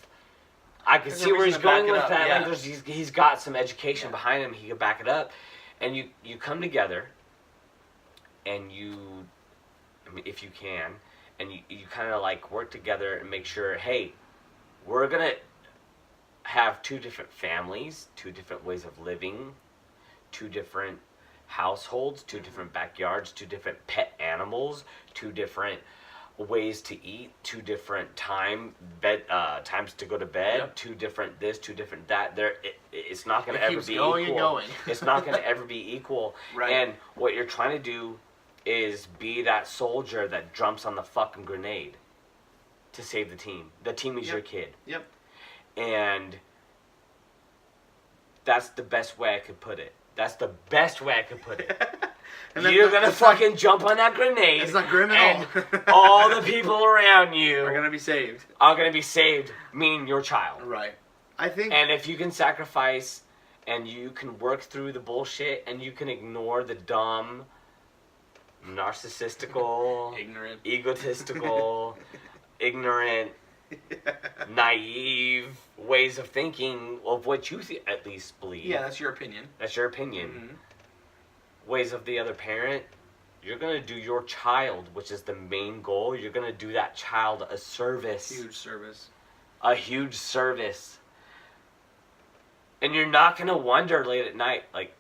I can see where he's going with that. Yeah. Like, he's got some education behind him. He can back it up. And you come together, and if you can, and you kind of like work together and make sure, hey, we're going to have 2 different families, 2 different ways of living, 2 different households, 2 different backyards, 2 different pet animals, 2 different ways to eat, 2 different times to go to bed, 2 different this, 2 different that. It's not going to ever be equal. And going. It's not going to ever be equal. Right. And what you're trying to do is be that soldier that jumps on the fucking grenade to save the team. The team is your kid. Yep. And that's the best way I could put it. You're going to fucking jump on that grenade. It's not grim at all. And all the people around you are going to be saved. Meaning your child. Right. I think... And if you can sacrifice and you can work through the bullshit and you can ignore the dumb, narcissistical, ignorant, egotistical, ignorant, naive ways of thinking of what you at least believe. Yeah, that's your opinion. Mm-hmm. Ways of the other parent, you're going to do your child, which is the main goal. You're going to do that child a service. A huge service. And you're not going to wonder late at night, like,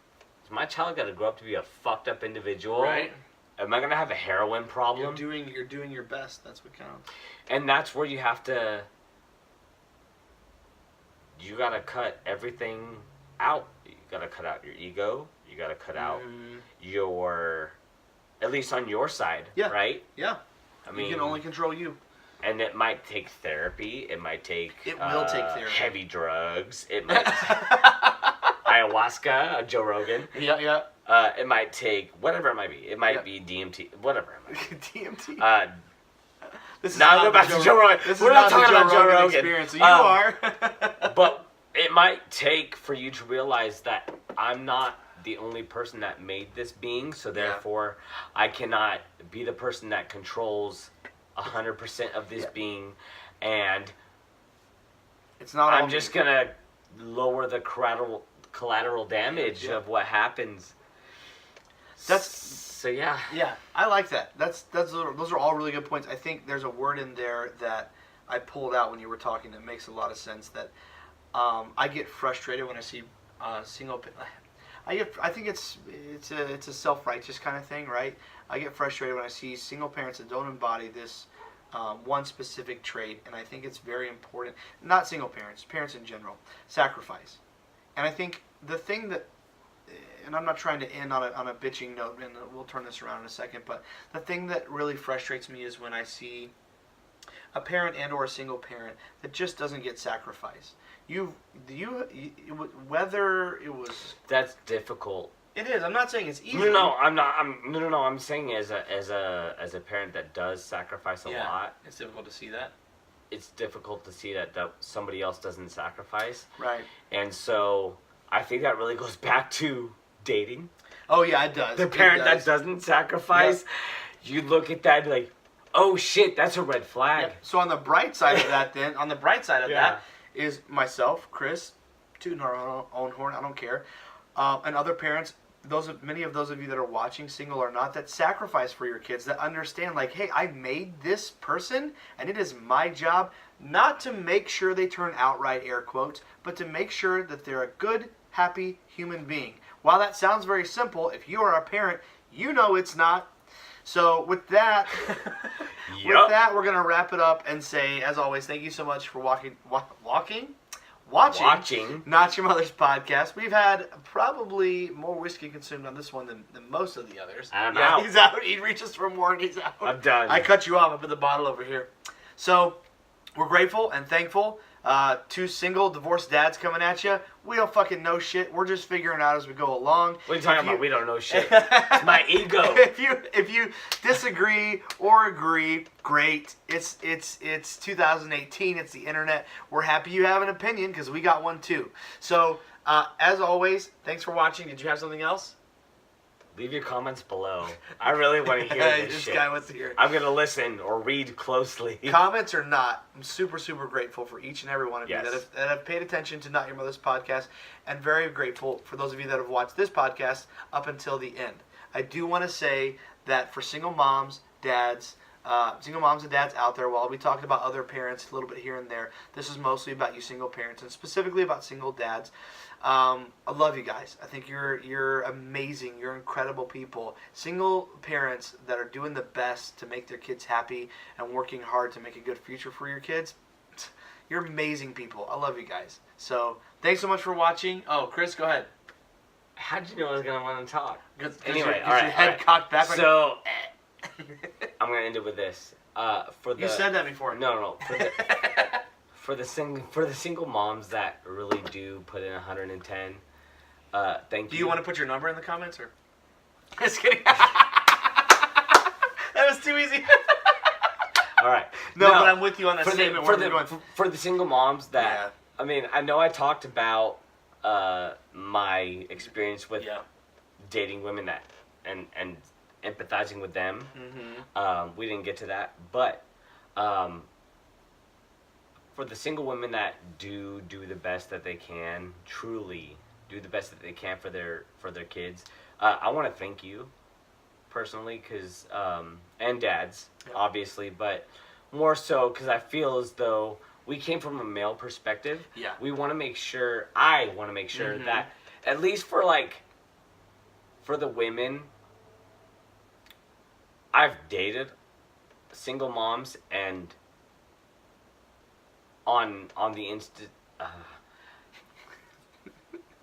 is my child going to grow up to be a fucked up individual? Right. Am I going to have a heroin problem? You're doing your best. That's what counts. And that's where you have to... You got to cut everything out. You got to cut out your ego. You got to cut out your... At least on your side, right? Yeah. I mean... You can only control you. And it might take therapy. It might take... It will take therapy. Heavy drugs. It might... ayahuasca, Joe Rogan. Yeah. It might take whatever it might be. It might be DMT, whatever it might be. DMT. This is now go back to Joe Rogan. We're not talking about Joe Rogan experience. So you are. But it might take for you to realize that I'm not the only person that made this being, so therefore I cannot be the person that controls 100% of this being, and it's not. I'm just gonna lower the collateral damage of what happens. Yeah, I like that. Those are all really good points. I think there's a word in there that I pulled out when you were talking that makes a lot of sense. That I get frustrated when I see single. I think it's a self-righteous kind of thing, right? I get frustrated when I see single parents that don't embody this one specific trait, and I think it's very important. Not single parents, parents in general. Sacrifice, and I think the thing that. And I'm not trying to end on a bitching note, and we'll turn this around in a second, but the thing that really frustrates me is when I see a parent and or a single parent that just doesn't get sacrificed. Whether it was... That's difficult. It is. I'm not saying it's easy. No, I'm not. I'm saying as a parent that does sacrifice a lot. It's difficult to see that. It's difficult to see that somebody else doesn't sacrifice. Right. And so I think that really goes back to dating. Oh yeah, it does. The parent that doesn't sacrifice, you look at that and be like, oh shit, that's a red flag. Yep. So on the bright side of that that is myself, Chris, tooting our own horn, I don't care, and other parents, many of those of you that are watching, single or not, that sacrifice for your kids, that understand like, hey, I made this person and it is my job not to make sure they turn out right, air quotes, but to make sure that they're a good, happy human being. While that sounds very simple, if you are a parent, you know it's not. So with that, we're going to wrap it up and say, as always, thank you so much for watching Not Your Mother's podcast. We've had probably more whiskey consumed on this one than most of the others. I don't know. He's out. He reaches for more and he's out. I'm done. I cut you off. I put the bottle over here. So we're grateful and thankful. Two single divorced dads coming at you. We don't fucking know shit. We're just figuring out as we go along. What are you talking about? We don't know shit. It's my ego. If you disagree or agree, great. It's 2018. It's the internet. We're happy you have an opinion because we got one too. So as always, thanks for watching. Did you have something else? Leave your comments below. I really want to hear this shit. Guy wants to hear it. I'm going to listen or read closely. Comments or not, I'm super, super grateful for each and every one of Yes. you that have paid attention to Not Your Mother's podcast, and very grateful for those of you that have watched this podcast up until the end. I do want to say that for single moms, dads, single moms and dads out there, while I'll be talking about other parents a little bit here and there, this is mostly about you single parents, and specifically about single dads. I love you guys. I think you're amazing. You're incredible people. Single parents that are doing the best to make their kids happy and working hard to make a good future for your kids. You're amazing people. I love you guys. So thanks so much for watching. Oh, Chris, go ahead. How'd you know I was going to want to talk? Anyway, all right. Your head cocked back. So, I'm going to end it with this. You said that before. No. For the single moms that really do put in 110, thank you. Do you want to put your number in the comments or? Just kidding. That was too easy. All right. No, but I'm with you on that statement. For the single moms that, I mean, I know I talked about my experience with dating women that and empathizing with them. Mm-hmm. We didn't get to that, but for the single women that do the best that they can, truly do the best that they can for their kids, I want to thank you personally, because and dads, obviously, but more so because I feel as though we came from a male perspective. Yeah. I want to make sure mm-hmm. that at least for the women, I've dated single moms, and on the instant,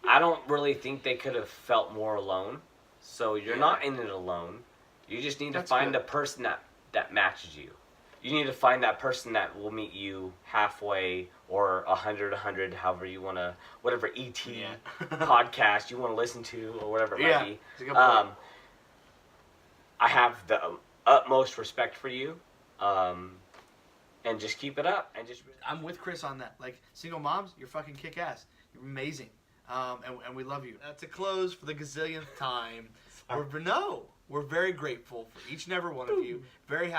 I don't really think they could have felt more alone. So you're not in it alone. You just need to find a person that matches you. You need to find that person that will meet you halfway, or 100, however you want to, whatever ET podcast you want to listen to, or whatever it might be. It's a good point. I have the utmost respect for you, and just keep it up. I'm with Chris on that. Like, single moms, you're fucking kick ass. You're amazing, and we love you. To close for the gazillionth time, we're very grateful for each and every one of you. Very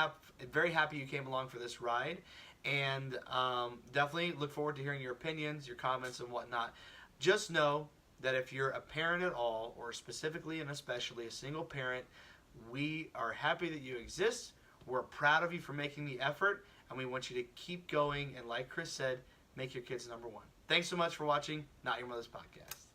happy you came along for this ride, and definitely look forward to hearing your opinions, your comments, and whatnot. Just know that if you're a parent at all, or specifically and especially a single parent, we are happy that you exist. We're proud of you for making the effort, and we want you to keep going, and like Chris said, make your kids number one. Thanks so much for watching Not Your Mother's Podcast.